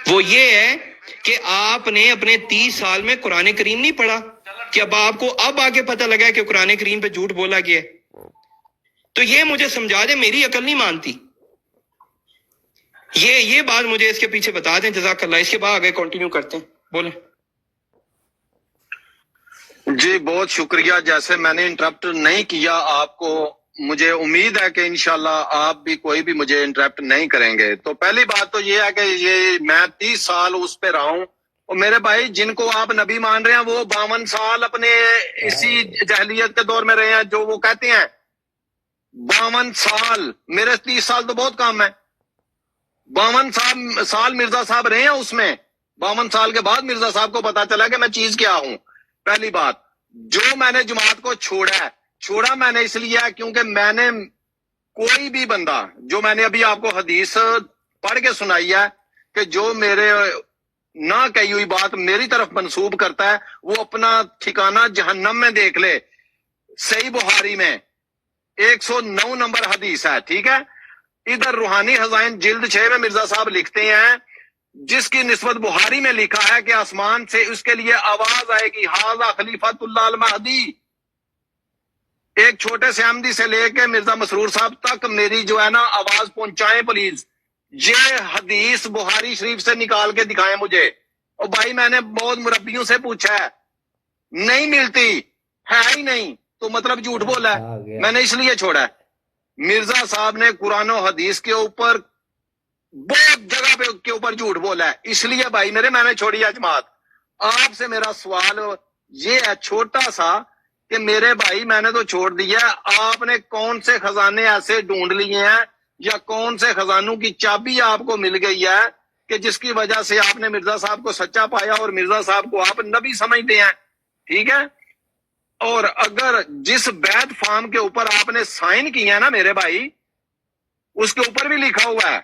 وہ یہ ہے کہ آپ نے اپنے 30 سال میں قرآن کریم نہیں پڑھا، کہ اب آپ کو اب آگے پتہ لگا ہے کہ قرآن کریم پہ جھوٹ بولا گیا ہے؟ تو یہ مجھے سمجھا دیں، میری عقل نہیں مانتی، یہ بات مجھے اس کے پیچھے بتا دیں، جزاک اللہ۔ اس کے بعد آگے کنٹینیو کرتے ہیں، بولیں۔ جی بہت شکریہ، جیسے میں نے انٹرپٹ نہیں کیا آپ کو، مجھے امید ہے کہ انشاءاللہ آپ بھی کوئی بھی مجھے انٹرپٹ نہیں کریں گے۔ تو پہلی بات تو یہ ہے کہ یہ میں 30 سال اس پہ رہا ہوں، اور میرے بھائی جن کو آپ نبی مان رہے ہیں وہ 52 سال اپنے اسی جہلیت کے دور میں رہے ہیں، جو وہ کہتے ہیں 52 سال، میرے 30 سال تو بہت کم ہے۔ 52 سال مرزا صاحب رہے ہیں اس میں، 52 سال کے بعد مرزا صاحب کو پتا چلا کہ میں چیز کیا ہوں۔ پہلی بات، جو میں نے جماعت کو چھوڑا میں نے اس لیے ہے کیونکہ میں نے کوئی بھی بندہ، جو میں نے ابھی آپ کو حدیث پڑھ کے سنائی ہے کہ جو میرے نہ کہی ہوئی بات میری طرف منسوب کرتا ہے وہ اپنا ٹھکانہ جہنم میں دیکھ لے۔ صحیح بخاری میں 109 نمبر حدیث ہے، ٹھیک ہے؟ ادھر روحانی خزائن جلد 6 میں مرزا صاحب لکھتے ہیں، جس کی نسبت بخاری میں لکھا ہے کہ آسمان سے اس کے لیے آواز آئے گی، ھذا خلیفۃ اللہ المہدی۔ ایک چھوٹے سے احمدی سے لے کے مرزا مسرور صاحب تک میری جو ہے نا آواز پہنچائیں پلیز۔ یہ حدیث بخاری شریف سے نکال کے دکھائیں مجھے۔ اور بھائی میں نے بہت مربیوں سے پوچھا ہے، نہیں ملتی ہے ہی نہیں، تو مطلب جھوٹ بولا ہے، میں نے اس لیے چھوڑا ہے۔ مرزا صاحب نے قرآن و حدیث کے اوپر بہت جگہ پہ کے اوپر جھوٹ بولا ہے، اس لیے بھائی میرے میں نے چھوڑی ہے جماعت۔ آپ سے میرا سوال یہ ہے چھوٹا سا کہ میرے بھائی میں نے تو چھوڑ دیا، آپ نے کون سے خزانے ایسے ڈھونڈ لیے ہیں یا کون سے خزانوں کی چابی آپ کو مل گئی ہے کہ جس کی وجہ سے آپ نے مرزا صاحب کو سچا پایا اور مرزا صاحب کو آپ نبی سمجھتے ہیں، ٹھیک ہے؟ اور اگر جس بیت فارم کے اوپر آپ نے سائن کیا ہے نا میرے بھائی، اس کے اوپر بھی لکھا ہوا ہے،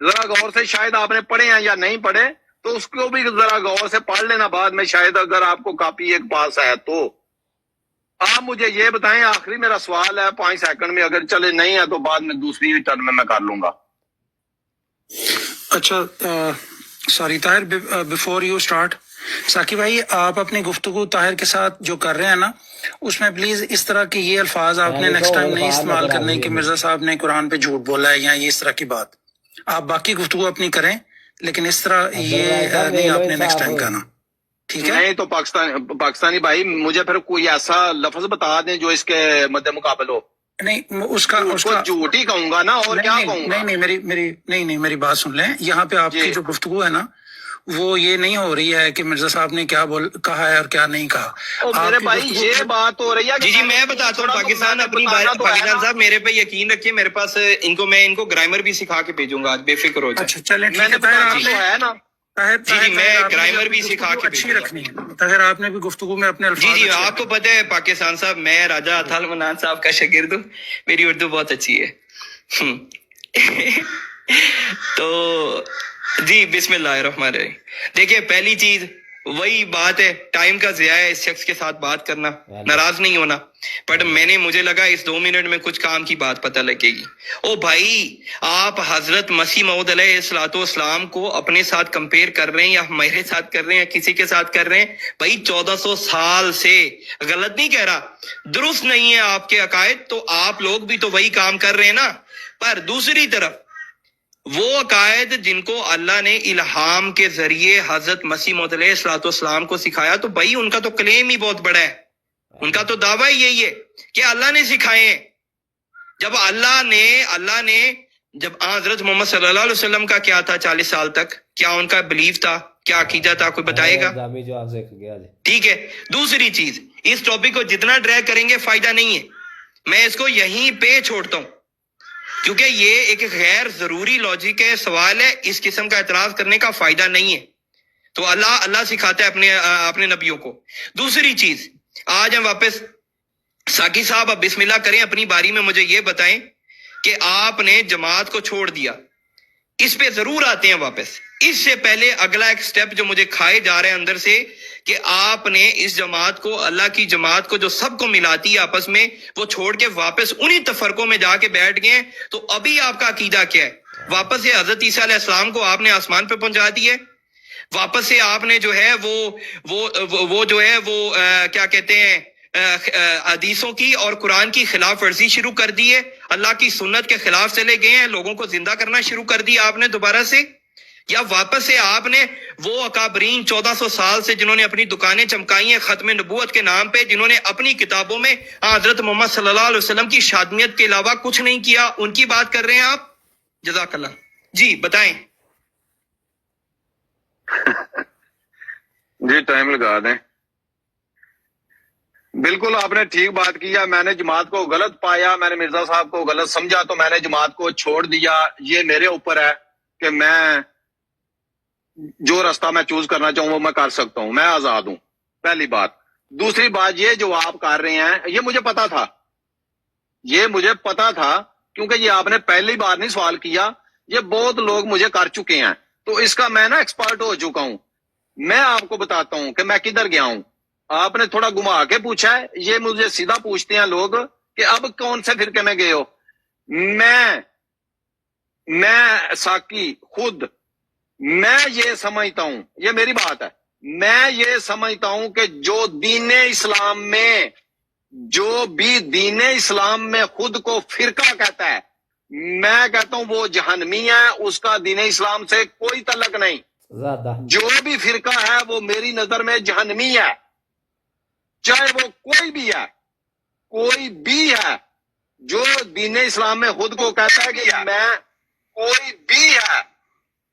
ذرا غور سے، شاید آپ نے پڑھے ہیں یا نہیں پڑھے تو اس کو بھی ذرا غور سے پڑھ لینا بعد میں، شاید اگر آپ کو کاپی ایک پاس ہے تو۔ آپ مجھے یہ بتائیں، آخری میرا سوال ہے 5 سیکنڈ میں، اگر چلے نہیں ہے تو بعد میں دوسری ٹرن میں کر لوں گا۔ اچھا sorry Tahir, before you start, Saqi بھائی آپ اپنی گفتگو طاہر کے ساتھ جو کر رہے ہیں نا، اس میں پلیز اس طرح کے یہ الفاظ آپ نے نیکسٹ ٹائم نہیں استعمال کرنے کہ مرزا صاحب نے قرآن پہ جھوٹ بولا ہے یا یہ اس طرح کی بات۔ آپ باقی گفتگو اپنی کریں لیکن اس طرح یہ نہیں آپ نے نیکسٹ ٹائم کہنا، ٹھیک ہے؟ نہیں تو پاکستانی بھائی مجھے پھر کوئی ایسا لفظ بتا دیں جو اس کے مد مقابل ہو۔ نہیں اس کا جھوٹ ہی کہوں گا نا، اور کیا کہوں گا؟ نہیں میری بات سن لیں، یہاں پہ آپ کی جو گفتگو ہے نا وہ یہ نہیں ہو رہی ہے کہ مرزا صاحب نے کیا کہا ہے اور کیا نہیں کہا۔ میرے بھائی یہ بات ہو رہی ہے، جی میں بتاتا ہوں، پاکستان اپنی پاکستان صاحب میرے پہ یقین رکھیے، میرے پاس میں ان کو گرامر بھی سکھا کے بھیجوں گا، آج بے فکر ہو جائے۔ اچھا چلیں، میں نے ہے نا، جی میں گرامر بھی سکھا کے اچھی رکھنی ہے طاہر، آپ نے بھی گفتگو میں اپنے الفاظ جی آپ کو پتہ ہے پاکستان صاحب، میں راجہ اطہر منان صاحب کا شاگرد ہوں، میری اردو بہت اچھی ہے۔ تو جی بسم اللہ الرحمن الرحیم، دیکھیے پہلی چیز وہی بات ہے، ٹائم کا ضیاع ہے اس شخص کے ساتھ بات کرنا، ناراض نہیں ہونا، بٹ مجھے لگا اس 2 منٹ میں کچھ کام کی بات پتہ لگے گی۔ او بھائی آپ حضرت مسیح موعود علیہ الصلوۃ والسلام کو اپنے ساتھ کمپیئر کر رہے ہیں یا میرے ساتھ کر رہے ہیں یا کسی کے ساتھ کر رہے ہیں؟ بھائی 1400 سال سے، غلط نہیں کہہ رہا، درست نہیں ہے آپ کے عقائد، تو آپ لوگ بھی تو وہی کام کر رہے ہیں نا۔ پر دوسری طرف وہ عقائد جن کو اللہ نے الہام کے ذریعے حضرت مسیح موعود علیہ الصلوۃ والسلام کو سکھایا، تو بھائی ان کا تو کلیم ہی بہت بڑا ہے، ان کا تو دعویٰ ہی یہی ہے کہ اللہ نے سکھائے ہیں۔ جب اللہ نے جب حضرت محمد صلی اللہ علیہ وسلم کا کیا تھا 40 سال تک، کیا ان کا بلیف تھا، کیا عقیدہ تھا، کوئی بتائے گا؟ جامی جو آپ سے گیا جی۔ ٹھیک ہے، دوسری چیز، اس ٹاپک کو جتنا ڈریگ کریں گے فائدہ نہیں ہے، میں اس کو یہیں پہ چھوڑتا ہوں، کیونکہ یہ ایک غیر ضروری لاجک ہے، سوال ہے، اس قسم کا اعتراض کرنے کا فائدہ نہیں ہے۔ تو اللہ سکھاتا ہے اپنے نبیوں کو۔ دوسری چیز، آج ہم واپس ساقی صاحب اب بسم اللہ کریں، اپنی باری میں مجھے یہ بتائیں کہ آپ نے جماعت کو چھوڑ دیا، اس پہ ضرور آتے ہیں واپس۔ اس سے پہلے اگلا ایک سٹیپ جو مجھے کھائے جا رہے ہیں اندر سے، کہ آپ نے اس جماعت کو، اللہ کی جماعت کو جو سب کو ملاتی ہے آپس میں، وہ چھوڑ کے واپس انہی تفرقوں میں جا کے بیٹھ گئے ہیں۔ تو ابھی آپ کا عقیدہ کیا ہے؟ واپس سے حضرت عیسیٰ علیہ السلام کو آپ نے آسمان پہ پہنچا دی ہے، واپس سے آپ نے جو ہے وہ کیا کہتے ہیں حدیثوں کی اور قرآن کی خلاف ورزی شروع کر دی ہے، اللہ کی سنت کے خلاف چلے گئے ہیں، لوگوں کو زندہ کرنا شروع کر دیا آپ نے دوبارہ سے، یا واپس سے آپ نے وہ اکابرین 1400 سال سے جنہوں نے اپنی دکانیں چمکائی ہیں ختم نبوت کے نام پہ، جنہوں نے اپنی کتابوں میں حضرت محمد صلی اللہ علیہ وسلم کی شادمیت کے علاوہ کچھ نہیں کیا، ان کی بات کر رہے ہیں آپ؟ جزاک اللہ۔ جی بتائیں۔ جی ٹائم لگا دیں۔ بالکل آپ نے ٹھیک بات کیا، میں نے جماعت کو غلط پایا، میں نے مرزا صاحب کو غلط سمجھا، تو میں نے جماعت کو چھوڑ دیا۔ یہ میرے اوپر ہے کہ میں جو راستہ میں چوز کرنا چاہوں وہ میں کر سکتا ہوں، میں آزاد ہوں، پہلی بات۔ دوسری بات، یہ جو آپ کر رہے ہیں یہ مجھے پتا تھا، کیونکہ یہ آپ نے پہلی بار نہیں سوال کیا، یہ بہت لوگ مجھے کر چکے ہیں، تو اس کا میں نا ایکسپرٹ ہو چکا ہوں۔ میں آپ کو بتاتا ہوں کہ میں کدھر گیا ہوں۔ آپ نے تھوڑا گھما کے پوچھا ہے، یہ مجھے سیدھا پوچھتے ہیں لوگ کہ اب کون سے فرقے میں گئے ہو۔ میں ساکی خود میں یہ سمجھتا ہوں، یہ میری بات ہے، میں یہ سمجھتا ہوں کہ جو بھی دین اسلام میں خود کو فرقہ کہتا ہے، میں کہتا ہوں وہ جہنمی ہے، اس کا دین اسلام سے کوئی تعلق نہیں۔ زیادہ جو بھی فرقہ ہے وہ میری نظر میں جہنمی ہے، چاہے وہ کوئی بھی ہے جو دین اسلام میں خود کو کہتا ہے کہ میں کوئی بھی ہے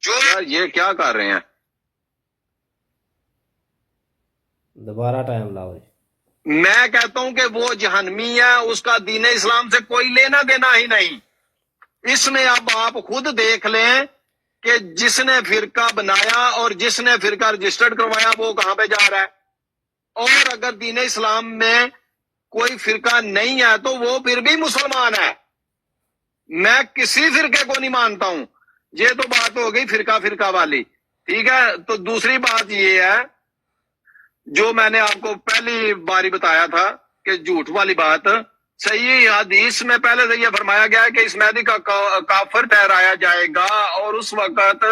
جو یہ کیا کر رہے ہیں۔ دوبارہ ٹائم لاؤ جی۔ میں کہتا ہوں کہ وہ جہنمی ہے، اس کا دین اسلام سے کوئی لینا دینا ہی نہیں۔ اس میں اب آپ خود دیکھ لیں کہ جس نے فرقہ بنایا اور جس نے فرقہ رجسٹرڈ کروایا وہ کہاں پہ جا رہا ہے، اور اگر دین اسلام میں کوئی فرقہ نہیں ہے تو وہ پھر بھی مسلمان ہے۔ میں کسی فرقے کو نہیں مانتا ہوں۔ یہ تو بات ہو گئی فرقہ والی، ٹھیک ہے۔ تو دوسری بات یہ ہے جو میں نے آپ کو پہلی باری بتایا تھا کہ جھوٹ والی بات، صحیح حدیث میں پہلے سے یہ فرمایا گیا ہے کہ اس مہدی کا کافر ٹھہرایا جائے گا، اور اس وقت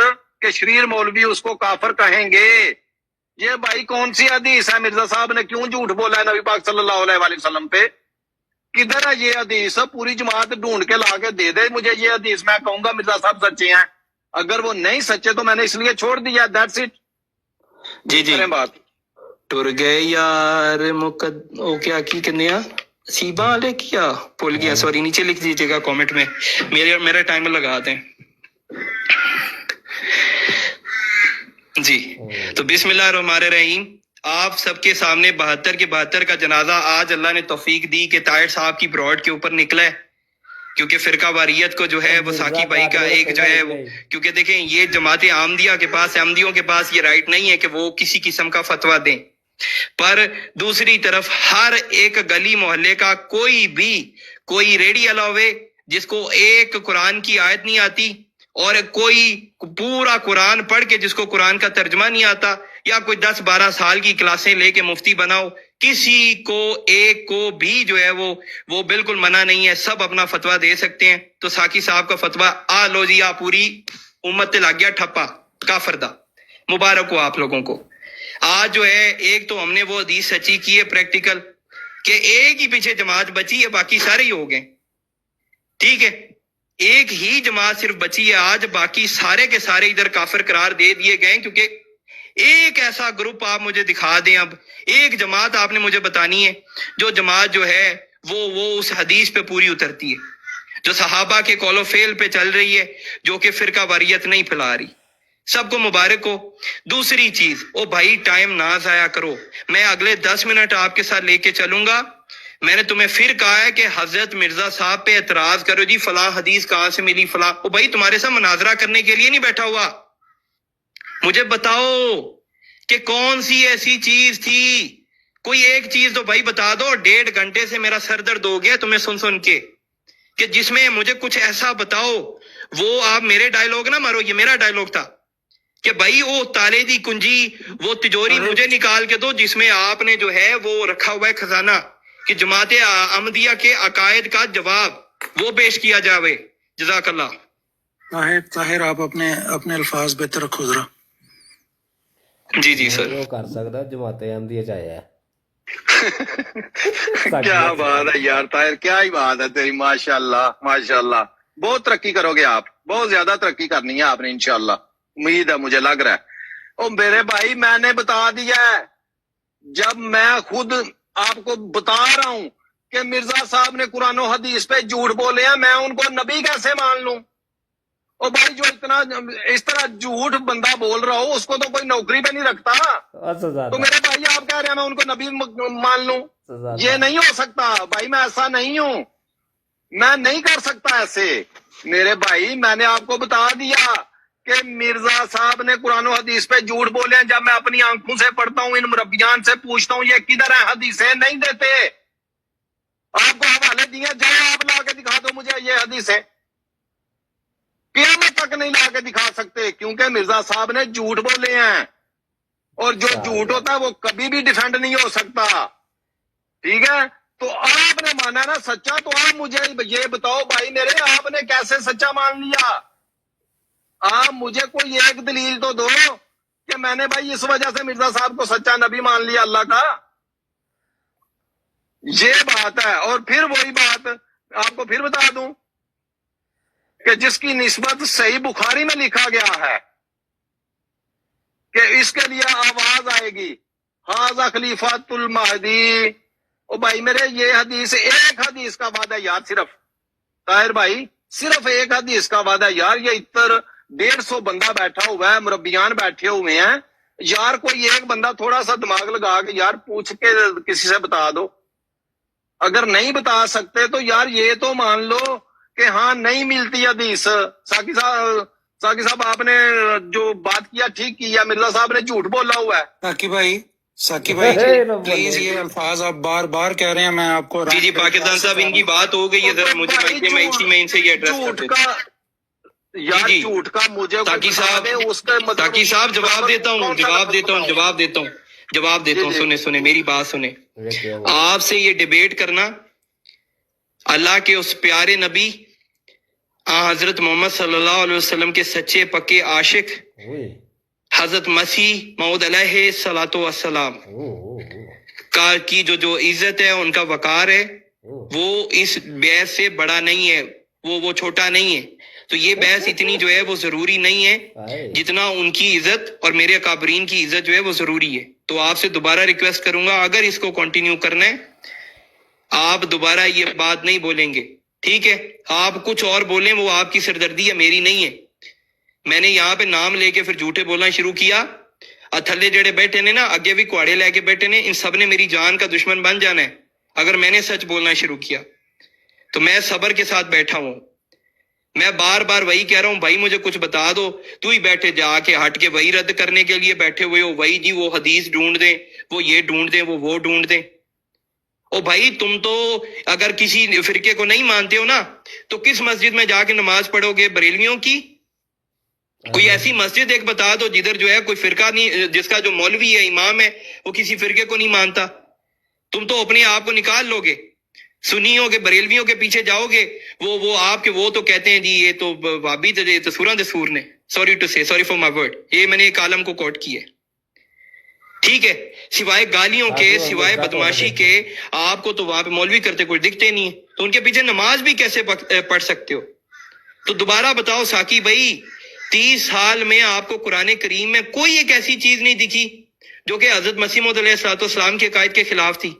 کہ شریر مولوی اس کو کافر کہیں گے۔ یہ بھائی کون سی حدیث ہے؟ مرزا صاحب نے کیوں جھوٹ بولا ہے نبی پاک صلی اللہ علیہ وآلہ وسلم پہ؟ کدھر ہے یہ حدیث؟ پوری جماعت ڈھونڈ کے لا کے دے دے مجھے یہ حدیث، میں کہوں گا مرزا صاحب سچے ہیں۔ اگر وہ نہیں سچے تو میں نے اس لیے چھوڑ دیا، دیٹس اٹ۔ جی کریں بات۔ ٹر گئے یار او کیا کی کنیا سیبا والے کیا بھول گیا، سوری، نیچے لکھ دیجیے گا کامنٹ میں، میرا ٹائمر لگا دیں۔ جی تو بسم اللہ الرحمن الرحیم۔ آپ سب کے سامنے 72 کے 72 کا جنازہ آج اللہ نے توفیق دی کہ طاہر صاحب کی براڈ کے اوپر نکلا ہے، کیونکہ فرقہ واریت کو جو ہے وہ ساکی بھائی کا ایک جو ہے وہ، کیونکہ دیکھیں یہ جماعت احمدیہ کے پاس، احمدیوں کے پاس یہ رائٹ نہیں ہے کہ وہ کسی قسم کا فتویٰ دیں، پر دوسری طرف ہر ایک گلی محلے کا کوئی ریڈی علاوے جس کو ایک قرآن کی آیت نہیں آتی، اور کوئی پورا قرآن پڑھ کے جس کو قرآن کا ترجمہ نہیں آتا، یا کوئی 10-12 سال کی کلاسیں لے کے مفتی بناؤ، کسی کو ایک کو بھی جو ہے وہ بالکل منع نہیں ہے، سب اپنا فتویٰ دے سکتے ہیں۔ تو ساکی صاحب کا فتویٰ آ لو جی، پوری امت تے لگ گیا ٹھپا کافر دا، مبارک ہو آپ لوگوں کو۔ آج جو ہے ایک تو ہم نے وہ حدیث سچی کی ہے پریکٹیکل کہ ایک ہی پیچھے جماعت بچی ہے، باقی سارے ہی ہو گئے، ٹھیک ہے۔ ایک ہی جماعت صرف بچی ہے آج، باقی سارے کے سارے ادھر کافر قرار دے دیے گئے، کیونکہ ایک ایسا گروپ آپ مجھے دکھا دیں، اب ایک جماعت آپ نے مجھے بتانی ہے جو جماعت جو ہے وہ اس حدیث پہ پوری اترتی ہے، جو صحابہ کے قول و فعل پہ چل رہی ہے، جو کہ فرقہ واریت نہیں پھیلا رہی۔ سب کو مبارک ہو۔ دوسری چیز، او بھائی ٹائم نہ ضائع کرو، میں اگلے 10 منٹ آپ کے ساتھ لے کے چلوں گا۔ میں نے تمہیں پھر کہا ہے کہ حضرت مرزا صاحب پہ اعتراض کرو، جی فلاں حدیث کہاں سے ملی فلاں، او بھائی تمہارے ساتھ مناظرہ کرنے کے لیے نہیں بیٹھا ہوا، مجھے بتاؤ کہ کون سی ایسی چیز تھی، کوئی ایک چیز تو بھائی بتا دو۔ 1.5 گھنٹے سے میرا سر درد ہو گیا تمہیں سن کے، کہ جس میں مجھے کچھ ایسا بتاؤ۔ وہ آپ میرے ڈائلوگ نہ مارو، یہ میرا ڈائلوگ تھا کہ بھائی وہ تالے دی کنجی، وہ تجوری مجھے نکال کے دو جس میں آپ نے جو ہے وہ رکھا ہوا ہے خزانہ، کہ جماعت احمدیہ کے عقائد کا جواب وہ پیش کیا جاوے۔ جزاک اللہ۔ طاہر آپ اپنے الفاظ بہتر رکھو ذرا۔ جی سر۔ وہ کر سکتا جماعت احمدیہ چاہیے۔ کیا بات ہے یار طاہر، کیا ہی بات ہے تیری، ماشاءاللہ ماشاءاللہ، بہت ترقی کرو گے آپ، بہت زیادہ ترقی کرنی ہے آپ نے انشاءاللہ، امید ہے، مجھے لگ رہا ہے۔ او میرے بھائی میں نے بتا دیا ہے، جب میں خود آپ کو بتا رہا ہوں کہ مرزا صاحب نے قرآن و حدیث پہ جھوٹ بولے ہیں، میں ان کو نبی کیسے مان لوں؟ او بھائی جو اتنا اس طرح جھوٹ بندہ بول رہا ہو اس کو تو کوئی نوکری پہ نہیں رکھتا، تو میرے بھائی آپ کہہ رہے ہیں میں ان کو نبی مان لوں؟ یہ نہیں ہو سکتا بھائی، میں ایسا نہیں ہوں، میں نہیں کر سکتا ایسے میرے بھائی۔ میں نے آپ کو بتا دیا کہ مرزا صاحب نے قرآن و حدیث پہ جھوٹ بولے ہیں، جب میں اپنی آنکھوں سے پڑھتا ہوں، ان مربیان سے پوچھتا ہوں یہ کدھر ہے، حدیثیں نہیں دیتے، آپ کو حوالے دیے، جائے آپ لا کے دکھا دو مجھے یہ حدیثیں، قیامت تک نہیں لا کے دکھا سکتے، کیونکہ مرزا صاحب نے جھوٹ بولے ہیں، اور جو جھوٹ ہوتا ہے وہ کبھی بھی ڈیفینڈ نہیں ہو سکتا، ٹھیک ہے؟ تو آپ نے مانا نا سچا، تو آپ مجھے یہ بتاؤ بھائی میرے، آپ نے کیسے سچا مان لیا؟ آپ مجھے کوئی ایک دلیل تو دو کہ میں نے بھائی اس وجہ سے مرزا صاحب کو سچا نبی مان لیا اللہ کا۔ یہ بات ہے، اور پھر وہی بات آپ کو پھر بتا دوں کہ جس کی نسبت صحیح بخاری میں لکھا گیا ہے کہ اس کے لیے آواز آئے گی، ھذا خلیفۃ المہدی، او بھائی میرے یہ حدیث، ایک حدیث کا وعدہ یار، صرف طاہر بھائی صرف ایک حدیث کا وعدہ یار، یہ اتر 150 بندہ بیٹھا ہوا ہے، مربیان بیٹھے ہوئے ہیں یار، کوئی ایک بندہ تھوڑا سا دماغ لگا کے یار پوچھ کے کسی سے بتا دو، اگر نہیں بتا سکتے تو یار یہ تو مان لو کہ ہاں نہیں ملتی حدیث۔ ساقی صاحب آپ نے جو بات کیا ٹھیک کیا، مرزا صاحب نے جھوٹ بولا ہوا ہے۔ ساقی بھائی پلیز یہ الفاظ آپ بار بار کہہ رہے ہیں، میں آپ کو جی پاکستان صاحب ان کی بات ہو گئی ہے، ذرا مجھے میں اسی میں ان سے یہ ایڈریس کر دیتا ہوں۔ یار جھوٹ کا مجھے تاکہ صاحب جواب دیتا ہوں، سنیں میری بات سنیں۔ آپ سے یہ ڈیبیٹ کرنا اللہ کے اس پیارے نبی حضرت محمد صلی اللہ علیہ وسلم کے سچے پکے عاشق حضرت مسیح موعود علیہ الصلوۃ والسلام کی جو عزت ہے، ان کا وقار ہے، وہ اس بحث سے بڑا نہیں ہے، وہ چھوٹا نہیں ہے، تو یہ بحث اتنی جو ہے وہ ضروری نہیں ہے جتنا ان کی عزت اور میرے اکابرین کی عزت جو ہے وہ ضروری ہے۔ تو آپ سے دوبارہ ریکویسٹ کروں گا، اگر اس کو کنٹینیو کرنا ہے آپ دوبارہ یہ بات نہیں بولیں گے، ٹھیک ہے؟ آپ کچھ اور بولیں، وہ آپ کی سردردی ہے، میری نہیں ہے۔ میں نے یہاں پہ نام لے کے پھر جھوٹے بولنا شروع کیا، تھلے جڑے بیٹھے نے نا، اگے بھی کوڑے لے کے بیٹھے نے، ان سب نے میری جان کا دشمن بن جانا ہے اگر میں نے سچ بولنا شروع کیا۔ تو میں صبر کے ساتھ بیٹھا ہوں، میں بار بار وہی کہہ رہا ہوں، بھائی مجھے کچھ بتا دو، تو ہی بیٹھے جا کے ہٹ کے وہی رد کرنے کے لیے بیٹھے ہوئے ہو، وہی جی وہ حدیث ڈھونڈ دیں، وہ یہ ڈھونڈ دیں، وہ ڈھونڈ دیں۔ او بھائی تم تو اگر کسی فرقے کو نہیں مانتے ہو نا، تو کس مسجد میں جا کے نماز پڑھو گے؟ بریلویوں کی؟ کوئی ایسی مسجد ایک بتا دو جدھر جو ہے کوئی فرقہ نہیں، جس کا جو مولوی ہے، امام ہے، وہ کسی فرقے کو نہیں مانتا۔ تم تو اپنے آپ کو نکال لو گے، سنیوں کے بریلویوں کے پیچھے جاؤ گے، وہ آپ کے وہ تو کہتے ہیں جی یہ تو وابی دسور نے، سوری فار مائی ورڈ، یہ میں نے ایک عالم کو کوٹ کی ہے، ٹھیک ہے؟ سوائے گالیوں کے، سوائے بدماشی کے، آپ کو تو وہاں پہ مولوی کرتے کوئی دکھتے نہیں ہے، تو ان کے پیچھے نماز بھی کیسے پڑھ سکتے ہو؟ تو دوبارہ بتاؤ ساکی بھائی، 30 سال میں آپ کو قرآن کریم میں کوئی ایک ایسی چیز نہیں دکھی جو کہ حضرت مسیح موعود علیہ الصلوۃ والسلام کے عقائد کے خلاف تھی؟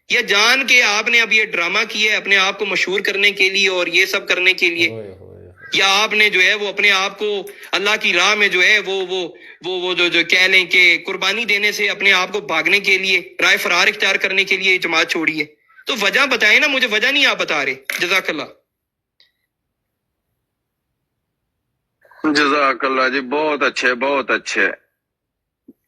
یا جان کے آپ نے اب یہ ڈرامہ کیا ہے اپنے آپ کو مشہور کرنے کے لیے اور یہ سب کرنے کے لیے، یا آپ نے جو ہے وہ اپنے آپ کو اللہ کی راہ میں جو ہے وہ جو کہہ لیں کہ قربانی دینے سے اپنے آپ کو بھاگنے کے لیے، رائے فرار اختیار کرنے کے لیے جماعت چھوڑی ہے؟ تو وجہ بتائیں نا مجھے، وجہ نہیں آپ بتا رہے۔ جزاک اللہ۔ جزاک اللہ جی، بہت اچھے بہت اچھے۔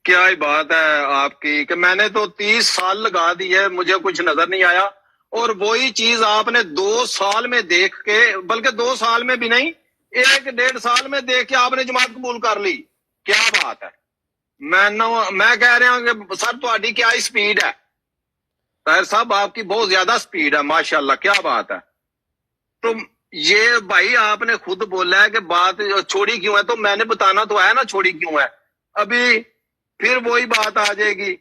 کیا ہی بات ہے آپ کی کہ میں نے تو 30 سال لگا دی ہے، مجھے کچھ نظر نہیں آیا، اور وہی چیز آپ نے 2 سال میں دیکھ کے، بلکہ 2 سال میں بھی نہیں، 1.5 سال میں دیکھ کے آپ نے جماعت قبول کر لی۔ کیا بات ہے! میں کہہ رہا ہوں کہ سر تہاڈی کیا سپیڈ ہے، طاہر صاحب آپ کی بہت زیادہ سپیڈ ہے، ماشاءاللہ، کیا بات ہے۔ تو یہ بھائی آپ نے خود بولا ہے کہ بات چھوڑی کیوں ہے، تو میں نے بتانا تو ہے نا چھوڑی کیوں ہے۔ ابھی پھر وہی بات آ جائے گی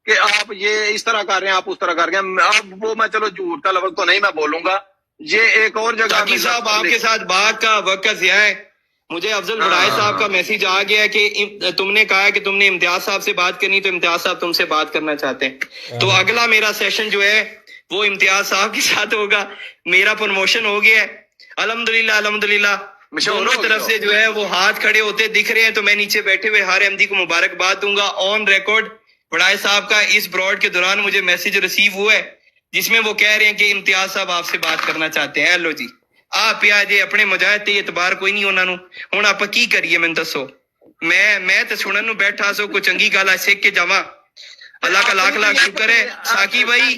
کہ آپ یہ اس طرح کر رہے ہیں، آپ اس طرح کر رہے ہیں۔ اب وہ میں چلو جھوٹ کا لفظ تو نہیں میں بولوں گا، یہ ایک اور جگہ ساکی صاحب آپ کے ساتھ بات کا وقت کا ضیاع ہے۔ مجھے افضل بڑائے صاحب کا میسج آ گیا ہے کہ تم نے کہا ہے کہ تم نے امتیاز صاحب سے بات کرنی، تو امتیاز صاحب تم سے بات کرنا چاہتے ہیں، تو اگلا میرا سیشن جو ہے وہ امتیاز صاحب کے ساتھ ہوگا۔ میرا پروموشن ہو گیا ہے الحمدللہ، الحمدللہ۔ دونوں طرف سے جو ہے وہ ہاتھ کھڑے ہوتے دکھ رہے ہیں، تو میں نیچے بیٹھے ہوئے ہر احمدی کو مبارکباد دوں گا۔ آن ریکارڈ بڑائے صاحب کا اس براڈ کے دوران مجھے میسج ریسیو ہوا ہے جس میں وہ کہہ رہے ہیں کہ امتیاز صاحب آپ سے بات کرنا چاہتے ہیں۔ لو جی، آپ پیا جی اپنے مجاہد تے اعتبار کوئی نہیں انہاں نو، ہن آپ کی کریے میں دسو؟ میں تے سنن نو بیٹھا سو، کوئی چنگی گل ہے سیکھ کے جاواں۔ اللہ کا لاکھ لاکھ شکر ہے۔ ساکی بھائی،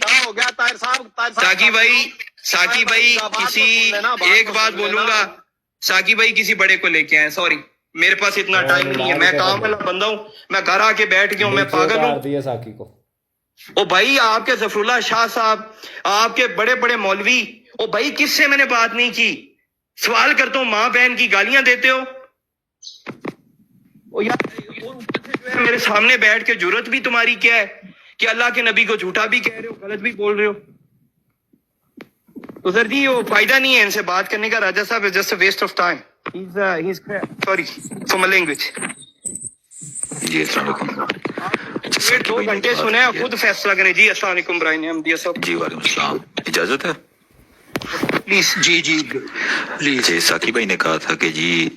ساکی بھائی کسی ایک بات بولوں گا، ساکی بھائی کسی بڑے کو لے کے آئے، سوری میرے پاس اتنا ٹائم نہیں ہے، میں کام والا بندہ ہوں، میں گھر آ کے بیٹھ گیا ہوں، میں پاگل ہوں۔ ساکی کو او بھائی آپ کے ظفر اللہ شاہ صاحب، آپ کے بڑے بڑے مولوی، او بھائی کس سے میں نے بات نہیں کی؟ سوال کرتا ہوں، ماں بہن کی گالیاں دیتے ہو؟ او یار جو ہے میرے سامنے بیٹھ کے جرت بھی تمہاری کیا ہے کہ اللہ کے نبی کو جھوٹا بھی کہہ رہے ہو، غلط بھی بول رہے ہو؟ تو سر جی وہ فائدہ نہیں ہے ان سے بات کرنے کا، راجہ صاحب just a waste of time, sorry for my language. جی السلام علیکم۔ 2 گھنٹے سنے ہیں، خود فیصلہ کریں۔ جی السلام علیکم برائن احمدیہ صاحب۔ جی وعلیکم السلام، اجازت ہے؟ Please G please. جی ساکی بھائی نے کہا تھا کہ جی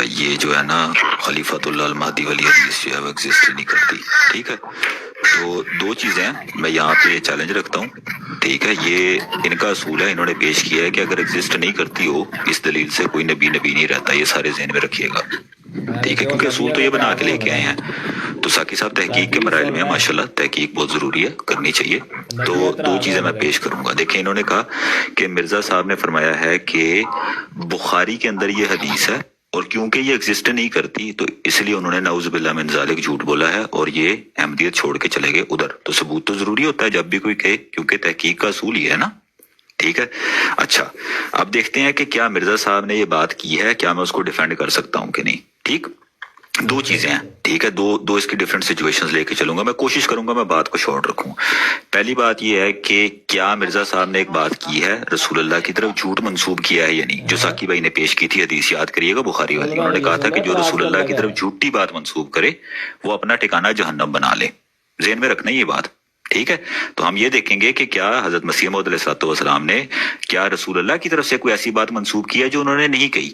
یہ جو ہے نا خلیفۃ اللہ المہدی والی حدیث جو ہے وہ ایگزسٹ نہیں کرتی، ٹھیک ہے؟ تو 2 چیزیں ہیں، میں یہاں پہ چیلنج رکھتا ہوں، ٹھیک ہے؟ یہ ان کا اصول ہے، انہوں نے پیش کیا ہے کہ اگر ایگزسٹ نہیں کرتی ہو اس دلیل سے کوئی نبی نہیں رہتا، یہ سارے ذہن میں رکھیے گا، ٹھیک ہے؟ کیونکہ اصول تو یہ بنا کے لے کے آئے ہیں۔ تو ساکی صاحب تحقیق کے مراحل میں ماشاءاللہ تحقیق بہت ضروری ہے، کرنی چاہیے۔ تو 2 چیزیں میں پیش کروں گا۔ دیکھیں انہوں نے کہا کہ مرزا صاحب نے فرمایا ہے کہ بخاری کے اندر یہ حدیث ہے، اور کیونکہ یہ ایگزسٹ نہیں کرتی تو اس لیے انہوں نے نعوذ باللہ من ذالک جھوٹ بولا ہے اور یہ احمدیت چھوڑ کے چلے گئے ادھر۔ تو ثبوت تو ضروری ہوتا ہے جب بھی کوئی کہے، کیونکہ تحقیق کا اصول یہ ہے نا، ٹھیک ہے؟ اچھا اب دیکھتے ہیں کہ کیا مرزا صاحب نے یہ بات کی ہے، کیا میں اس کو ڈیفینڈ کر سکتا ہوں کہ نہیں، ٹھیک؟ 2 چیزیں ہیں، ٹھیک ہے؟ دو اس کی ڈفرینٹ سچویشنز لے کے چلوں گا، میں کوشش کروں گا میں بات کو شارٹ رکھوں۔ پہلی بات یہ ہے کہ کیا مرزا صاحب نے ایک بات کی ہے، رسول اللہ کی طرف جھوٹ منسوب کیا ہے یا نہیں؟ جو ساکی بھائی نے پیش کی تھی حدیث یاد کریے گا بخاری والی، انہوں نے کہا تھا کہ جو رسول اللہ کی طرف جھوٹی بات منسوب کرے وہ اپنا ٹھکانہ جہنم بنا لے، ذہن میں رکھنا یہ بات، ٹھیک ہے؟ تو ہم یہ دیکھیں گے کہ کیا حضرت مسیح موعود علیہ الصلوۃ والسلام نے کیا رسول اللہ کی طرف سے کوئی ایسی بات منسوب کی ہے جو انہوں نے نہیں کہی،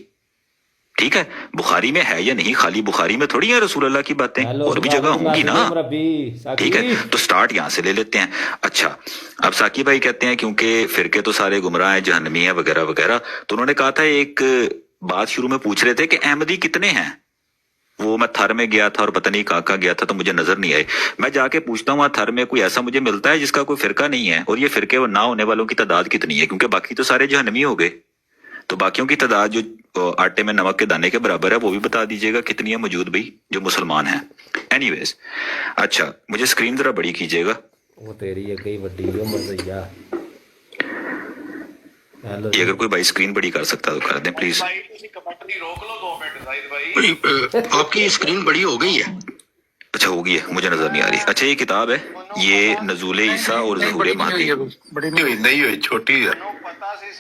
ٹھیک ہے؟ بخاری میں ہے یا نہیں؟ خالی بخاری میں تھوڑی ہے رسول اللہ کی باتیں، اور بھی جگہ ہوں گی نا، ٹھیک ہے؟ تو سٹارٹ یہاں سے لے لیتے ہیں۔ اچھا اب ساکی بھائی کہتے ہیں کیونکہ فرقے تو سارے گمراہ ہیں، جہنمی ہیں وغیرہ وغیرہ، تو انہوں نے کہا تھا ایک بات شروع میں پوچھ رہے تھے کہ احمدی کتنے ہیں؟ وہ میں تھر میں گیا تھا اور پتہ نہیں کہاں گیا تھا تو مجھے نظر نہیں آئے، میں جا کے پوچھتا ہوں وہاں تھر میں کوئی ایسا مجھے ملتا ہے جس کا کوئی فرقہ نہیں ہے، اور یہ فرقے نہ ہونے والوں کی تعداد کتنی ہے؟ کیونکہ باقی تو سارے جہنمی ہو گئے، تو باقیوں کی تعداد جو آٹے میں نمک کے دانے کے برابر ہے وہ بھی بتا دیجیے گا کتنی ہے موجود بھائی جو مسلمان ہیں۔ اینی ویز اچھا مجھے اسکرین ذرا بڑی کیجیے گا، وہ تیری ہے کئی وڈی ہو مرزیا۔ یہ اگر کوئی بھائی اسکرین بڑی کر سکتا تو کر دیں پلیز۔ آپ کی اسکرین بڑی ہو گئی ہے؟ اچھا ہو گئی ہے، مجھے نظر نہیں آ رہی۔ اچھا یہ کتاب ہے، یہ نزول عیسیٰ اور ظہور مہدی، بڑی نہیں ہوئی چھوٹی ہے۔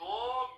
2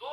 2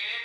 1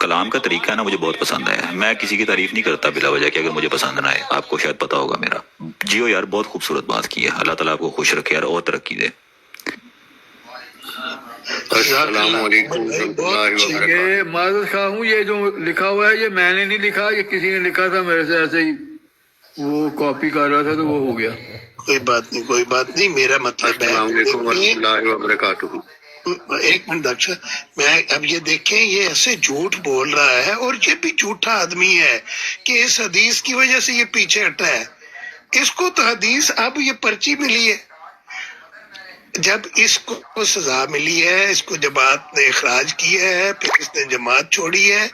کلام کا طریقہ ہے نا مجھے بہت پسند ہے. میں کسی کی تعریف نہیں کرتا بلا وجہ کہ اگر مجھے پسند نہ آئے. آپ کو شاید پتا ہوگا میرا. جیو یار بہت خوبصورت بات کی ہے. اللہ تعالیٰ آپ کو خوش رکھے یار اور ترقی دے. السلام علیکم یہ معذرت خواہ ہوں، یہ جو لکھا ہوا ہے یہ میں نے نہیں لکھا، یہ کسی نے لکھا تھا میرے سے، ایسے ہی وہ کاپی کر رہا تھا تو وہ ہو گیا. کوئی بات نہیں، کوئی بات نہیں. میرا مطلب ہے السلام علیکم ورحمۃ اللہ وبرکاتہ. ایک منٹ ڈاکٹر صاحب، میں اب یہ دیکھیں یہ ایسے جھوٹ بول رہا ہے اور یہ بھی جھوٹا آدمی ہے کہ اس حدیث کی وجہ سے یہ پیچھے ہٹا ہے. اس کو تو حدیث اب یہ پرچی ملی ہے، جب اس کو سزا ملی ہے، اس کو جماعت نے اخراج کیا ہے، پھر اس نے جماعت چھوڑی ہے.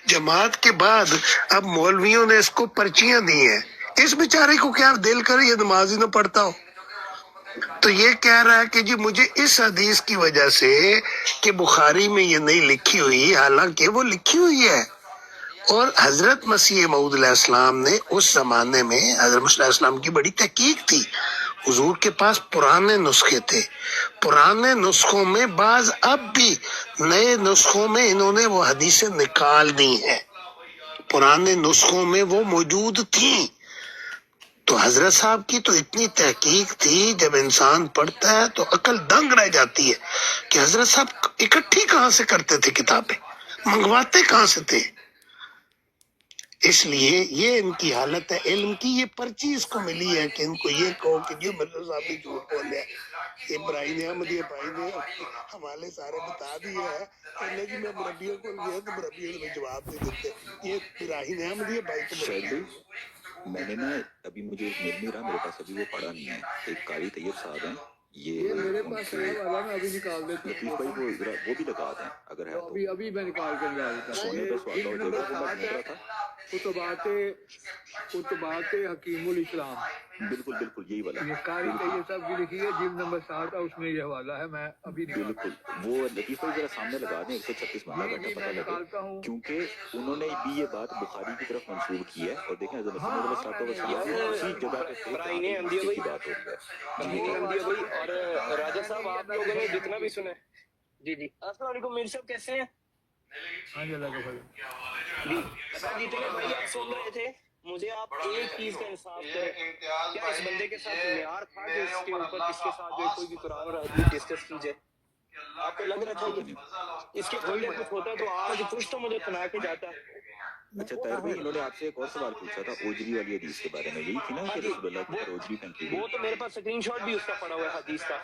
جماعت کے بعد اب مولویوں نے اس کو پرچیاں دی ہیں. اس بیچارے کو کیا دل کرے یہ نماز ہی نہ پڑھتا ہو. تو یہ کہہ رہا ہے کہ جی مجھے اس حدیث کی وجہ سے کہ بخاری میں یہ نہیں لکھی ہوئی، حالانکہ وہ لکھی ہوئی ہے. اور حضرت مسیح موعود علیہ السلام نے اس زمانے میں، حضرت مسیح علیہ السلام کی بڑی تحقیق تھی. حضور کے پاس پرانے نسخے تھے، پرانے نسخوں میں بعض اب بھی نئے نسخوں میں انہوں نے وہ حدیثیں نکال دی ہیں، پرانے نسخوں میں وہ موجود تھیں. تو حضرت صاحب کی تو اتنی تحقیق تھی، جب انسان پڑھتا ہے تو عقل دنگ رہ جاتی ہے کہ حضرت صاحب اکٹھی کہاں سے کرتے تھے کتابیں، منگواتے کہاں سے تھے. اس لیے یہ ان کی حالت ہے علم کی. یہ پرچی اس کو ملی ہے کہ ان کو یہ کہو کہ جو مرزا صاحب نے جھوٹ بولے. ابراہیم احمدیہ بھائی نے حوالے سارے بتا دیے ہیں، کہنے کہ میں مربیوں کو گیا تو مربیوں نے جواب نہیں دیتے. یہ ابراہیم احمدیہ بھائی کو میں نے نا ابھی مجھے مل نہیں رہا، میرے پاس ابھی وہ پڑھا نہیں ہے. ایک قاری طیب صاحب ہیں، یہ میرے پاس ہے والا، میں ابھی نکال دیتا ہوں. لطیف بھائی وہ ذرا وہ بھی لگا دیں اگر ہے تو. ابھی میں نکال کے لگا دیتا ہوں. سونے کا سوال ہو جائے گا. خطبات حکیم الاسلام، بالکل بالکل یہی والا. یہ قاری طیب صاحب کی لکھی ہے، جلد نمبر 7 ہے، اس میں یہ حوالہ ہے. میں ابھی بالکل وہ لطیف بھائی ذرا سامنے لگا دیں، 136 بندہ بیٹھا پتہ لگے، کیونکہ انہوں نے بھی یہ بات بخاری کی طرف منسوب کی ہے. اور دیکھیں حضرت مسیح موعود علیہ السلام اسی جگہ پہ کی بات ہو رہی ہے. اور راجہ صاحب آپ لوگوں نے جتنا بھی سنا ہے. جی جی السلام علیکم میر صاحب، کیسے ہیں؟ ہاں جی، اللہ کا فضل. جی جتنے بھائی آپ سن رہے تھے، مجھے آپ ایک چیز کا انصاف کریں، کیا اس بندے کے ساتھ معیار تھا کہ اس کے اوپر اس کے ساتھ جو کوئی بھی قرآن اور حدیث ڈسکس کیجئے؟ آپ کو لگ رہا تھا کہ اس کے پہلے کچھ ہوتا تو آج کچھ تو مجھے سنا کے جاتا. اچھا طاہر بھائی، انہوں نے آپ سے ایک اور سوال پوچھا تھا اوجری والی حدیث کے بارے میں، یہی تھی نا کہ رسول اللہ کی اوجری پھینکی گئی؟ وہ تو میرے پاس اسکرین شاٹ بھی اس کا پڑا ہوا ہے حدیث کا.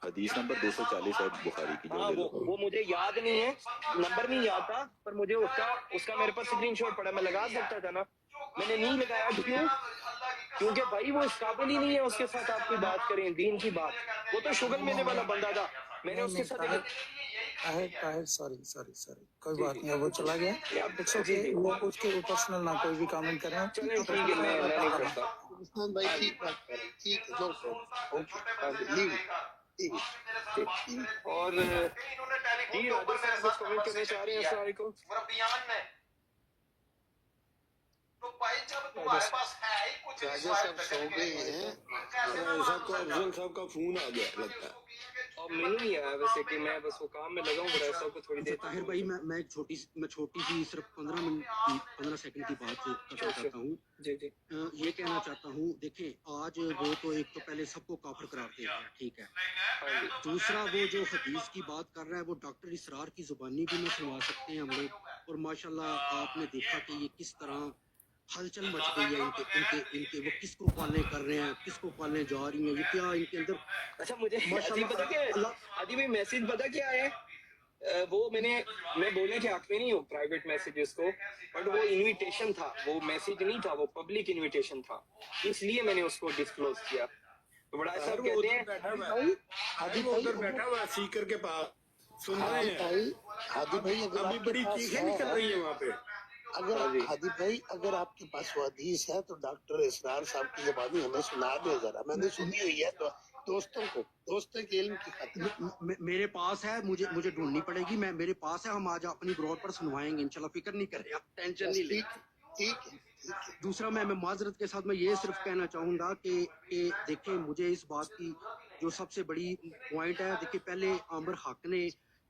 حدیث نمبر 240 ہے بخاری کی. ہاں وہ مجھے یاد نہیں ہے، نمبر نہیں یاد تھا، پر مجھے اس کا میرے پاس اسکرین شاٹ پڑا. میں لگا سکتا تھا نا، میں نے نہیں لگایا. کیوں؟ کیونکہ بھائی وہ اس قابل ہی نہیں ہے اس کے ساتھ آپ کی بات کریں دین کی بات. وہ تو شگل میلے والا بندہ تھا. میں نے اس کے ساتھ سوری کوئی بات نہیں، وہ چلا گیا. وہ اس کے پرسنل نہ کوئی بھی کامنٹ کریں. چلیں ٹھیک ہے، میں نہیں کرتا. عثمان بھائی ٹھیک ہے، اور جی راجہ صاحب کچھ کمنٹ کرنا چاہ رہے ہیں؟ السلام علیکم. راجہ صاحب سو گئے ہیں. افضل صاحب کا فون آ گیا لگتا ہے. اور میں نہیں آیا ویسے کہ میں بس وہ کام میں لگا ہوں. بڑا صاحب کو تھوڑی دیر. طاہر بھائی میں چھوٹی سی صرف 15 سیکنڈ کی بات کرنا چاہتا ہوں. جی جی یہ کہنا چاہتا ہوں، دیکھیں آج وہ تو ایک تو پہلے سب کو کافر قرار دیتا ہے، ٹھیک ہے. دوسرا وہ جو حدیث کی بات کر رہا ہے وہ ڈاکٹر اسرار کی زبانی بھی میں سنوا سکتے ہیں ہم لوگ. اور ماشاءاللہ آپ نے دیکھا کہ یہ کس طرح ہلچل مچ گئی ہے ان کے وہ کس کو پالنے کر رہے ہیں، کس کو پالنے جا رہی ہیں، یہ کیا ان کے اندر. اچھا مجھے ادھی بھائی میسج پتا کیا ہے؟ وہ میں بولنے کے حق میں نہیں ہوں پرائیویٹ میسیجز کو، بٹ وہ انویٹیشن تھا، وہ میسج نہیں تھا، وہ پبلک انویٹیشن تھا، اس لیے میں نے اس کو ڈسکلوز کیا. تو بڑا صاحب کہتے ہیں ہادی بھائی ادھر بیٹھا ہوا سیکر کے پاس سن رہے ہیں. ہادی بھائی ابھی بڑی چیخیں نکل رہی ہیں وہاں پہ. ہادی بھائی اگر آپ کے پاس وہ حدیث ہے تو ڈاکٹر اسرار صاحب کی زبانی ہمیں سنا دے ذرا. میں نے سنی ہوئی ہے تو دوستوں کے علم کی خاطر میرے پاس ہے، مجھے ڈھونڈنی پڑے گی. میرے پاس ہے، ہم آج اپنی براڈ پر سنوائیں گے انشاءاللہ، فکر نہیں کریں آپ، ٹینشن نہیں لیں. ٹھیک ہے. دوسرا میں معذرت کے ساتھ میں یہ صرف کہنا چاہوں گا کہ دیکھیں مجھے اس بات کی جو سب سے بڑی پوائنٹ ہے، دیکھیں پہلے عامر حق نے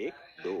1 2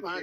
5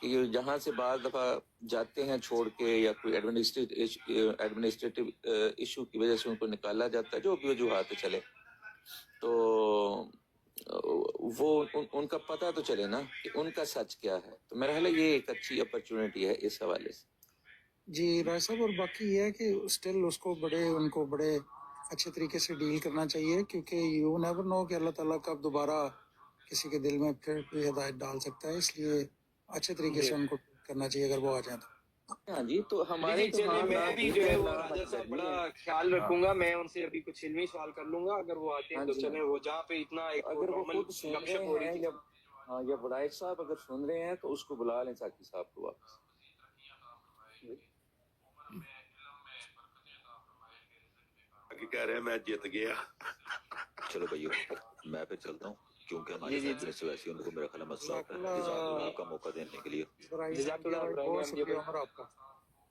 کہ جہاں سے بعض دفعہ جاتے ہیں چھوڑ کے یا کوئی ایڈمنسٹریٹو ایشو کی وجہ سے ان کو نکالا جاتا ہے، جو بھی وجوہات چلے، تو وہ ان کا پتہ تو چلے نا کہ ان کا سچ کیا ہے. تو میرا خیال ہے یہ ایک اچھی اپرچونٹی ہے اس حوالے سے. جی رائے صاحب، اور باقی یہ ہے کہ اسٹل اس کو بڑے اچھے طریقے سے ڈیل کرنا چاہیے، کیونکہ یو نیور نو کہ اللہ تعالیٰ کب دوبارہ کسی کے دل میں پھر کوئی ہدایت ڈال سکتا ہے، اس لیے اچھے طریقے سے ان کو کرنا چاہیے اگر وہ آ جائیں تو. ہاں جی، تو ہمارے تو ہاں میں بھی جو ہے وہ راجہ صاحب بڑا خیال ہاں رکھوں گا. میں ان سے ابھی کچھ علمی سوال کر لوں گا، اگر وہ آتے ہیں تو چلیں. وہ جہاں پہ اتنا ایک اگر وہ نارمل خود سن گپ شپ ہو رہے رہی ہیں تھی. یا ولائد صاحب اگر سن رہے ہیں تو اس کو بلا لیں ساقی صاحب کو واپس. کہہ رہے ہیں میں جیت گیا. چلو بھائیو میں پھر چلتا ہوں، کیونکہ ہمارے سلسلے سے ویسے ان کو میرا خیال مسئلہ ہوتا ہے. جزاک اللہ کا موقع دینے کے لیے. جزاک اللہ بہت شکریہ عمر آپ کا.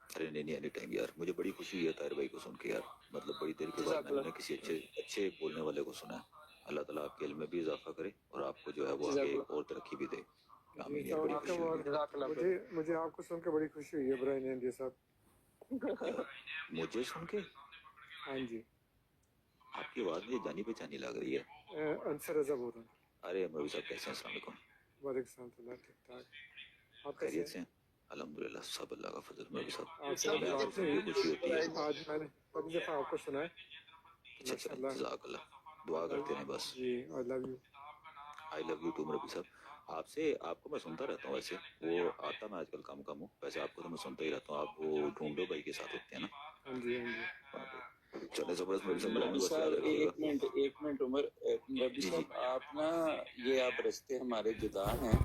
ارے نہیں اینی ٹائم یار، مجھے بڑی خوشی ہوئی ہے طاہر بھائی کو سن کے یار. مطلب بڑی دیر کے بعد میں نے کسی اچھے بولنے والے کو سنا ہے. اللہ تعالیٰ آپ کے علم میں بھی اضافہ کرے اور آپ کو جو ہے وہ آگے اور ترقی بھی دے. آمین یار، بڑی خوشی ہوئی. مجھے آپ کو سن کے بڑی خوشی ہوئی ہے ابراہیم احمدیہ صاحب. مجھے سن کے ہاں جی، آپ کی آواز مجھے جانی پہچانی لگ رہی ہے. انصر رضا بول رہا ہوں. ارے مولوی صاحب کیسے ہیں؟ السلام علیکم. وعلیکم السلام. ٹھیک ٹھاک. آپ خیریت سے ہیں؟ الحمدللہ سب اللہ کا فضل. مولوی صاحب آپ سے ہمیں آپ سے بڑی خوشی ہوتی ہے. آج میں نے پہلی دفعہ آپ کو سنا ہے. اچھا جزاک اللہ، دعا کرتے ہیں بس. جی I love you. I love you too مولوی صاحب. آپ کو میں سنتا رہتا ہوں، ویسے وہ آتا میں آج کل کم ہوں، ویسے آپ کو تو میں سنتا ہی رہتا ہوں. آپ وہ ڈھونڈو بھائی کے ساتھ ہوتے ہیں نا. ہاں جی ہاں جی. چلے زبردست. مولوی صاحب مولوی صاحب ایک منٹ عمر. مولوی صاحب آپ نا یہ آپ رستے ہمارے جدا ہیں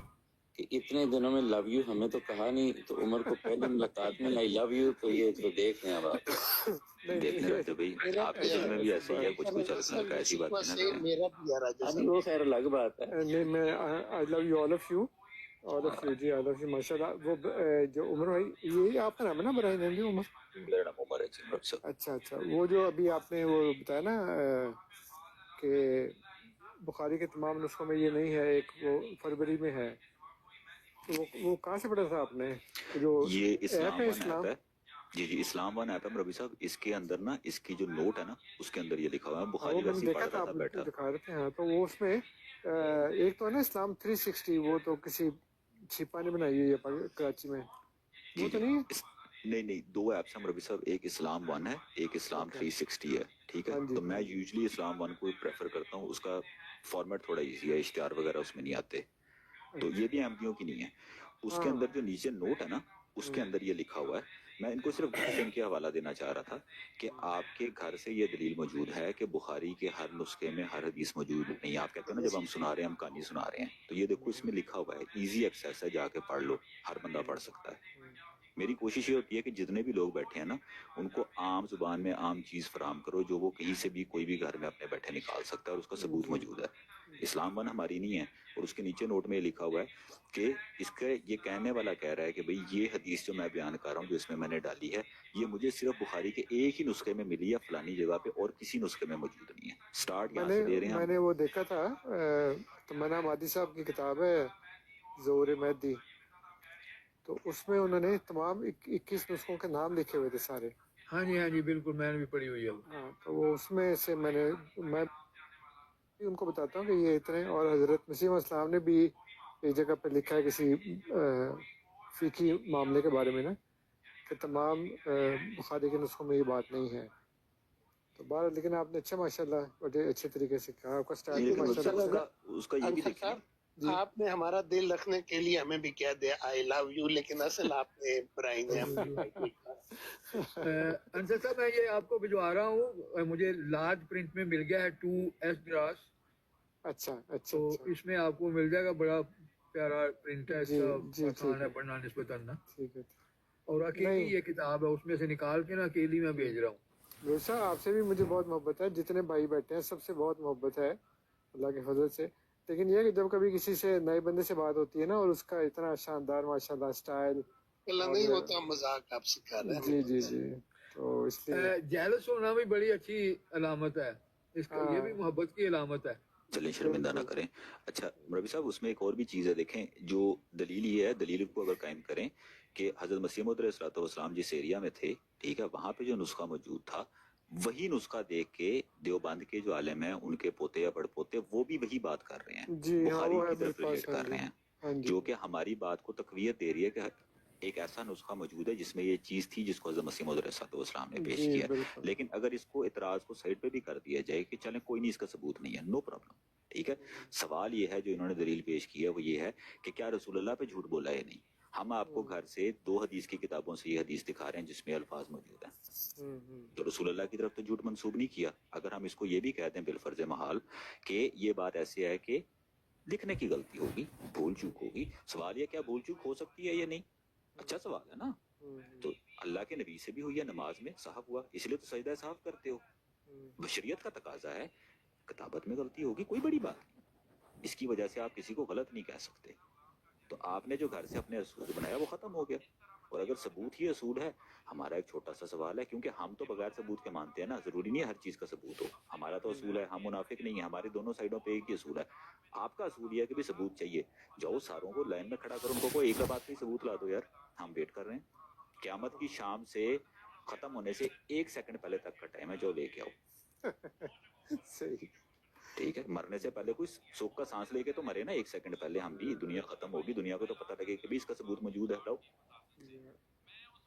کہ اتنے دنوں میں لو یو ہمیں تو کہا نہیں، تو عمر کو پہلی ملاقات میں آئی لو یو، تو یہ تو دیکھ لیں اب آپ. دیکھنے رہتے بھائی، آپ کے دل میں بھی ایسے ہی ہے کچھ ہلکا کا، ایسی بات ہے نا. میرا بھی ہے راجہ اب صاحب. وہ خیر الگ بات ہے. نہیں میں I love you all of you. جی آئی لو یو ماشاء اللہ. وہ جو عمر بھائی، یہی آپ کا نام ہے نا ابراہیم احمدیہ عمر؟ میرا نام عمر ہے جی مولوی صاحب. اچھا. وہ جو ابھی آپ نے وہ بتایا نا کہ بخاری کے تمام نسخوں میں یہ نہیں ہے، ایک وہ فروری میں ہے، تو وہ کہاں سے پڑھا تھا آپ نے؟ جو یہ ایپ ہے اسلام ہے. جی اسلام ون ایپ ہے مولوی صاحب. اس کے اندر نا اس کی جو نوٹ ہے نا اس کے اندر یہ لکھا ہوا ہے. بخاری ویسے ہی پڑھ رہا تھا بیٹھا. دکھا رہے تھے. ہاں تو وہ اس میں ایک تو ہے نا اسلام 360، وہ تو کسی چھپا نے بنائی ہوئی ہے کراچی میں، وہ تو نہیں ہے؟ نہیں دو ایپس ہیں مولوی صاحب. ایک اسلام ون ہے، ایک اسلام 360 ہے. ٹھیک ہے، تو میں یوزلی اسلام ون کو پریفر کرتا ہوں. اس کا فارمیٹ تھوڑا ایزی ہے، اشتہار وغیرہ اس میں نہیں آتے. تو یہ بھی احمدیوں کی نہیں ہے. اس کے اندر جو نیچے نوٹ ہے نا اس کے اندر یہ لکھا ہوا ہے. میں ان کو صرف ان کے حوالہ دینا چاہ رہا تھا کہ آپ کے گھر سے یہ دلیل موجود ہے کہ بخاری کے ہر نسخے میں ہر حدیث موجود نہیں. آپ کہتے ہیں نا جب ہم سنا رہے ہیں ہم کہانی سنا رہے ہیں، تو یہ دیکھو اس میں لکھا ہوا ہے، ایزی ایکسیس ہے، جا کے پڑھ لو، ہر بندہ پڑھ سکتا ہے. میری کوشش یہ ہوتی ہے کہ جتنے بھی لوگ بیٹھے ہیں نا ان کو عام زبان میں عام چیز فراہم کرو جو وہ کہیں سے بھی کوئی بھی گھر میں اپنے بیٹھے نکال سکتا ہے، اور اس کا ثبوت موجود ہے. اسلام ون ہماری نہیں ہے. اور اس کے نیچے نوٹ میں یہ لکھا ہوا ہے کہ اس کا یہ کہنے والا کہہ رہا ہے کہ بھئی یہ حدیث جو میں بیان کر رہا ہوں، جو اس میں میں نے ڈالی ہے، یہ مجھے صرف بخاری کے ایک ہی نسخے میں ملی ہے فلانی جگہ پہ، اور کسی نسخے میں موجود نہیں ہے. سٹارٹ یہاں سے دے رہے ہیں. میں نے وہ دیکھا تھا، تمنا مادی صاحب کی کتاب ہے ظہور مہدی، تو اس میں انہوں نے تمام 21 نسخوں کے نام لکھے ہوئے تھے سارے. ہاں جی بالکل، میں نے بھی پڑھی ہوئی ہے. ہاں تو وہ اس میں سے میں ان کو بتاتا ہوں کہ یہ اتنے، اور حضرت مسیح السلام نے بھی ایک جگہ پہ لکھا ہے کسی فقہی معاملے کے بارے میں نا کہ تمام بخاری کے نسخوں میں یہ بات نہیں ہے. تو بہرحال لیکن آپ نے اچھا ماشاءاللہ بڑے اچھے طریقے سے کہا. آپ کا اسٹائل بھی ماشاءاللہ. اس کا یہ بھی دیکھیے، آپ نے ہمارا دل رکھنے کے لیے ہمیں بھی کہہ دیا آئی لو یو، لیکن اصل آپ نے ابراہیم انصر صاحب میں یہ آپ کو بھجوا رہا ہوں، مجھے لارج پرنٹ میں مل گیا ہے 2S گراس. اچھا تو اس میں آپ کو مل جائے گا، بڑا پیارا پرنٹ ہے، آسان ہے پڑھنا نسبتاً. ٹھیک ہے. اور اکیلی یہ کتاب ہے، اس میں سے نکال کے نا اکیلی میں بھیج رہا ہوں. دوسرا آپ سے بھی مجھے بہت محبت ہے، جتنے بھائی بیٹھے ہیں سب سے بہت محبت ہے اللہ کے فضل سے. لیکن یہ کہ جب کبھی کسی سے نئے بندے سے بات ہوتی ہے نا اور اس کا اتنا شاندار ماشاءاللہ اسٹائل نہیں ہوتا، مذاق آپ سکھا رہے ہیں. جی تو اس لیے جیلس ہونا بھی بڑی اچھی علامت ہے، اس کا یہ بھی محبت کی علامت ہے. چلیں شرمندہ نہ کریں. اچھا مربی صاحب اس میں ایک اور بھی چیز ہے, دیکھیں جو دلیل یہ ہے, دلیل کو اگر قائم کریں کہ حضرت مسیح موعود علیہ الصلوۃ والسلام جس ایریا میں تھے, ٹھیک ہے, وہاں پہ جو نسخہ موجود تھا وہی نسخہ دیکھ کے دیوبند کے جو عالم ہیں ان کے پوتے یا بڑ پوتے وہ بھی وہی بات کر رہے ہیں, بخاری کی طرف ریلیٹ کر رہے ہیں, جو کہ ہماری بات کو تقویت دے رہی ہے کہ ایک ایسا نسخہ موجود ہے جس میں یہ چیز تھی جس کو حضرت مسیح موعود علیہ السلام نے پیش کیا. لیکن اگر اس کو اعتراض کو سائڈ پہ بھی کر دیا جائے کہ چلیں کوئی نہیں, اس کا ثبوت نہیں ہے, نو پرابلم, ٹھیک ہے. سوال یہ ہے جو انہوں نے دلیل پیش کی ہے وہ یہ ہے کہ کیا رسول اللہ پہ جھوٹ بولا ہے؟ نہیں. ہم آپ کو گھر سے 2 حدیث کی کتابوں سے یہ حدیث دکھا رہے ہیں جس میں الفاظ موجود ہیں, تو رسول اللہ کی طرف تو جھوٹ منسوب نہیں کیا. اگر ہم اس کو یہ بھی کہتے ہیں بالفرض محال کہ یہ بات ایسے ہے کہ لکھنے کی غلطی ہوگی, بھول چوک ہوگی, سوال یہ کیا بھول چوک ہو سکتی ہے یا نہیں؟ اچھا سوال ہے نا. تو اللہ کے نبی سے بھی ہوئی ہے, نماز میں صحف ہوا, اس لیے تو سجدہ صحف کرتے ہو. بشریت کا تقاضا ہے, کتابت میں غلطی ہوگی, کوئی بڑی بات نہیں, اس کی وجہ سے آپ کسی کو غلط نہیں کہہ سکتے. تو آپ نے جو گھر سے اپنے اصول بنایا وہ ختم ہو گیا. اور اگر ثبوت ہی اصول ہے, ہمارا ایک چھوٹا سا سوال ہے, کیونکہ ہم تو بغیر ثبوت کے مانتے ہیں نا, ضروری نہیں ہے ہر چیز کا ثبوت ہو. ہمارا تو اصول ہے, ہم منافق نہیں ہیں, ہماری دونوں سائڈوں پہ ایک ہی اصول ہے. آپ کا اصول یہ ہے کہ بھی ثبوت چاہیے, جاؤ ساروں کو لائن میں کھڑا کرو, ان کو ایک بات کا ثبوت لا دو یار, ہم ویٹ کر رہے ہیں. قیامت کی شام سے ختم ہونے سے 1 سیکنڈ پہلے تک کا ٹائم ہے, جو لے کے آؤ. صحیح, ٹھیک ہے, مرنے سے پہلے کوئی سوکھ کا سانس لے کے تو مرے نا 1 سیکنڈ پہلے, ہم بھی, دنیا ختم ہوگی, دنیا کو تو پتہ لگے کہ بھی اس کا ثبوت موجود ہے. لاؤ.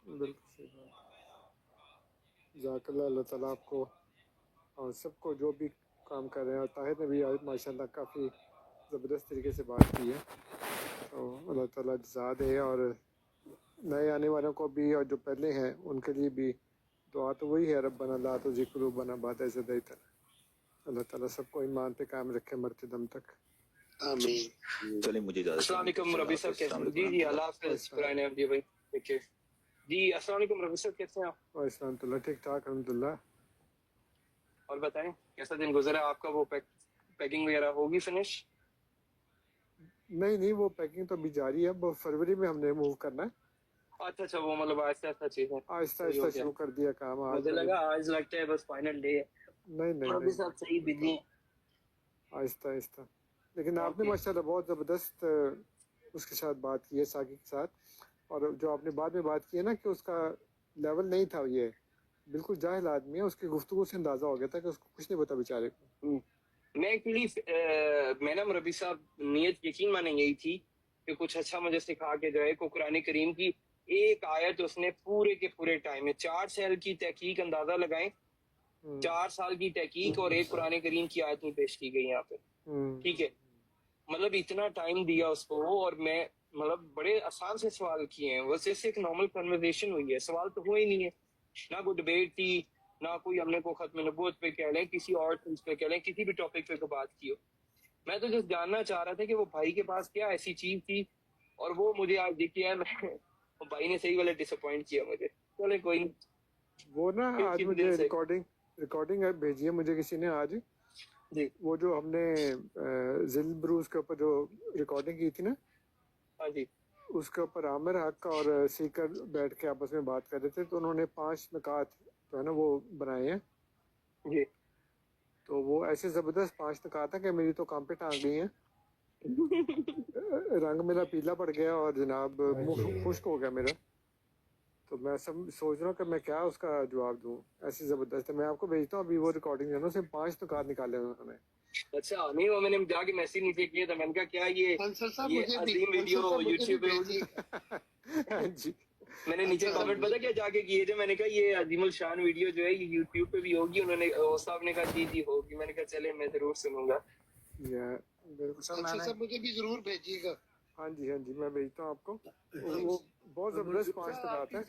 بالکل صحیح بات. جزاک اللہ, اللہ تعالیٰ آپ کو اور سب کو جو بھی کام کر رہے ہیں, اور طاہر نے بھی آج ماشاء اللہ کافی زبردست طریقے سے بات کی ہے, تو اللہ تعالیٰ جزا دے. اور نئے آنے والوں کو بھی اور جو پہلے ہیں ان کے لیے بھی دعا تو وہی ہے, ربنا لا تزغ قلوبنا بعد إذ هديتنا. اللہ تعالیٰ سب کو ایمان پہ قائم رکھے مرتے دم تک. آمین. چلیں مجھے اجازت. السلام علیکم ربی صاحب, کیسے ہیں؟ جی جی, اللہ حافظ. جی بھائی دیکھیے. جی السلام علیکم ربی صاحب, کیسے ہیں آپ؟ وعلیکم السلام, ٹھیک ٹھاک الحمد للہ. اور بتائیں کیسا دن گزرا آپ کا؟ وہ پیکنگ وغیرہ ہوگی فنش؟ نہیں, وہ پیکنگ تو ابھی جاری ہے, وہ فروری میں ہم نے موو کرنا ہے. اچھا, وہ مطلب آہستہ آہستہ چیز ہے, آہستہ آہستہ شروع کر دیا کام. مجھے لگا آج لگتا ہے بس فائنل ڈے ہے. نہیں, ربی صاحب صحیح بزی ہیں. آہستہ آہستہ. لیکن آپ نے ماشاء اللہ بہت زبردست اس کے ساتھ بات کی ہے, ساقی کے ساتھ, اور جو آپ نے بعد میں بات کی ہے نا کہ اس کا لیول نہیں تھا, یہ بالکل جاہل آدمی ہے, اس کی گفتگو سے اندازہ ہو گیا تھا کہ اس کو کچھ نہیں پتا بیچارے کو. میں ایکچولی میں نا ربی صاحب نیت یقین مانے یہی تھی کہ کچھ اچھا مجھے سکھا کے جائے کو. قرآن کریم کی ایک آیت اس نے پورے کے پورے ٹائم میں 4 سال کی تحقیق, اندازہ لگائیں 4 سال کی تحقیق, اور ایک قرآن کریم کی آیت نہیں پیش کی گئی یہاں پہ. ٹھیک ہے, مطلب اتنا ٹائم دیا اس کو, اور میں مطلب بڑے آسان سے سوال کیے ہیں, بس اس سے ایک نارمل کنورزیشن ہوئی ہے, سوال تو ہوا ہی نہیں ہے, نہ کوئی ڈبیٹ تھی, نہ کوئی ہم نے کو ختم نبوت پہ کہہ لیں, کسی اور چیز پہ کہہ لیں, کسی بھی ٹاپک پہ بات کی ہو. میں تو جس جاننا چاہ رہا تھا کہ وہ بھائی کے پاس کیا ایسی چیز تھی, اور وہ مجھے آج دکھی ہے. میں بھائی نے صحیح والا ڈس اپوائنٹ کیا مجھے. چلے کوئی نہیں, وہ نا آج مجھے ریکارڈنگ بھیجی ہے مجھے کسی نے آج. جی, وہ جو ہم نے ذل بروز کے اوپر جو ریکارڈنگ کی تھی نا, ہاں جی, اس کے اوپر عامر حق اور سیکر بیٹھ کے آپس میں بات کر رہے تھے, تو انہوں نے 5 نکات جو ہے نا وہ بنائے ہیں. جی, تو وہ ایسے زبردست 5 نکات ہیں کہ میری تو کام پہ ٹانگ گئی ہیں. رنگ میرا پیلا پڑ گیا اور جناب منہ خشک ہو گیا میرا. تو میں سوچ رہا ہوں کہ میں کیا اس کا جواب دوں, ایسی زبردست ہے. میں آپ کو بھیجتا ہوں ابھی وہ ریکارڈنگ ہے نا, اسے 5 نکات نکالے انہوں نے. اچھا نہیں, وہ میں نے جا کے میسج نیچے کیا تھا, میں نے کہا کیا یہ عظیم ویڈیو یوٹیوب پہ ہوگی. جی, میں نے نیچے کامنٹ پتا کیا جا کے کیے تھے, میں نے کہا یہ عظیم الشان ویڈیو جو ہے یہ یوٹیوب پہ بھی ہوگی. انہوں نے صاحب نے کہا جی ہوگی. میں نے کہا چلے میں ضرور سنوں گا. بالکل, مجھے بھی ضرور بھیجیے گا. ہاں جی, میں بھیجتا ہوں آپ کو. وہ بہت زبردست 5 نکات ہیں.